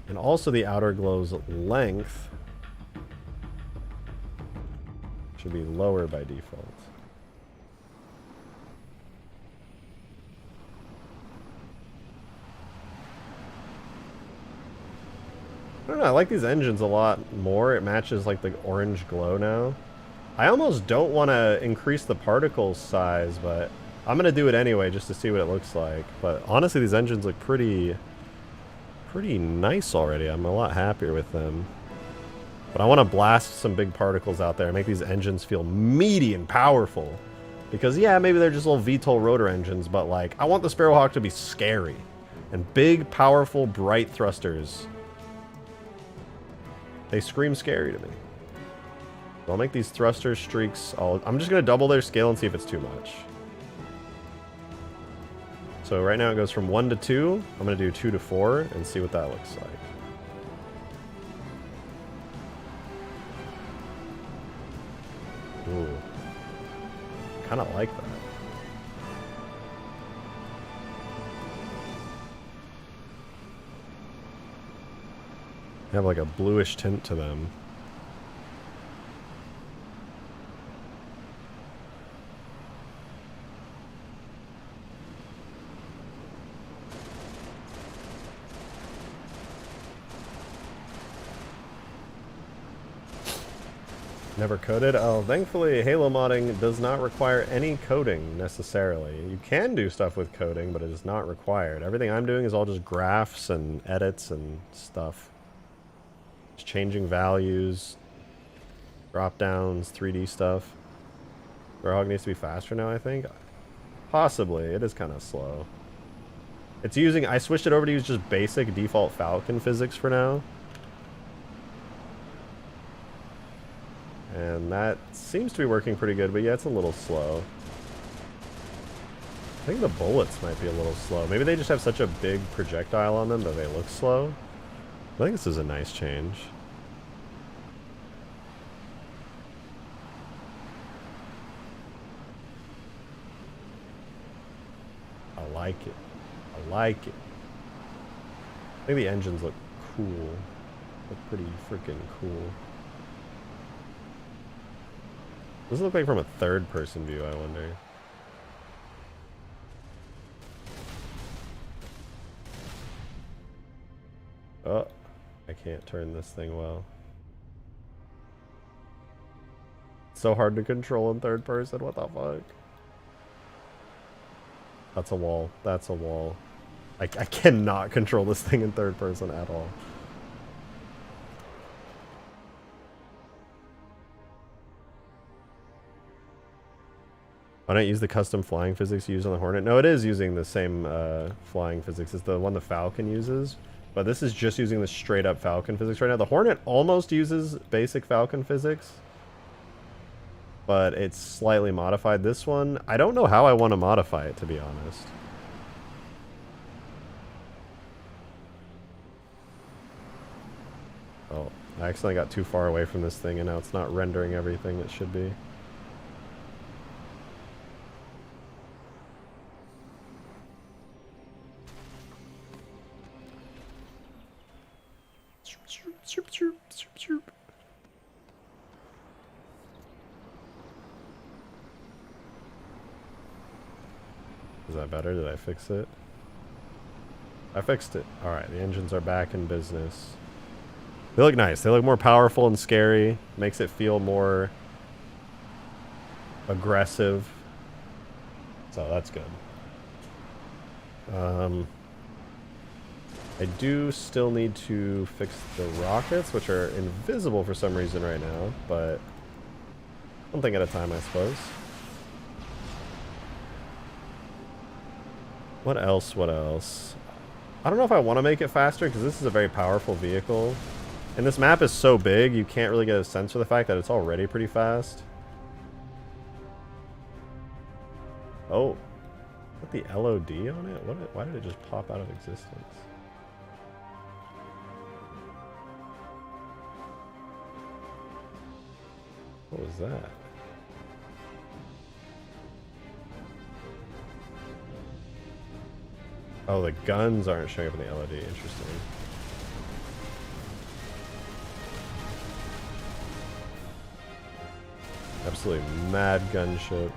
And also the outer glow's length should be lower by default. I don't know, I like these engines a lot more. It matches like the orange glow now. I almost don't want to increase the particle size, but I'm going to do it anyway just to see what it looks like. But honestly, these engines look pretty nice already. I'm a lot happier with them. But I want to blast some big particles out there and make these engines feel meaty and powerful. Because yeah, maybe they're just little VTOL rotor engines, but like, I want the Sparrowhawk to be scary. And big, powerful, bright thrusters. They scream scary to me. So I'll make these thruster streaks. I'm just going to double their scale and see if it's too much. So right now it goes from 1 to 2. I'm going to do 2 to 4 and see what that looks like. Ooh. Kind of like that. They have like a bluish tint to them. Never coded? Oh, thankfully Halo modding does not require any coding necessarily. You can do stuff with coding, but it is not required. Everything I'm doing is all just graphs and edits and stuff. Just changing values, drop downs, 3D stuff. Sparrowhawk needs to be faster now, I think. Possibly. It is kind of slow. It's using, I switched it over to use just basic default Falcon physics for now. And that seems to be working pretty good, but yeah, it's a little slow. I think the bullets might be a little slow. Maybe they just have such a big projectile on them that they look slow. I think this is a nice change. I like it. I like it. I think the engines look cool. Look pretty freaking cool. What does it look like from a third-person view, I wonder? Oh, I can't turn this thing well. So hard to control in third person. What the fuck? That's a wall. That's a wall. I cannot control this thing in third person at all. Why not use the custom flying physics you use on the Hornet? No, it is using the same flying physics as the one the Falcon uses. But this is just using the straight up Falcon physics right now. The Hornet almost uses basic Falcon physics, but it's slightly modified. This one, I don't know how I want to modify it, to be honest. Oh, I accidentally got too far away from this thing and now it's not rendering everything it should be. Is that better? Did I fix it? I fixed it. Alright, the engines are back in business. They look nice. They look more powerful and scary. Makes it feel more aggressive. So that's good. I do still need to fix the rockets, which are invisible for some reason right now, but one thing at a time, I suppose. What else? What else? I don't know if I want to make it faster, because this is a very powerful vehicle. And this map is so big, you can't really get a sense for the fact that it's already pretty fast. Oh. Put the LOD on it? Why did it just pop out of existence? What was that? Oh, the guns aren't showing up in the LOD. Interesting. Absolutely mad gunship.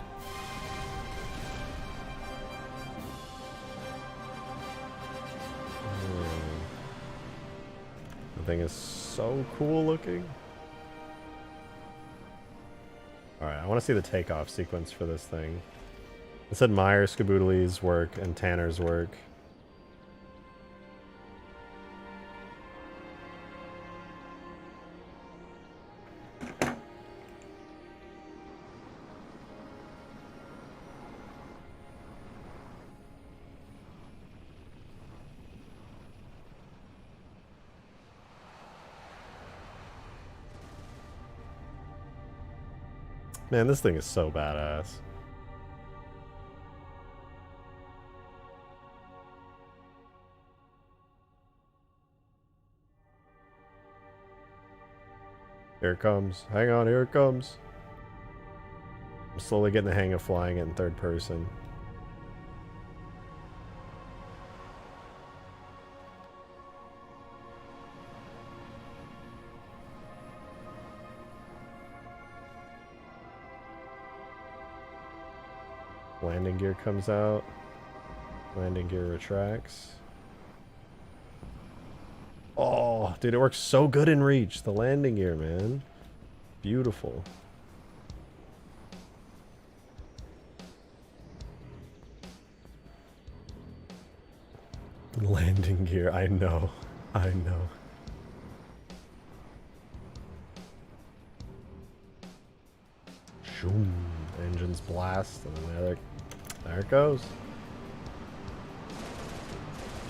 The thing is so cool looking. Alright, I want to see the takeoff sequence for this thing. Let's admire Skaboodly's work and Tanner's work. Man, this thing is so badass. Here it comes. Hang on, here it comes. I'm slowly getting the hang of flying it in third person. Landing gear comes out. Landing gear retracts. Oh, dude, it works so good in reach. The landing gear, man. Beautiful. Landing gear, I know. I know. Shoom. Engines blast, and then there it goes.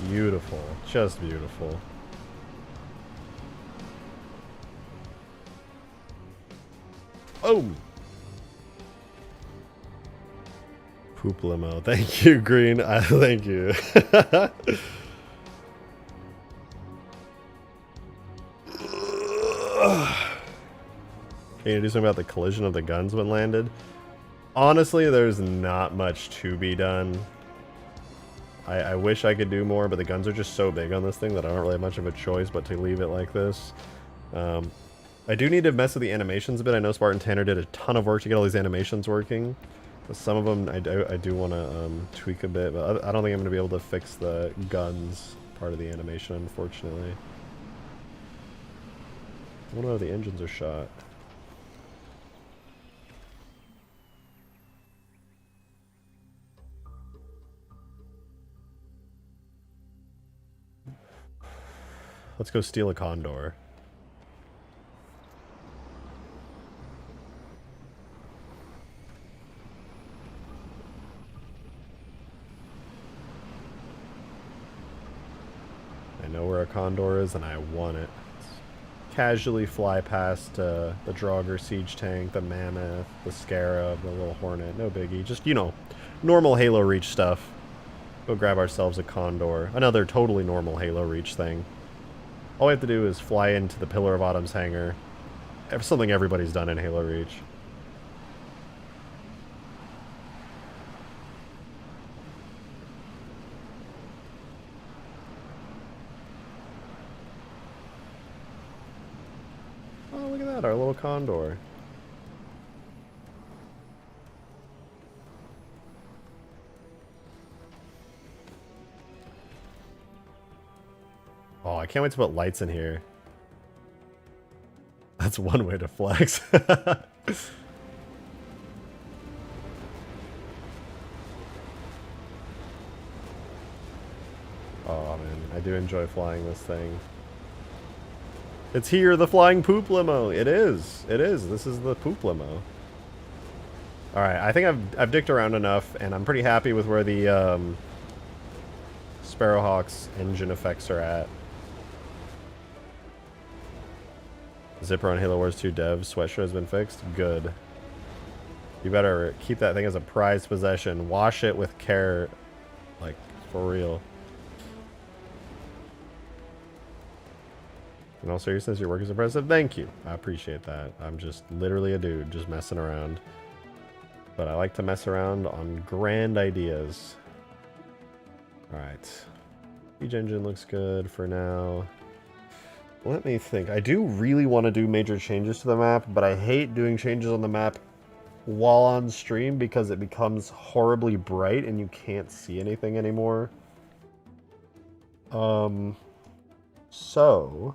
Beautiful. Just beautiful. Boom! Poop limo. Thank you, Green. Thank you. Can you do something about the collision of the guns when landed? Honestly, there's not much to be done. I wish I could do more, but the guns are just so big on this thing that I don't really have much of a choice but to leave it like this. I do need to mess with the animations a bit. I know Spartan Tanner did a ton of work to get all these animations working. But some of them I do want to tweak a bit, but I don't think I'm going to be able to fix the guns part of the animation, unfortunately. I wonder how the engines are shot. Let's go steal a Condor. I know where a Condor is and I want it. Casually fly past the Jogger siege tank, the Mammoth, the Scarab, the little Hornet. No biggie. Just, you know, normal Halo Reach stuff. Go grab ourselves a Condor. Another totally normal Halo Reach thing. All we have to do is fly into the Pillar of Autumn's hangar. Something everybody's done in Halo Reach. Oh, look at that, our little Condor. Oh, I can't wait to put lights in here. That's one way to flex. Oh man, I do enjoy flying this thing. It's here, the flying poop limo. It is. It is. This is the poop limo. All right, I think I've dicked around enough, and I'm pretty happy with where the Sparrowhawk's engine effects are at. Zipper on Halo Wars 2 dev sweatshirt has been fixed. Good. You better keep that thing as a prized possession. Wash it with care, like for real. In all seriousness, your work is impressive. Thank you. I appreciate that. I'm just literally a dude just messing around. But I like to mess around on grand ideas. Alright. Siege engine looks good for now. Let me think. I do really want to do major changes to the map, but I hate doing changes on the map while on stream because it becomes horribly bright and you can't see anything anymore. So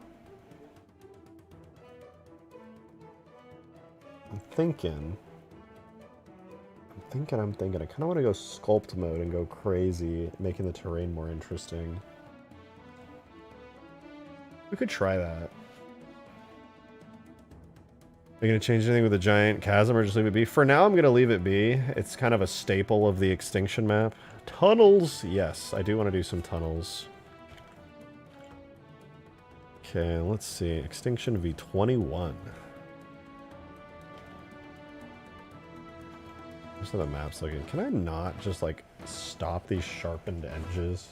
I'm thinking. I kind of want to go sculpt mode and go crazy, making the terrain more interesting. We could try that. Are you going to change anything with the giant chasm or just leave it be? For now, I'm going to leave it be. It's kind of a staple of the extinction map. Tunnels! Yes, I do want to do some tunnels. Okay, let's see. Extinction V21. Here's how the map's looking. Can I not just, like, stop these sharpened edges?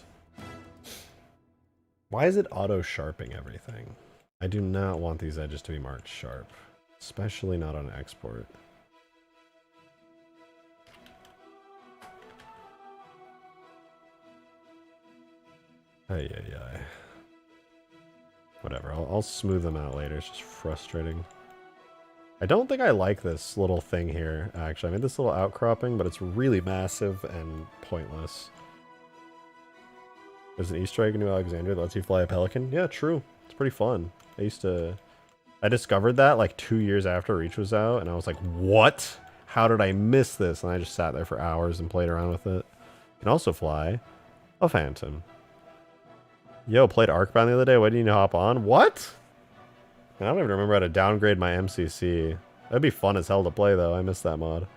Why is it auto-sharping everything? I do not want these edges to be marked sharp. Especially not on export. Ay. Whatever, I'll smooth them out later. It's just frustrating. I don't think I like this little thing here, actually. I made this little outcropping, but it's really massive and pointless. There's an Easter egg in New Alexandria that lets you fly a pelican. Yeah, true. It's pretty fun. I discovered that like 2 years after Reach was out, and I was like, what? How did I miss this? And I just sat there for hours and played around with it. You can also fly a Phantom. Yo, played Arcbound the other day. Why didn't you hop on? What? I don't even remember how to downgrade my MCC. That'd be fun as hell to play, though. I missed that mod.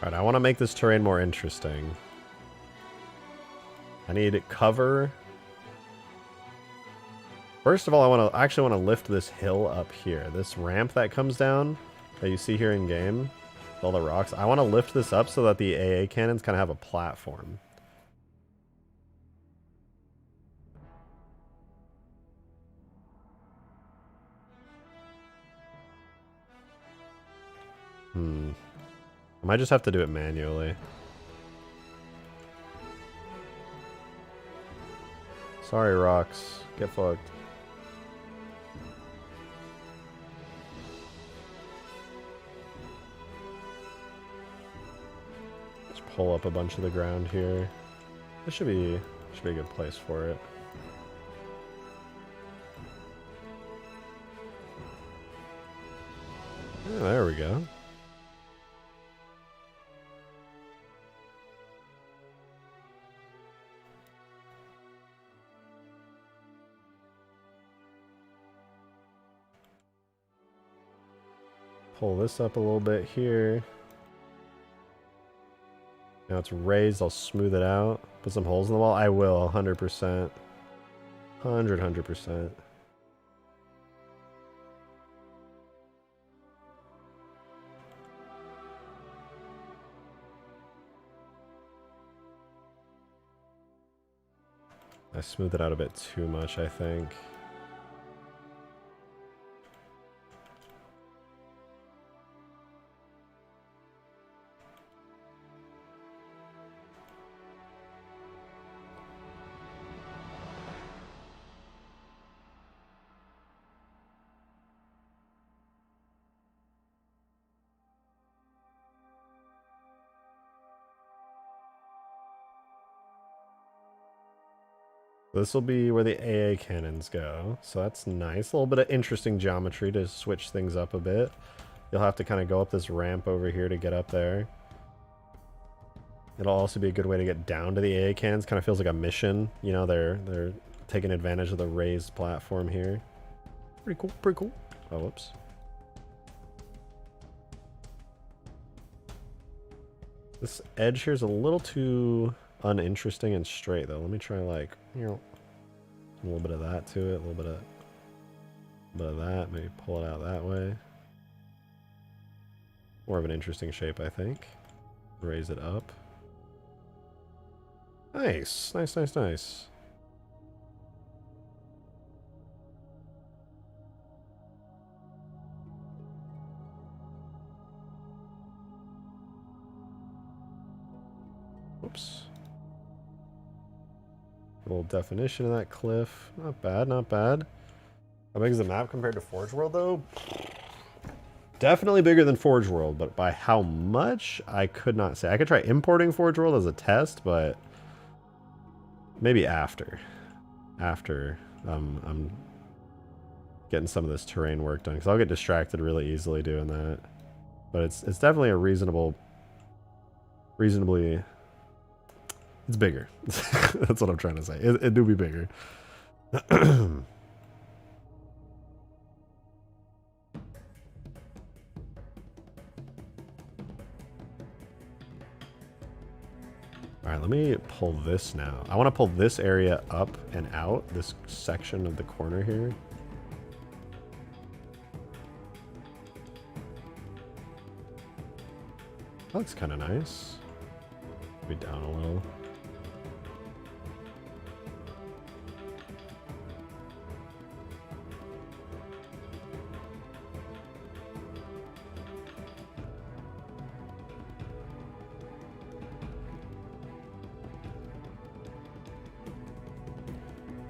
Alright, I want to make this terrain more interesting. I need cover. First of all, I actually want to lift this hill up here. This ramp that comes down that you see here in game, with all the rocks. I want to lift this up so that the AA cannons kind of have a platform. I might just have to do it manually. Sorry, rocks. Get fucked. pull up a bunch of the ground here. This should be a good place for it. Oh, there we go. Pull this up a little bit here. Now it's raised, I'll smooth it out. Put some holes in the wall. I will, 100%. 100%. I smoothed it out a bit too much, I think. This will be where the AA cannons go, so that's nice. A little bit of interesting geometry to switch things up a bit. You'll have to kind of go up this ramp over here to get up there. It'll also be a good way to get down to the AA cannons. Kind of feels like a mission. You know, they're taking advantage of the raised platform here. Pretty cool, pretty cool. Oh, whoops. This edge here is a little too uninteresting and straight, though. Let me try, like, you know, a little bit of that to it, a little bit of that. Maybe pull it out that way. More of an interesting shape, I think. Raise it up. Nice, nice, nice, nice. Whoops. A little definition of that cliff. Not bad, not bad. How big is the map compared to Forge World, though? Definitely bigger than Forge World, but by how much, I could not say. I could try importing Forge World as a test, but maybe after. After I'm getting some of this terrain work done, because I'll get distracted really easily doing that. But it's definitely a reasonably... It's bigger. That's what I'm trying to say. It do be bigger. Alright, let me pull this now. I want to pull this area up and out, this section of the corner here. That looks kind of nice. Be down a little.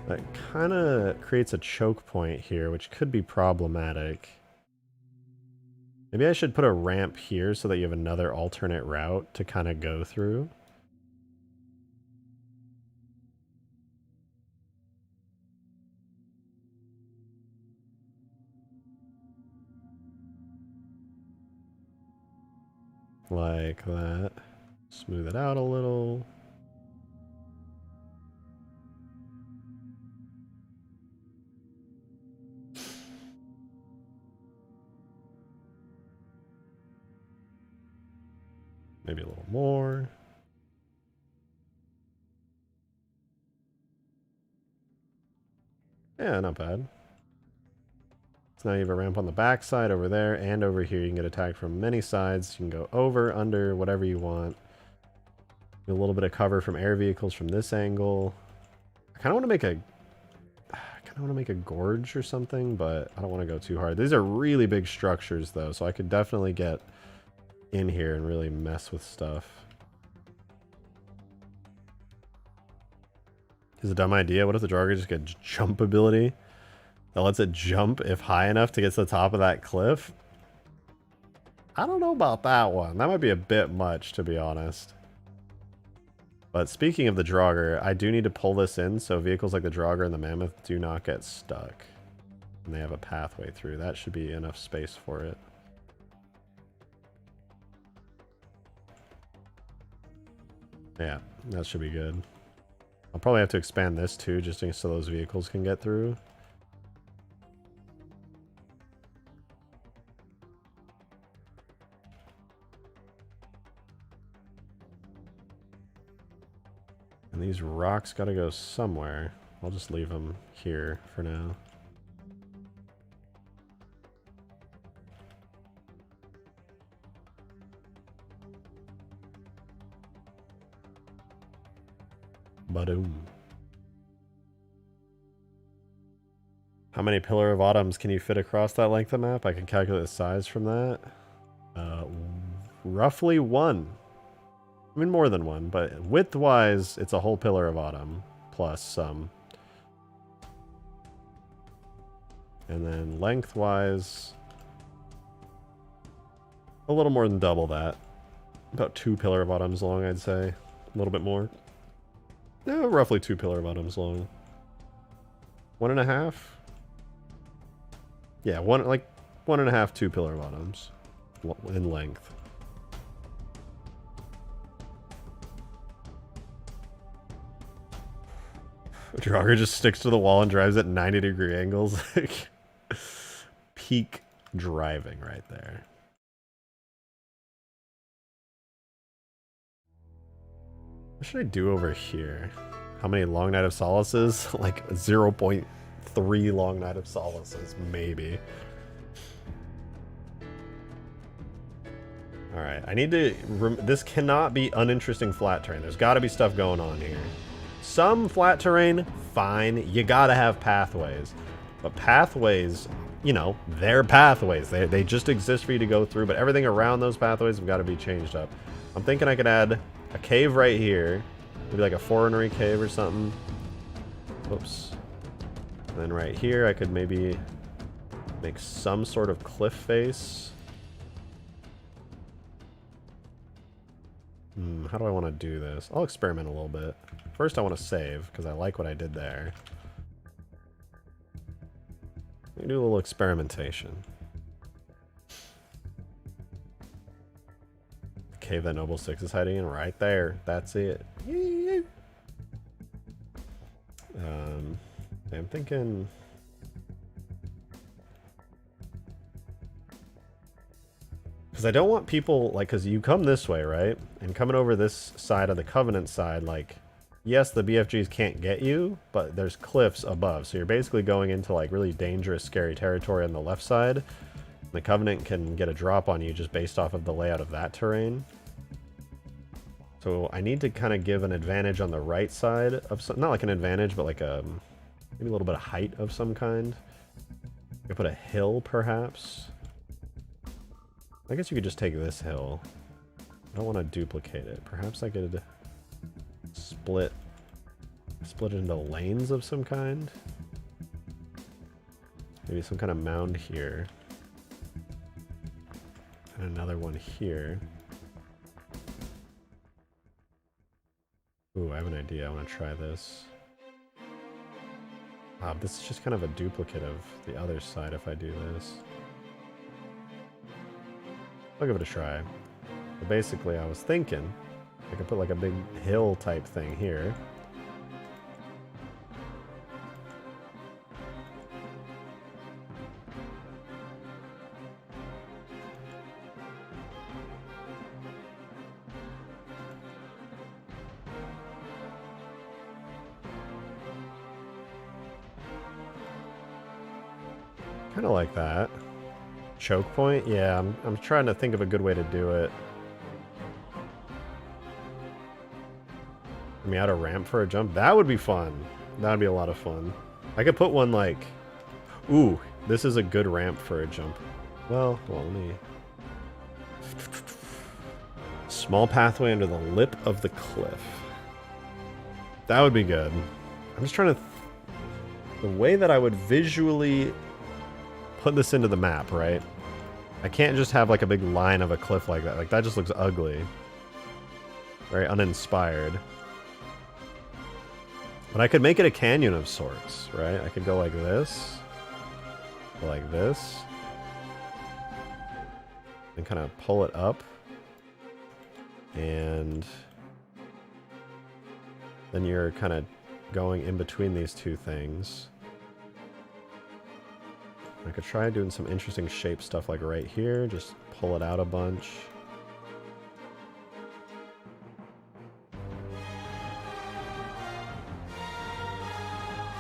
That kind of creates a choke point here, which could be problematic. Maybe I should put a ramp here so that you have another alternate route to kind of go through. Like that. Smooth it out a little. Maybe a little more. Yeah, not bad. So now you have a ramp on the back side over there and over here. You can get attacked from many sides. You can go over, under, whatever you want. Get a little bit of cover from air vehicles from this angle. I kind of want to make a gorge or something, but I don't want to go too hard. These are really big structures though, so I could definitely get in here and really mess with stuff. Is a dumb idea. What if the Jogger just gets jump ability that lets it jump if high enough to get to the top of that cliff? I don't know about that one. That might be a bit much, to be honest. But speaking of the Jogger, I do need to pull this in so vehicles like the Jogger and the Mammoth do not get stuck. And they have a pathway through. That should be enough space for it. Yeah, that should be good. I'll probably have to expand this too, just so those vehicles can get through. And these rocks gotta go somewhere. I'll just leave them here for now. Badoom. How many Pillar of Autumns can you fit across that length of map? I can calculate the size from that. Roughly one. I mean, more than one, but width-wise, it's a whole Pillar of Autumn, plus some. And then length-wise, a little more than double that. About 2 Pillar of Autumns long, I'd say. A little bit more. No, roughly 2 Pillar of Autumns long. 1.5? Yeah, like 1.5, 2 Pillar of Autumns in length. Jogger just sticks to the wall and drives at 90-degree angles. Peak driving right there. What should I do over here? How many Long Night of Solaces? Like 0.3 Long Night of Solaces, maybe. Alright, I need to... This cannot be uninteresting flat terrain. There's got to be stuff going on here. Some flat terrain, fine. You gotta have pathways. But pathways, you know, they're pathways. They just exist for you to go through, but everything around those pathways have got to be changed up. I'm thinking I could add a cave right here. Maybe like a foreignery cave or something. Whoops. And then right here, I could maybe make some sort of cliff face. How do I want to do this? I'll experiment a little bit. First, I want to save, because I like what I did there. Let me do a little experimentation. The cave that Noble 6 is hiding in, right there. That's it. I'm thinking... Because I don't want people, like, because you come this way, right? And coming over this side of the Covenant side, like, yes, the BFGs can't get you, but there's cliffs above. So you're basically going into, like, really dangerous, scary territory on the left side. The Covenant can get a drop on you just based off of the layout of that terrain. So I need to kind of give an advantage on the right side of some, not like an advantage, but like a, maybe a little bit of height of some kind. I could put a hill, perhaps. I guess you could just take this hill. I don't want to duplicate it. Perhaps I could split it into lanes of some kind. Maybe some kind of mound here. And another one here. Ooh, I have an idea. I want to try this. This is just kind of a duplicate of the other side if I do this. I'll give it a try. But basically, I was thinking I could put like a big hill type thing here. Kind of like that. Choke point? Yeah, I'm trying to think of a good way to do it. I mean, add a ramp for a jump? That would be fun. That would be a lot of fun. I could put one like... Ooh, this is a good ramp for a jump. Well, let me... Small pathway under the lip of the cliff. That would be good. I'm just trying to... The way that I would visually put this into the map, right? I can't just have like a big line of a cliff like that. Like that just looks ugly. Very uninspired. But I could make it a canyon of sorts, right? I could go like this. Go like this. And kind of pull it up. And then you're kind of going in between these two things. I could try doing some interesting shape stuff like right here. Just pull it out a bunch.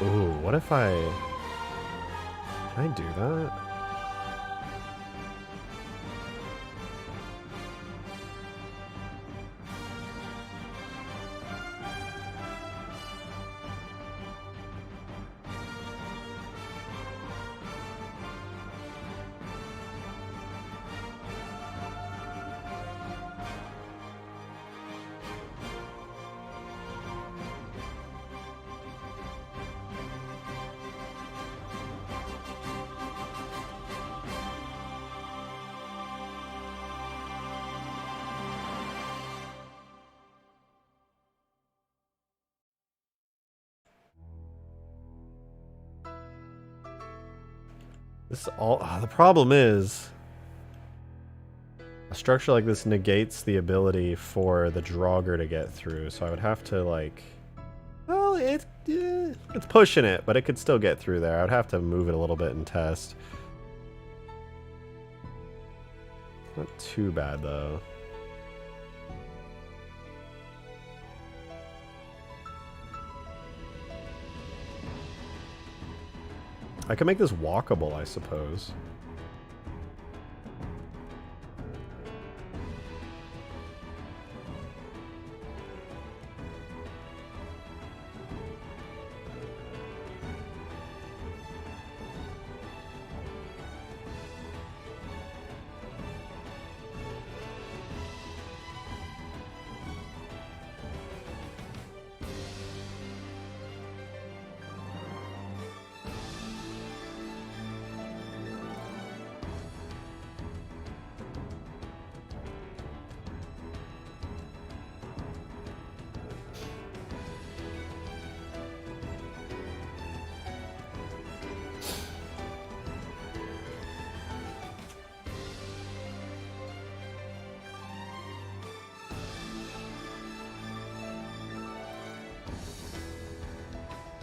Ooh, what if I... Can I do that? This all the problem is a structure like this negates the ability for the Jogger to get through, so I would have to like, well, it's pushing it, but it could still get through there. I would have to move it a little bit and test. Not too bad though. I can make this walkable, I suppose.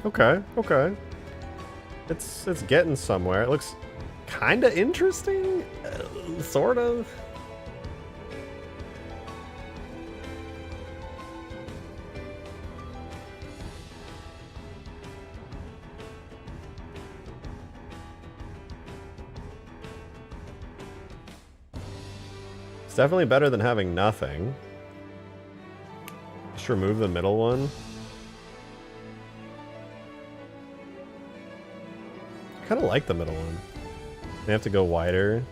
Okay, okay. It's getting somewhere. It looks kind of interesting, sort of. It's definitely better than having nothing. Just remove the middle one. I kind of like the middle one. They have to go wider.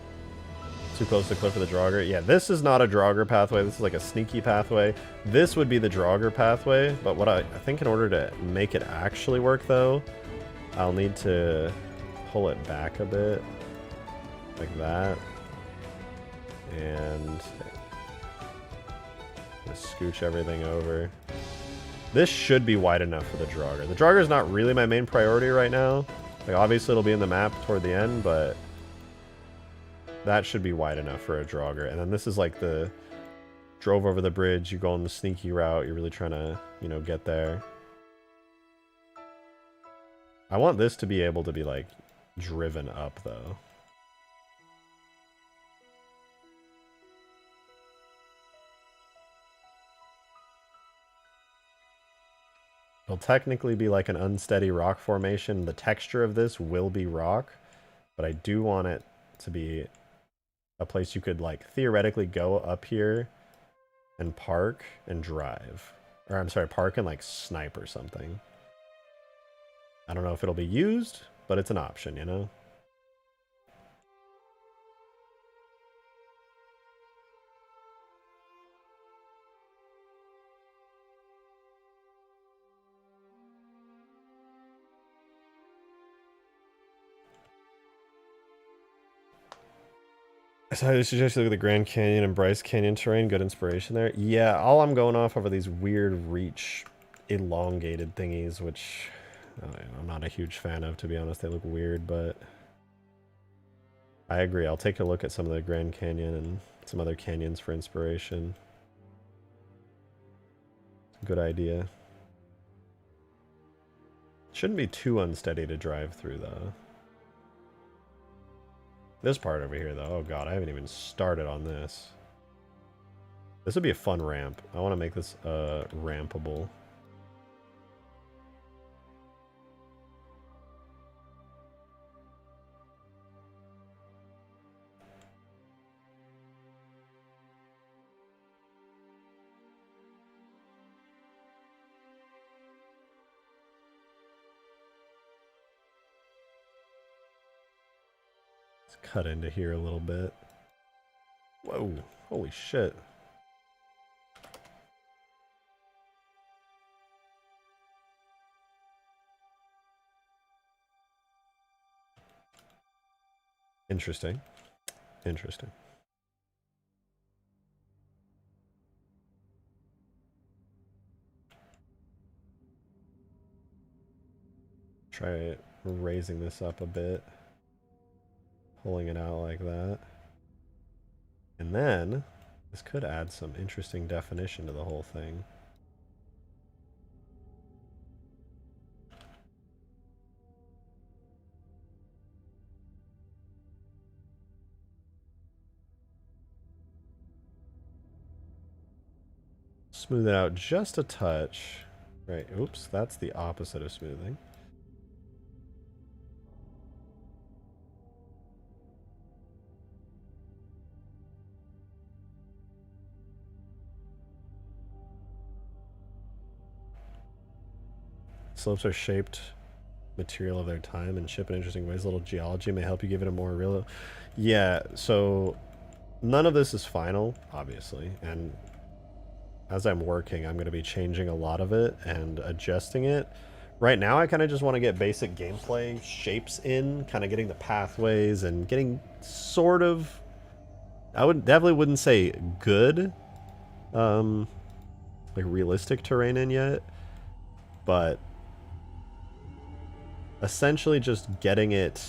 Too close to the cliff for the Jogger. Yeah, this is not a Jogger pathway. This is like a sneaky pathway. This would be the Jogger pathway, but what I think in order to make it actually work though, I'll need to pull it back a bit. Like that. And just scooch everything over. This should be wide enough for the Jogger. The Jogger is not really my main priority right now. Like, obviously it'll be in the map toward the end, but that should be wide enough for a Jogger. And then this is like the drove over the bridge, you go on the sneaky route, you're really trying to, you know, get there. I want this to be able to be like driven up though. It'll technically be like an unsteady rock formation. The texture of this will be rock, but I do want it to be a place you could like theoretically go up here and park and drive. Or I'm sorry, park and like snipe or something. I don't know if it'll be used, but it's an option, you know? So I suggest you look at the Grand Canyon and Bryce Canyon terrain. Good inspiration there. Yeah, all I'm going off are these weird reach elongated thingies, which I'm not a huge fan of, to be honest. They look weird, but I agree. I'll take a look at some of the Grand Canyon and some other canyons for inspiration. Good idea. Shouldn't be too unsteady to drive through, though. This part over here, though. Oh, God, I haven't even started on this. This would be a fun ramp. I want to make this rampable. Cut into here a little bit. Whoa, holy shit. Interesting. Interesting. Try raising this up a bit. Pulling it out like that. And then, this could add some interesting definition to the whole thing. Smooth it out just a touch. Right, oops, that's the opposite of smoothing. Slopes are shaped material of their time and ship in interesting ways. A little geology may help you give it a more real... Yeah, so none of this is final, obviously, and as I'm working, I'm going to be changing a lot of it and adjusting it. Right now, I kind of just want to get basic gameplay shapes in, kind of getting the pathways and getting sort of... I definitely wouldn't say good, like realistic terrain in yet, but essentially just getting it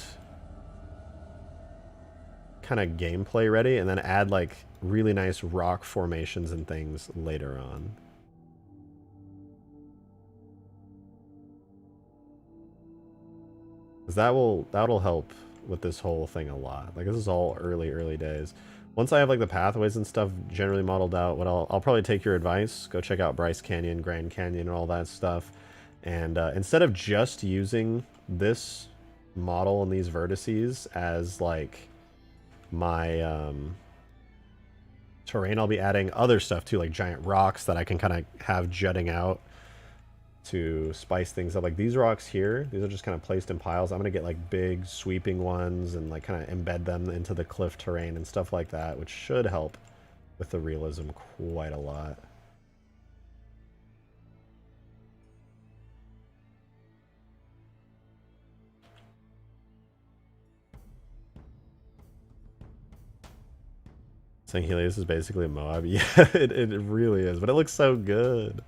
kind of gameplay ready and then add like really nice rock formations and things later on. Because that'll help with this whole thing a lot. Like this is all early days. Once I have like the pathways and stuff generally modeled out, what I'll probably take your advice, go check out Bryce Canyon, Grand Canyon, and all that stuff. And instead of just using this model and these vertices as like my terrain, I'll be adding other stuff too, like giant rocks that I can kind of have jutting out to spice things up. Like these rocks here, these are just kind of placed in piles. I'm gonna get like big sweeping ones and like kind of embed them into the cliff terrain and stuff like that, which should help with the realism quite a lot. Saying Helios is basically a Moab. Yeah, it really is, but it looks so good.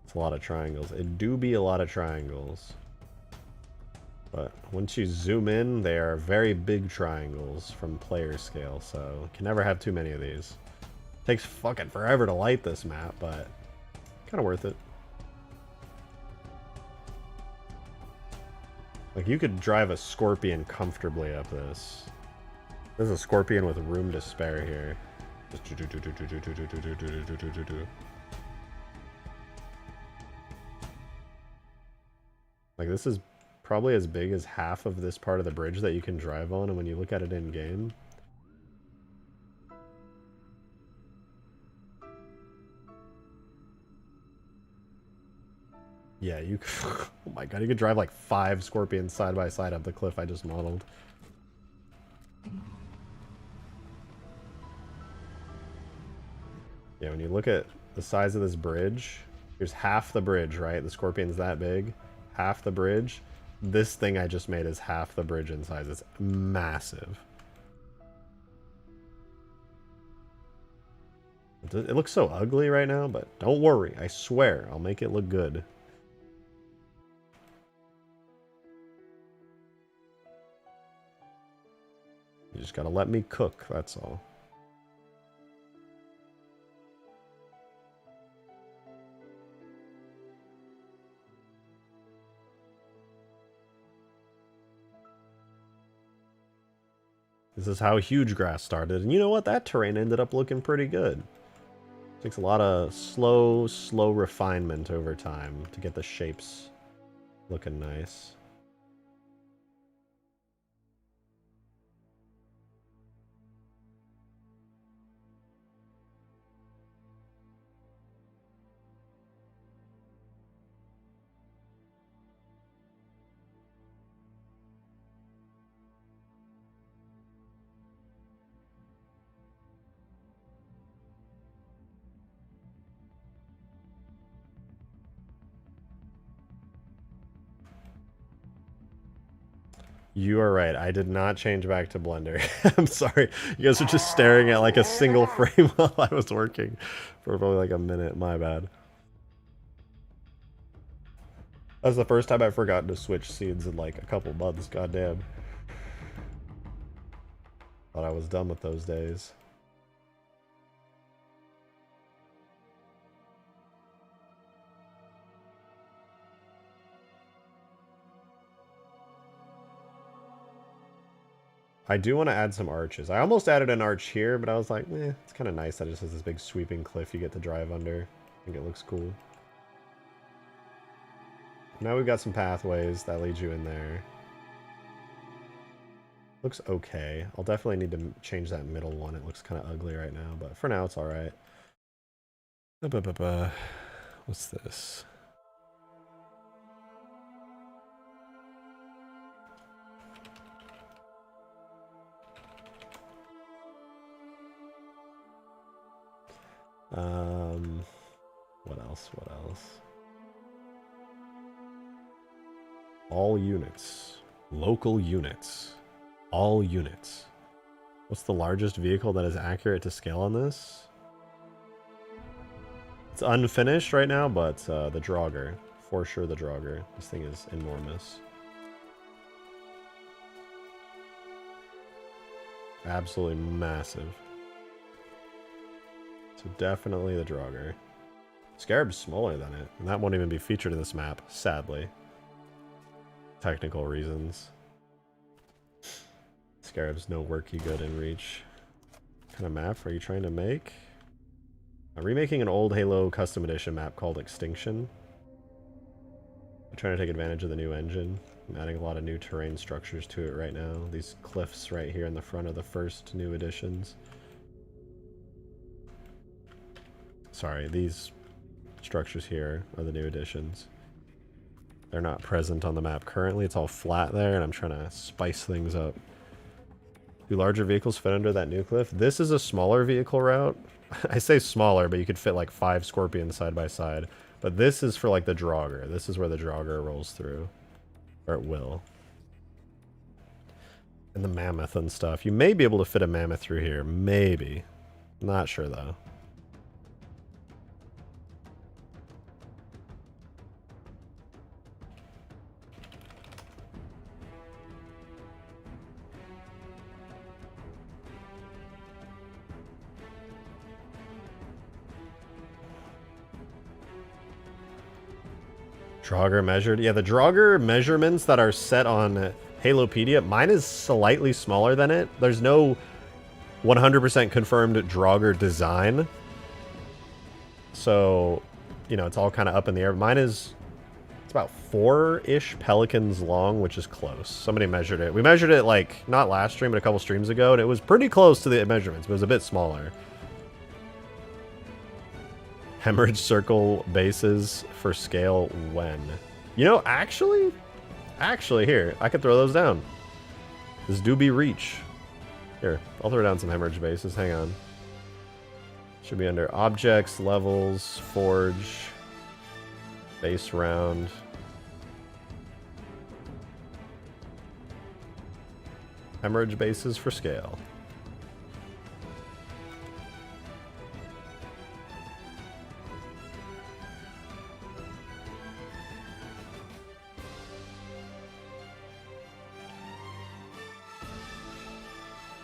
It's a lot of triangles. It do be a lot of triangles. But once you zoom in, they are very big triangles from player scale, so you can never have too many of these. Takes fucking forever to light this map, but kind of worth it. Like, you could drive a Scorpion comfortably up this. There's a Scorpion with room to spare here. Like, this is probably as big as half of this part of the bridge that you can drive on, and when you look at it in game, yeah, you oh my god, you could drive like 5 Scorpions side by side up the cliff I just modeled. Yeah, when you look at the size of this bridge, here's half the bridge, right? The Scorpion's that big. Half the bridge. This thing I just made is half the bridge in size. It's massive. It looks so ugly right now, but don't worry. I swear, I'll make it look good. You just gotta let me cook, that's all. This is how huge grass started. And you know what? That terrain ended up looking pretty good. Takes a lot of slow refinement over time to get the shapes looking nice. You are right. I did not change back to Blender. I'm sorry. You guys are just staring at like a single frame while I was working for probably like a minute. My bad. That's the first time I've forgotten to switch scenes in like a couple months. Goddamn. Thought I was done with those days. I do want to add some arches. I almost added an arch here, but I was like, eh, it's kind of nice that it just has this big sweeping cliff you get to drive under. I think it looks cool. Now we've got some pathways that lead you in there. Looks okay. I'll definitely need to change that middle one. It looks kind of ugly right now, but for now it's alright. What's this? What else? What else? All units. Local units. All units. What's the largest vehicle that is accurate to scale on this? It's unfinished right now, but the Jogger. For sure the Jogger. This thing is enormous. Absolutely massive. So definitely the Jogger. Scarab's smaller than it, and that won't even be featured in this map, sadly. Technical reasons. Scarab's no worky good in Reach. What kind of map are you trying to make? I'm remaking an old Halo custom edition map called Extinction. I'm trying to take advantage of the new engine. I'm adding a lot of new terrain structures to it right now. These cliffs right here in the front of the first new additions. Sorry, these structures here are the new additions. They're not present on the map currently. It's all flat there, and I'm trying to spice things up. Do larger vehicles fit under that new cliff? This is a smaller vehicle route. I say smaller, but you could fit like 5 Scorpions side by side. But this is for like the Jogger. This is where the Jogger rolls through. Or it will. And the Mammoth and stuff. You may be able to fit a Mammoth through here. Maybe. Not sure though. Jogger measured. Yeah, the Jogger measurements that are set on Halopedia, mine is slightly smaller than it. There's no 100% confirmed Jogger design. So, you know, it's all kind of up in the air. Mine is, it's about 4-ish pelicans long, which is close. Somebody measured it. We measured it like, not last stream, but a couple streams ago, and it was pretty close to the measurements, but it was a bit smaller. Hemorrhage circle bases for scale when? You know, actually, here, I could throw those down. This do be reach. Here, I'll throw down some hemorrhage bases. Hang on. Should be under objects, levels, forge, base round. Hemorrhage bases for scale.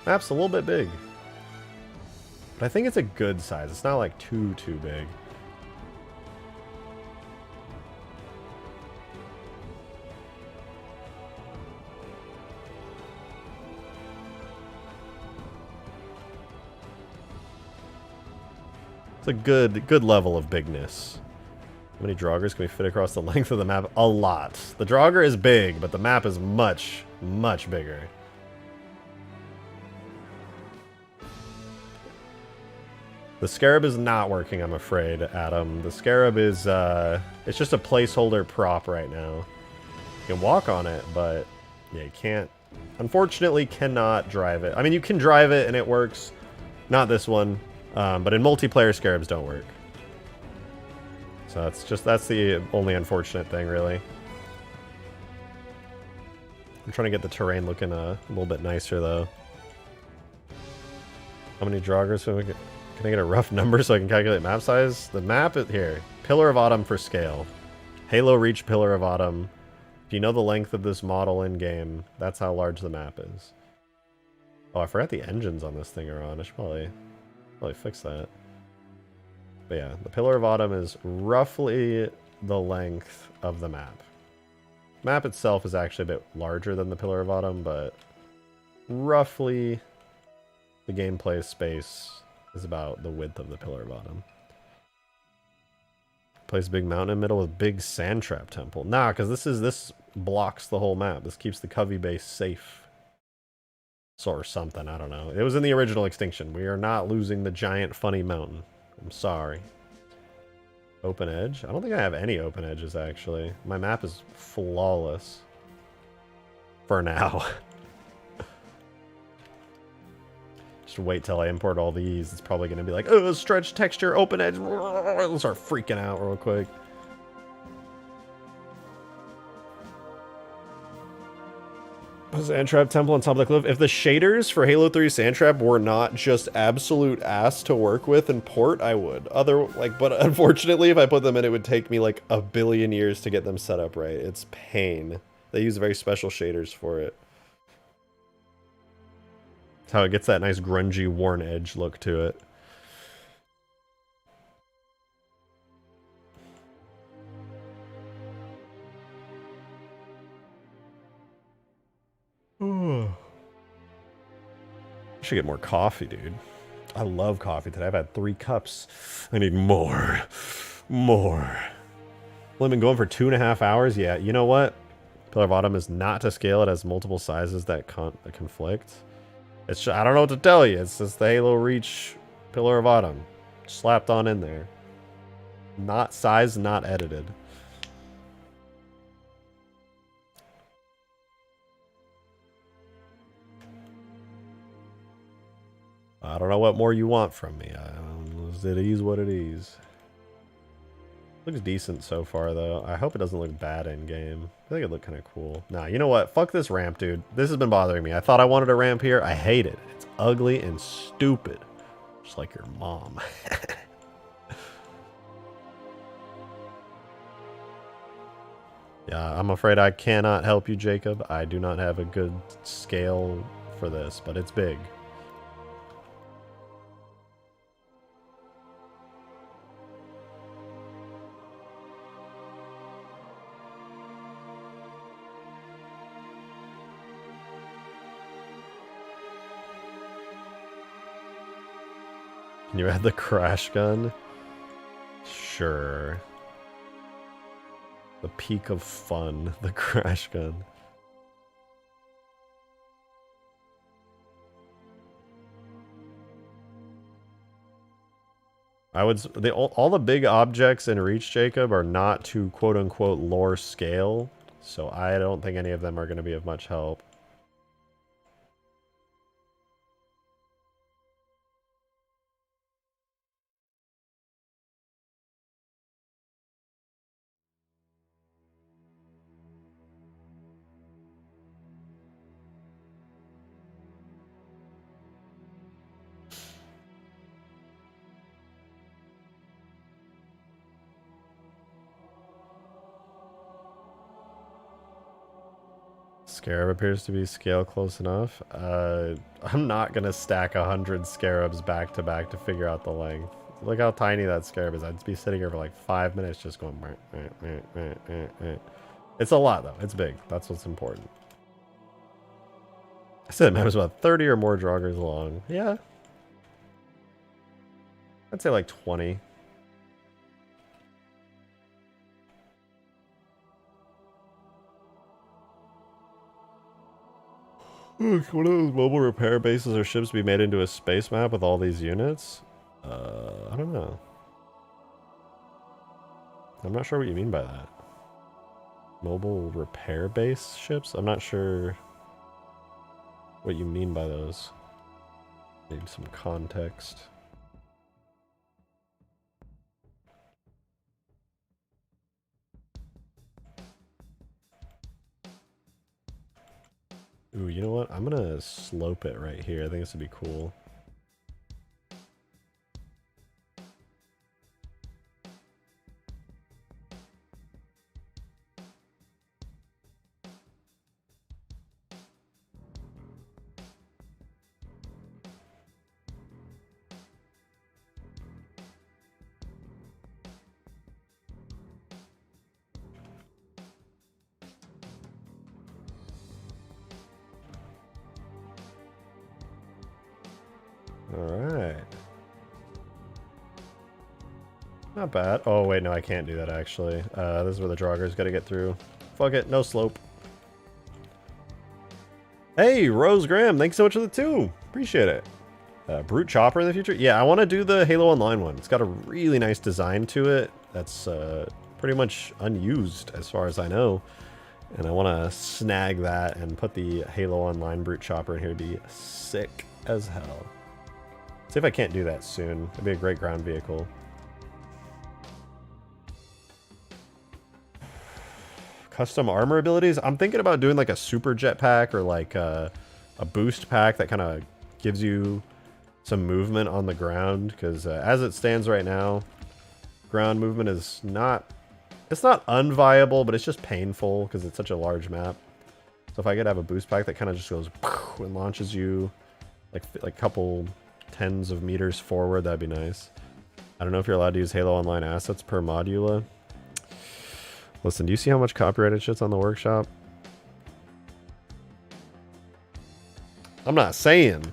Map's a little bit big. But I think it's a good size. It's not like too big. It's a good level of bigness. How many Joggers can we fit across the length of the map? A lot. The Jogger is big, but the map is much bigger. The Scarab is not working, I'm afraid, Adam. The Scarab is, it's just a placeholder prop right now. You can walk on it, but yeah, you can't, unfortunately, cannot drive it. I mean, you can drive it and it works. Not this one. But in multiplayer, Scarabs don't work. So that's the only unfortunate thing, really. I'm trying to get the terrain looking a little bit nicer, though. How many Joggers can we get? Can I get a rough number so I can calculate map size? The map is here. Pillar of Autumn for scale. Halo Reach Pillar of Autumn. If you know the length of this model in game, that's how large the map is. Oh, I forgot the engines on this thing are on. I should probably fix that. But yeah, the Pillar of Autumn is roughly the length of the map. Map itself is actually a bit larger than the Pillar of Autumn, but roughly the gameplay space is about the width of the Pillar of Autumn. Place a big mountain in the middle with big sand trap temple. Nah, because this blocks the whole map. This keeps the Covey base safe. Or something, I don't know. It was in the original Extinction. We are not losing the giant funny mountain. I'm sorry. Open edge? I don't think I have any open edges, actually. My map is flawless. For now. Just wait till I import all these. It's probably going to be like, oh, stretch texture, open edge. It'll start freaking out real quick. Sandtrap Temple on top of the cliff. If the shaders for Halo 3 Sandtrap were not just absolute ass to work with and port, I would. But unfortunately, if I put them in, it would take me like a billion years to get them set up right. It's pain. They use very special shaders for it. That's how it gets that nice grungy, worn edge look to it. I should get more coffee, dude. I love coffee today. I've had 3 cups. I need more. More. Well, I've been going for 2.5 hours. Yeah, you know what? Pillar of Autumn is not to scale. It has multiple sizes that conflict. It's just, I don't know what to tell you. It's just the Halo Reach Pillar of Autumn. Slapped on in there. Not sized, not edited. I don't know what more you want from me. It is what it is. Looks decent so far, though. I hope it doesn't look bad in game. I think it looked kind of cool. Nah, you know what? Fuck this ramp, dude. This has been bothering me. I thought I wanted a ramp here. I hate it. It's ugly and stupid. Just like your mom. Yeah, I'm afraid I cannot help you, Jacob. I do not have a good scale for this, but it's big. Can you add the crash gun? Sure. The peak of fun, the crash gun. All the big objects in Reach, Jacob, are not to quote-unquote lore scale, so I don't think any of them are going to be of much help. Scarab appears to be scale close enough. I'm not gonna stack 100 scarabs back to back to figure out the length. Look how tiny that scarab is. I'd be sitting here for like 5 minutes just going. It's a lot though. It's big. That's what's important. I said it matters about 30 or more joggers long. Yeah. I'd say like 20. One of those mobile repair bases or ships be made into a space map with all these units? I don't know. I'm not sure what you mean by that. Mobile repair base ships? I'm not sure what you mean by those. Need some context. Ooh, you know what? I'm gonna slope it right here. I think this would be cool. Alright. Not bad. Oh, wait, no, I can't do that, actually. This is where the Jogger's gotta get through. Fuck it, no slope. Hey, Rose Graham, thanks so much for the 2. Appreciate it. Brute Chopper in the future? Yeah, I want to do the Halo Online one. It's got a really nice design to it. That's pretty much unused, as far as I know. And I want to snag that and put the Halo Online Brute Chopper in here. It'd be sick as hell. See if I can't do that soon. It'd be a great ground vehicle. Custom armor abilities? I'm thinking about doing like a super jetpack or like a boost pack that kind of gives you some movement on the ground. Because as it stands right now, ground movement is not... It's not unviable, but it's just painful because it's such a large map. So if I could have a boost pack that kind of just goes and launches you like a couple tens of meters forward, that'd be nice. I don't know if you're allowed to use Halo Online assets per modula. Listen, do you see how much copyrighted shit's on the workshop? I'm not saying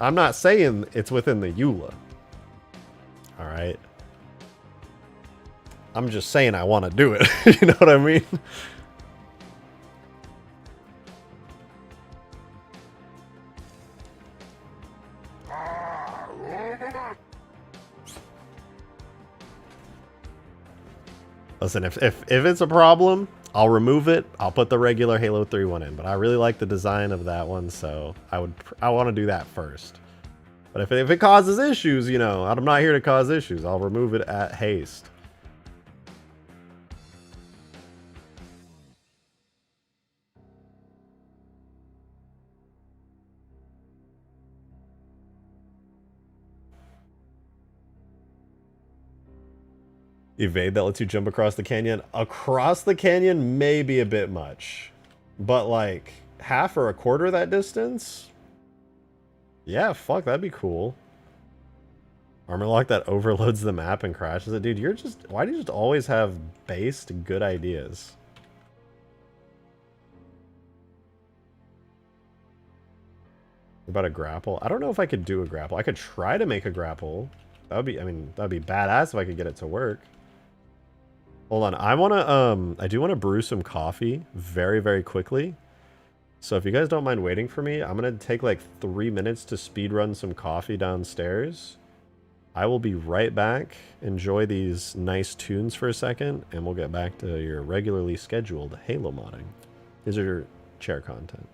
I'm not saying it's within the EULA. All right. I'm just saying I want to do it. You know what I mean? Listen, if it's a problem, I'll remove it. I'll put the regular Halo 3 one in. But I really like the design of that one, so I want to do that first. But if it causes issues, you know, I'm not here to cause issues. I'll remove it at haste. Evade that lets you jump across the canyon. Across the canyon may be a bit much. But like half or a quarter of that distance? Yeah, fuck, that'd be cool. Armor lock that overloads the map and crashes it. Dude, why do you just always have based good ideas? About a grapple? I don't know if I could do a grapple. I could try to make a grapple. That would be, I mean, that'd be badass if I could get it to work. Hold on, I do want to brew some coffee very, very quickly. So if you guys don't mind waiting for me, I'm going to take like 3 minutes to speed run some coffee downstairs. I will be right back. Enjoy these nice tunes for a second, and we'll get back to your regularly scheduled Halo modding. These are your chair content.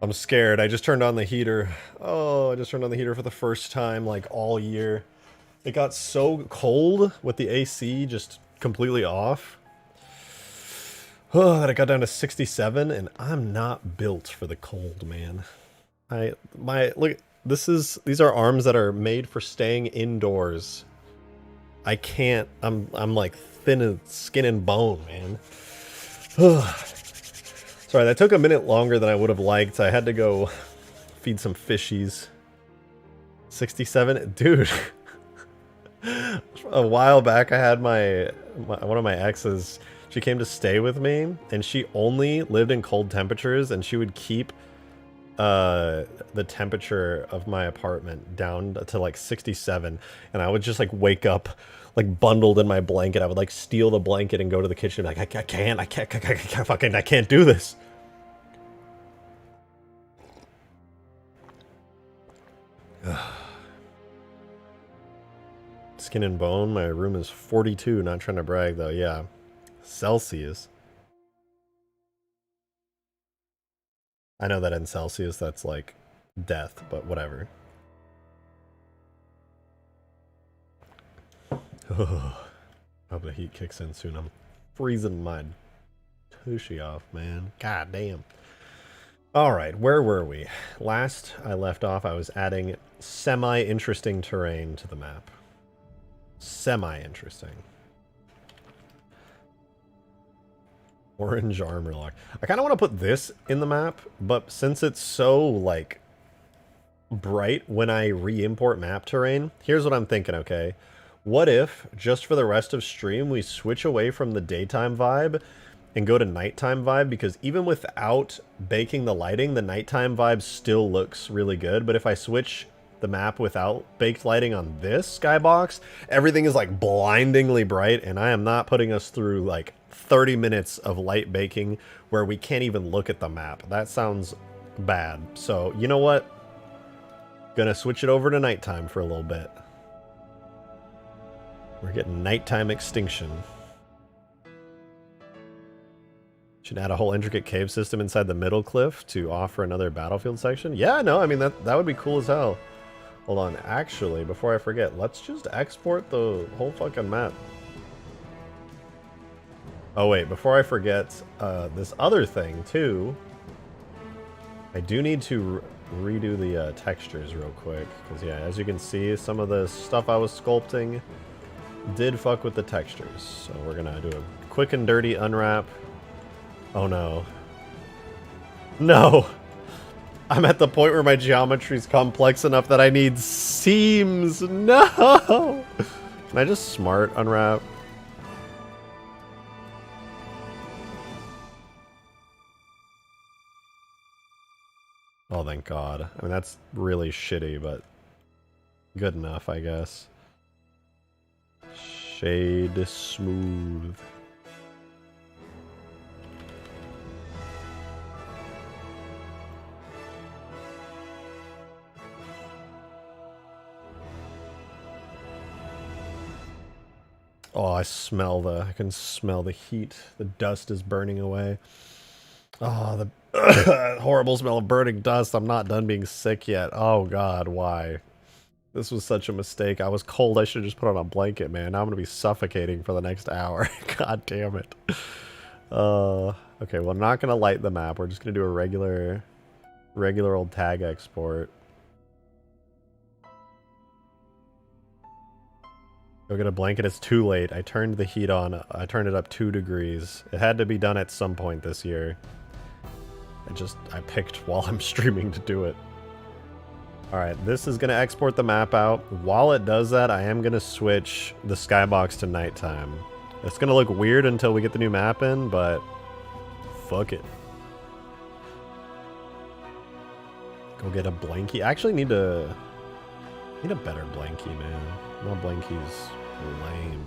I'm scared. I just turned on the heater. Oh, I just turned on the heater for the first time like all year. It got so cold with the AC just completely off. Oh, that it got down to 67, and I'm not built for the cold, man. Look, these are arms that are made for staying indoors. I can't. I'm like thin as skin and bone, man. Sorry, that took a minute longer than I would have liked. I had to go feed some fishies. 67, dude. A while back, I had one of my exes. She came to stay with me, and she only lived in cold temperatures, and she would keep the temperature of my apartment down to like 67, and I would just like wake up like bundled in my blanket. I would like steal the blanket and go to the kitchen like I can't do this. Skin and bone. My room is 42. Not trying to brag though. Yeah, Celsius. I know that in Celsius that's like death, but whatever. Hope the heat kicks in soon. I'm freezing my tushy off, man. God damn. Alright, where were we? Last I left off, I was adding semi-interesting terrain to the map. Semi-interesting. Orange armor lock. I kind of want to put this in the map, but since it's so, like, bright when I re-import map terrain, here's what I'm thinking, okay? What if, just for the rest of stream, we switch away from the daytime vibe and go to nighttime vibe? Because even without baking the lighting, the nighttime vibe still looks really good. But if I switch the map without baked lighting on this skybox, everything is like blindingly bright, and I am not putting us through like 30 minutes of light baking where we can't even look at the map. That sounds bad. So, you know what? Gonna switch it over to nighttime for a little bit. We're getting nighttime extinction. Should add a whole intricate cave system inside the middle cliff to offer another battlefield section. Yeah, no, I mean, that would be cool as hell. Hold on, actually, before I forget, let's just export the whole fucking map. Oh wait, before I forget, this other thing too. I do need to redo the textures real quick, because yeah, as you can see, some of the stuff I was sculpting did fuck with the textures. So we're gonna do a quick and dirty unwrap. Oh no. No! I'm at the point where my geometry is complex enough that I need seams. No! Can I just smart unwrap? Oh, thank God. I mean, that's really shitty, but good enough, I guess. Shade smooth. Oh, I can smell the heat. The dust is burning away. Oh, the horrible smell of burning dust. I'm not done being sick yet. Oh God, why? This was such a mistake. I was cold. I should have just put on a blanket, man. Now I'm gonna be suffocating for the next hour. God damn it. Okay, well, I'm not gonna light the map. We're just gonna do a regular old tag export. Go get a blanket. It's too late. I turned the heat on. I turned it up 2 degrees. It had to be done at some point this year. I picked while I'm streaming to do it. Alright, this is going to export the map out. While it does that, I am going to switch the skybox to nighttime. It's going to look weird until we get the new map in, but fuck it. Go get a blankie. I actually need a better blankie, man. No blankie's lame.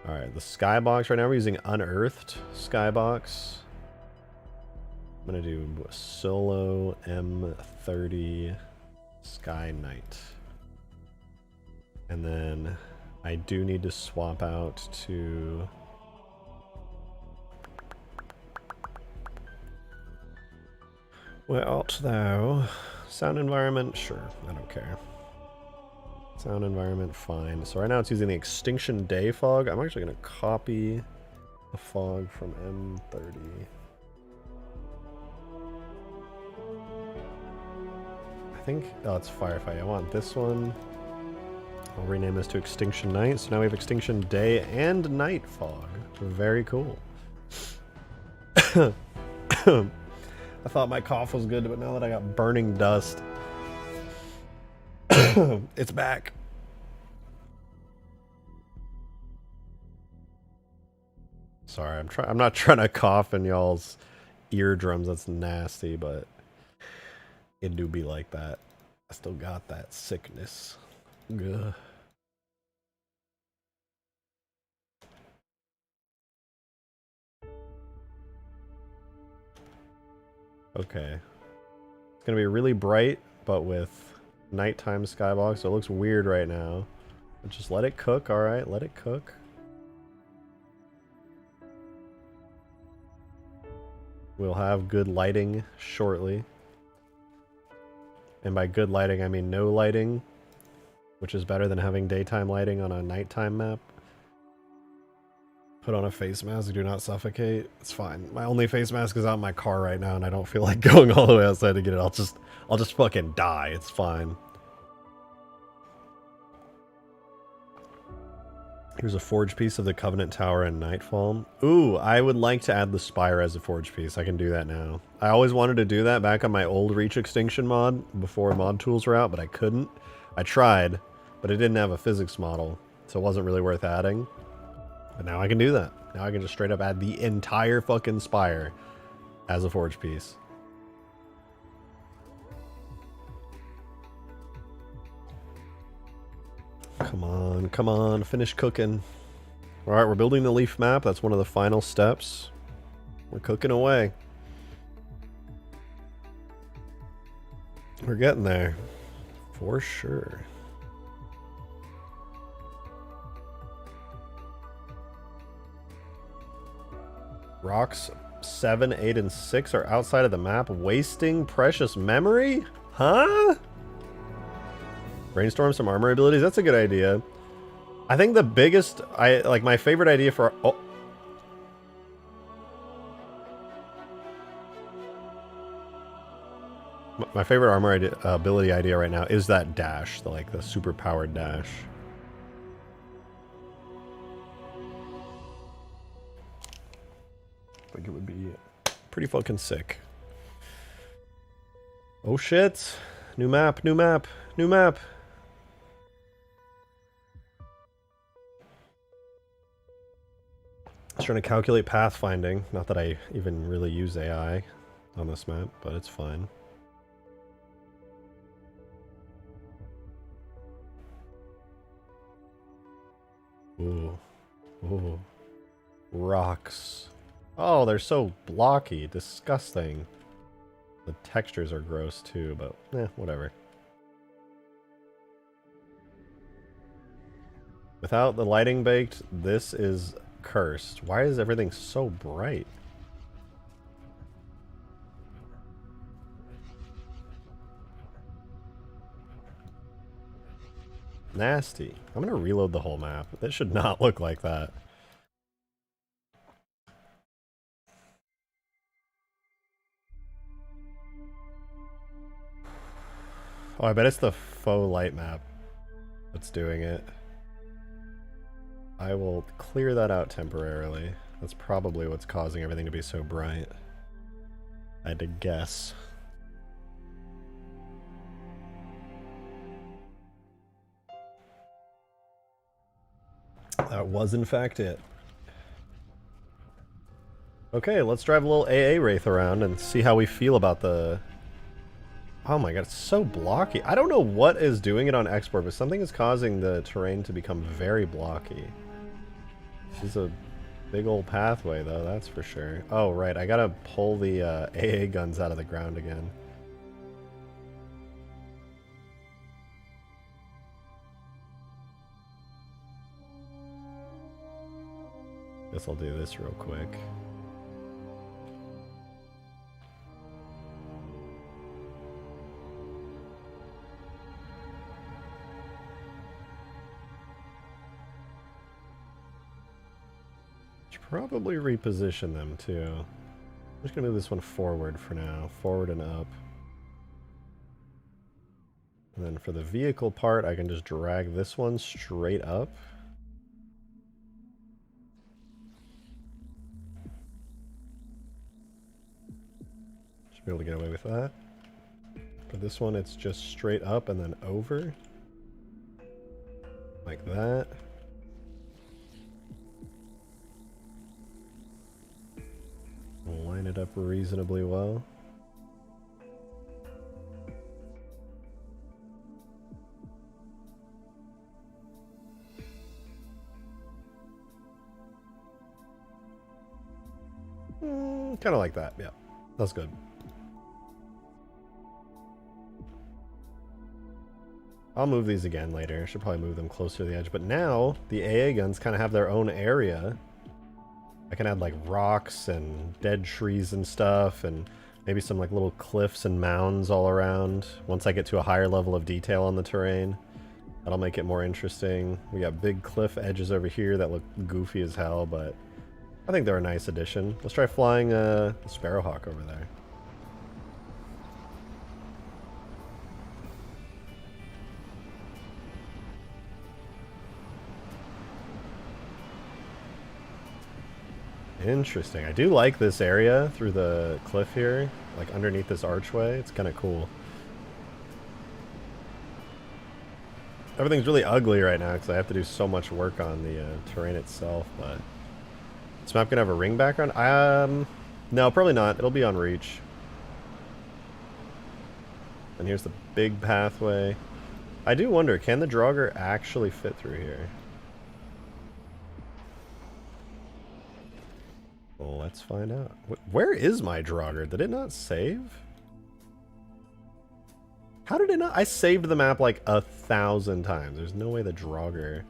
Alright, the skybox right now we're using unearthed skybox. I'm gonna do solo M30 Sky Knight. And then I do need to swap out to Where art thou? Sound environment? Sure, I don't care. Sound environment, fine. So right now it's using the Extinction Day fog. I'm actually going to copy the fog from M30. I think, oh, it's Firefight. I want this one. I'll rename this to Extinction Night. So now we have Extinction Day and Night fog. Very cool. I thought my cough was good, but now that I got burning dust, it's back. Sorry, I'm not trying to cough in y'all's eardrums. That's nasty, but it do be like that. I still got that sickness. Ugh. Okay. It's gonna be really bright, but with nighttime skybox, so it looks weird right now. But just let it cook, alright? Let it cook. We'll have good lighting shortly. And by good lighting, I mean no lighting, which is better than having daytime lighting on a nighttime map. Put on a face mask, do not suffocate. It's fine. My only face mask is out in my car right now, and I don't feel like going all the way outside to get it. I'll just fucking die. It's fine. Here's a forge piece of the Covenant Tower and Nightfall. Ooh, I would like to add the Spire as a forge piece. I can do that now. I always wanted to do that back on my old Reach Extinction mod before mod tools were out, but I couldn't. I tried, but it didn't have a physics model, so it wasn't really worth adding. But now I can do that. Now I can just straight up add the entire fucking Spire as a forge piece. Come on, finish cooking. Alright, we're building the leaf map. That's one of the final steps. We're cooking away. We're getting there. For sure. Rocks 7, 8, and 6 are outside of the map, wasting precious memory? Huh? Brainstorm some armor abilities? That's a good idea. I think the biggest, my favorite idea for... Oh. My favorite armor ability idea right now is that dash, the super powered dash. I think it would be pretty fucking sick. Oh shit. New map, new map, new map. I was trying to calculate pathfinding. Not that I even really use AI on this map, but it's fine. Ooh. Ooh. Rocks. Oh, they're so blocky. Disgusting. The textures are gross too, but whatever. Without the lighting baked, this is cursed. Why is everything so bright? Nasty. I'm gonna reload the whole map. This should not look like that. Oh, I bet it's the faux light map that's doing it. I will clear that out temporarily. That's probably what's causing everything to be so bright. I had to guess. That was in fact it. Okay, let's drive a little AA Wraith around and see how we feel about the... Oh my god, it's so blocky. I don't know what is doing it on export, but something is causing the terrain to become very blocky. This is a big old pathway, though, that's for sure. Oh, right, I gotta pull the AA guns out of the ground again. Guess I'll do this real quick. Should probably reposition them too. I'm just gonna move this one forward for now. Forward and up. And then for the vehicle part, I can just drag this one straight up. Should be able to get away with that. For this one, it's just straight up and then over. Like that. Line it up reasonably well. Kind of like that, yeah. That's good. I'll move these again later. I should probably move them closer to the edge. But now, the AA guns kind of have their own area. I can add like rocks and dead trees and stuff, and maybe some like little cliffs and mounds all around. Once I get to a higher level of detail on the terrain, that'll make it more interesting. We got big cliff edges over here that look goofy as hell, but I think they're a nice addition. Let's try flying a Sparrowhawk over there. Interesting. I do like this area through the cliff here, like underneath this archway. It's kind of cool. Everything's really ugly right now because I have to do so much work on the terrain itself, but... This map gonna have a ring background? No, probably not. It'll be on reach. And here's the big pathway. I do wonder, can the Jogger actually fit through here? Well, let's find out. Where is my Jogger? Did it not save? How did it not? I saved the map like 1,000 times. There's no way the Jogger...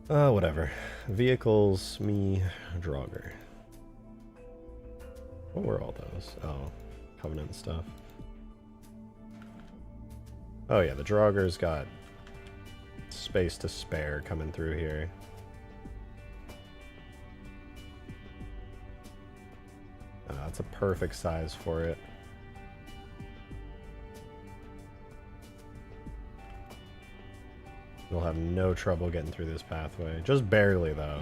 whatever. Vehicles, me, Jogger. What were all those? Oh, Covenant stuff. Oh yeah, the Jogger's got space to spare coming through here. That's a perfect size for it. You'll have no trouble getting through this pathway. Just barely, though.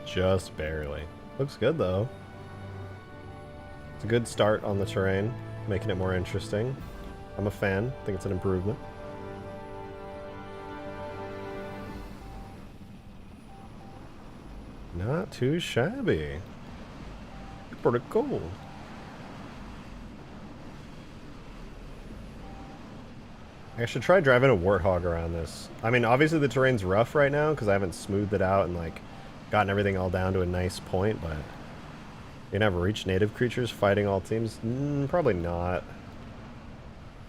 Just barely. Looks good, though. It's a good start on the terrain, making it more interesting. I'm a fan. I think it's an improvement. Not too shabby. Pretty cool. I should try driving a Warthog around this. I mean, obviously the terrain's rough right now because I haven't smoothed it out and like gotten everything all down to a nice point, but you're gonna have reach native creatures fighting all teams? Probably not.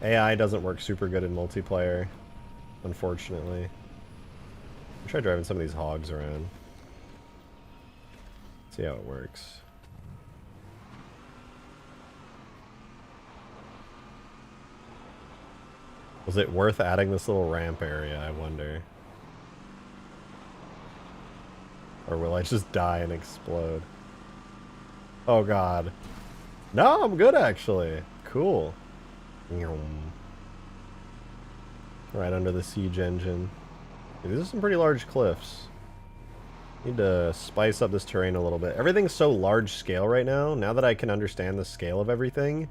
AI doesn't work super good in multiplayer, unfortunately. I'll try driving some of these hogs around. See how it works. Was it worth adding this little ramp area, I wonder? Or will I just die and explode? Oh god. No, I'm good actually. Cool. Right under the siege engine. These are some pretty large cliffs. Need to spice up this terrain a little bit. Everything's so large scale right now. Now that I can understand the scale of everything,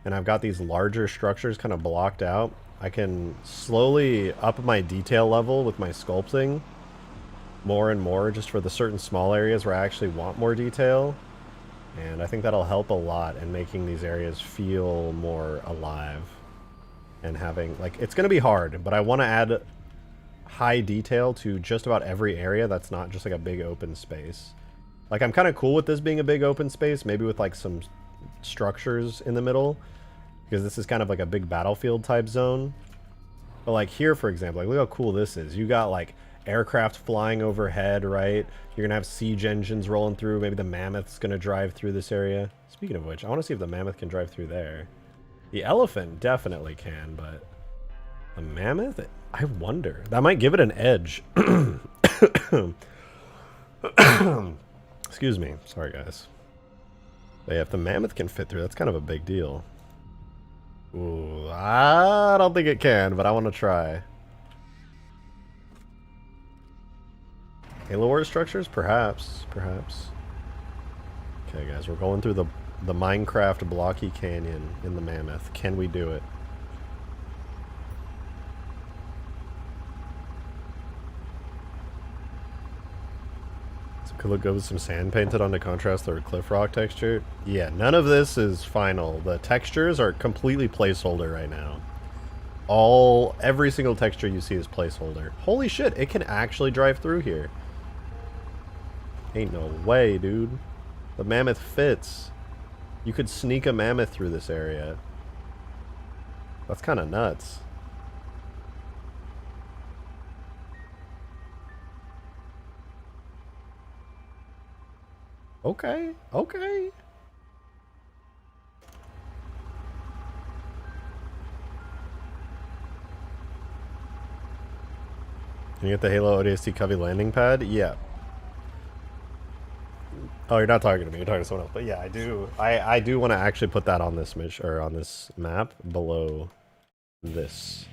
and I've got these larger structures kind of blocked out, I can slowly up my detail level with my sculpting more and more just for the certain small areas where I actually want more detail. And I think that'll help a lot in making these areas feel more alive. And having, like, it's going to be hard, but I want to add high detail to just about every area that's not just like a big open space. Like, I'm kind of cool with this being a big open space, maybe with like some structures in the middle, because this is kind of like a big battlefield type zone. But like here, for example, like look how cool this is. You got like aircraft flying overhead, right? You're gonna have siege engines rolling through. Maybe the mammoth's gonna drive through this area. Speaking of which, I want to see if the mammoth can drive through there. The elephant definitely can, but the mammoth? I wonder. That might give it an edge. Excuse me. Sorry, guys. But yeah, if the mammoth can fit through, that's kind of a big deal. Ooh, I don't think it can, but I want to try. Halo Wars structures? Perhaps. Perhaps. Okay, guys, we're going through the Minecraft blocky canyon in the mammoth. Can we do it? Could look good with some sand painted on to contrast the cliff rock texture. Yeah, none of this is final. The textures are completely placeholder right now. Every single texture you see is placeholder. Holy shit, it can actually drive through here. Ain't no way, dude. The mammoth fits. You could sneak a mammoth through this area. That's kind of nuts. Okay, okay. Can you get the Halo ODST Covey landing pad? Yeah. Oh, you're not talking to me. You're talking to someone else. But yeah, I do. I do want to actually put that on this on this map below this.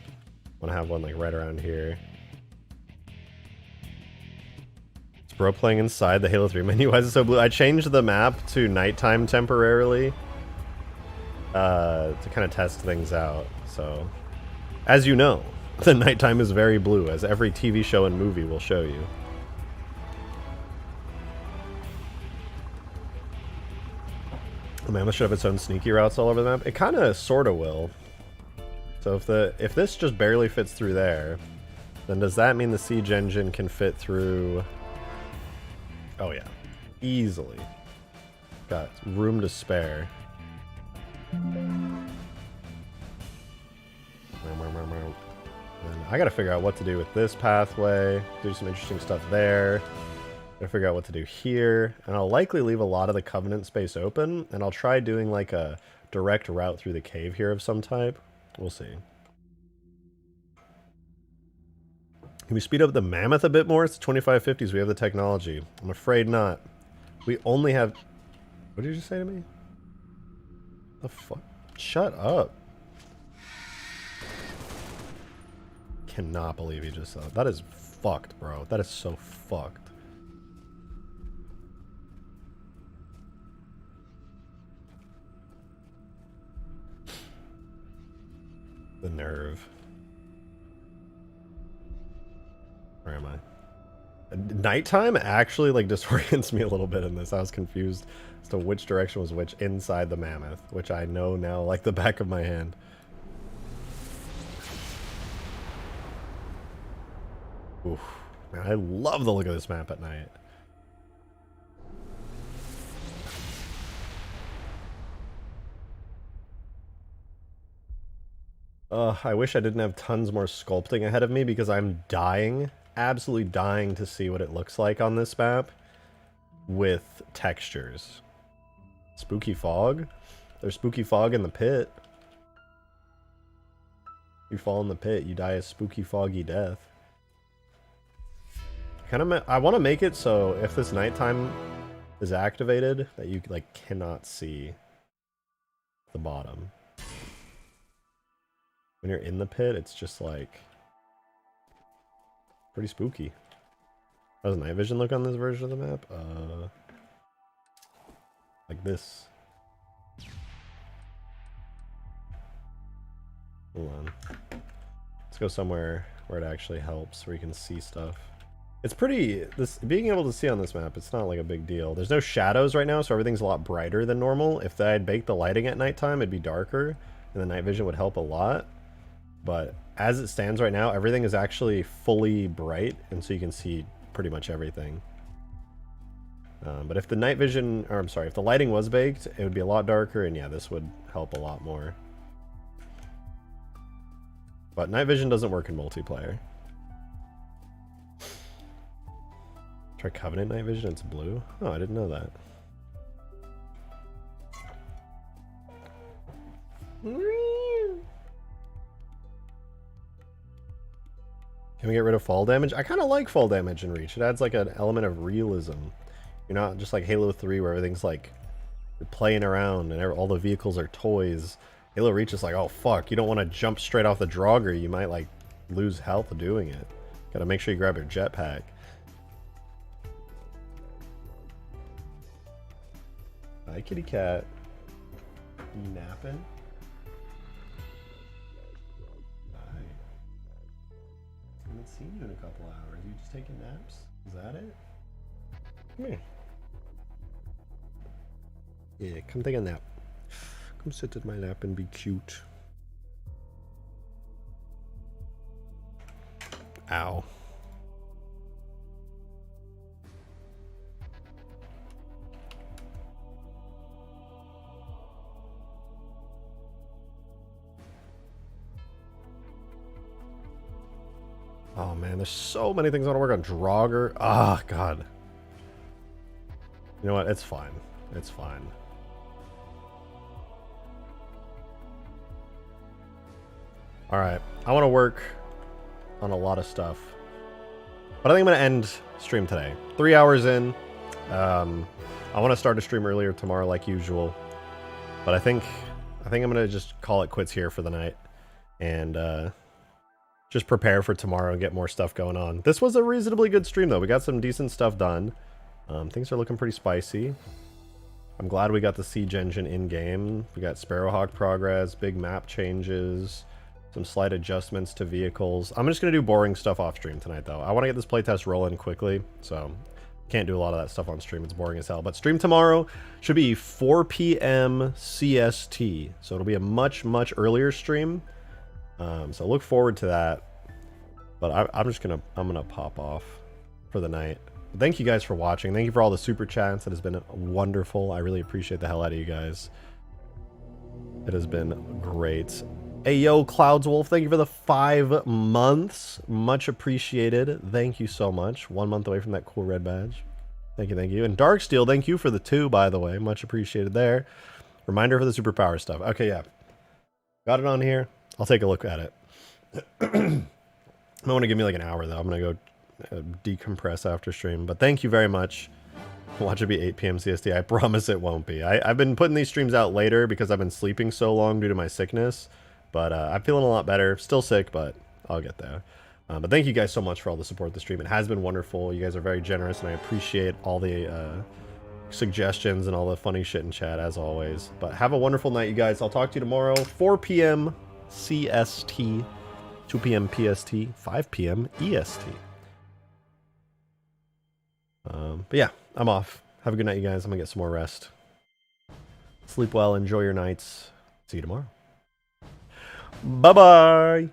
I want to have one like right around here. Bro playing inside the Halo 3 menu. Why is it so blue? I changed the map to nighttime temporarily to kind of test things out. So, as you know, the nighttime is very blue, as every TV show and movie will show you. The mammoth should have its own sneaky routes all over the map. It kind of, sort of will. So if this just barely fits through there, then does that mean the siege engine can fit through? Oh yeah, easily. Got room to spare. And I gotta figure out what to do with this pathway, do some interesting stuff there. Gotta figure out what to do here, and I'll likely leave a lot of the Covenant space open, and I'll try doing like a direct route through the cave here of some type. We'll see. Can we speed up the mammoth a bit more? It's 2550s. We have the technology. I'm afraid not. We only have... What did you say to me? The fuck? Shut up. Cannot believe you just said that. That is fucked, bro. That is so fucked. The nerve. Where am I? Nighttime actually like disorients me a little bit in this. I was confused as to which direction was which inside the mammoth, which I know now like the back of my hand. Oof. Man, I love the look of this map at night. I wish I didn't have tons more sculpting ahead of me because I'm dying, absolutely dying to see what it looks like on this map with textures. Spooky fog? There's spooky fog in the pit. You fall in the pit, you die a spooky foggy death. I want to make it so if this nighttime is activated that you like cannot see the bottom. When you're in the pit, it's just like pretty spooky. How does night vision look on this version of the map? Like this. Hold on. Let's go somewhere where it actually helps, where you can see stuff. It's pretty, being able to see on this map, it's not like a big deal. There's no shadows right now, so everything's a lot brighter than normal. If I had baked the lighting at nighttime, it'd be darker, and the night vision would help a lot. But as it stands right now, everything is actually fully bright, and so you can see pretty much everything. But if the night vision, or I'm sorry, if the lighting was baked, it would be a lot darker, and yeah, this would help a lot more. But night vision doesn't work in multiplayer. Try Covenant Night Vision, it's blue. Oh, I didn't know that. Can we get rid of fall damage? I kind of like fall damage in Reach. It adds like an element of realism. You're not just like Halo 3 where everything's like you're playing around and all the vehicles are toys. Halo Reach is like, oh fuck, you don't want to jump straight off the Jogger. You might like lose health doing it. Gotta make sure you grab your jetpack. Hi, kitty cat. You napping? Hi. I haven't seen you in a couple hours. You just taking naps? Is that it? Come here. Yeah, come take a nap. Come sit in my lap and be cute. Ow. Oh man, there's so many things I want to work on. Jogger. Ah, God. You know what? It's fine. It's fine. Alright. I want to work on a lot of stuff. But I think I'm going to end stream today. 3 hours in. I want to start a stream earlier tomorrow like usual. But I think I'm going to just call it quits here for the night. And just prepare for tomorrow and get more stuff going on. This was a reasonably good stream though. We got some decent stuff done. Things are looking pretty spicy. I'm glad we got the Siege engine in-game. We got Sparrowhawk progress, big map changes, some slight adjustments to vehicles. I'm just going to do boring stuff off stream tonight though. I want to get this playtest rolling quickly, so can't do a lot of that stuff on stream. It's boring as hell. But stream tomorrow should be 4 p.m. CST, so it'll be a much earlier stream. So look forward to that. But I'm gonna pop off for the night. Thank you guys for watching. Thank you for all the super chats. It has been wonderful. I really appreciate the hell out of you guys. It has been great. Hey yo, Cloudswolf, thank you for the 5 months. Much appreciated. Thank you so much. 1 month away from that cool red badge. Thank you. And Darksteel, thank you for the 2, by the way. Much appreciated there. Reminder for the superpower stuff. Okay, yeah. Got it on here. I'll take a look at it. I want to give me like an hour though. I'm going to go decompress after stream. But thank you very much. Watch it be 8 p.m. CST. I promise it won't be. I've been putting these streams out later because I've been sleeping so long due to my sickness. But I'm feeling a lot better. Still sick, but I'll get there. But thank you guys so much for all the support of the stream. It has been wonderful. You guys are very generous, and I appreciate all the suggestions and all the funny shit in chat, as always. But have a wonderful night, you guys. I'll talk to you tomorrow. 4 p.m. CST, 2 p.m. PST, 5 p.m. EST. But yeah, I'm off. Have a good night, you guys. I'm gonna get some more rest. Sleep well. Enjoy your nights. See you tomorrow. Bye-bye.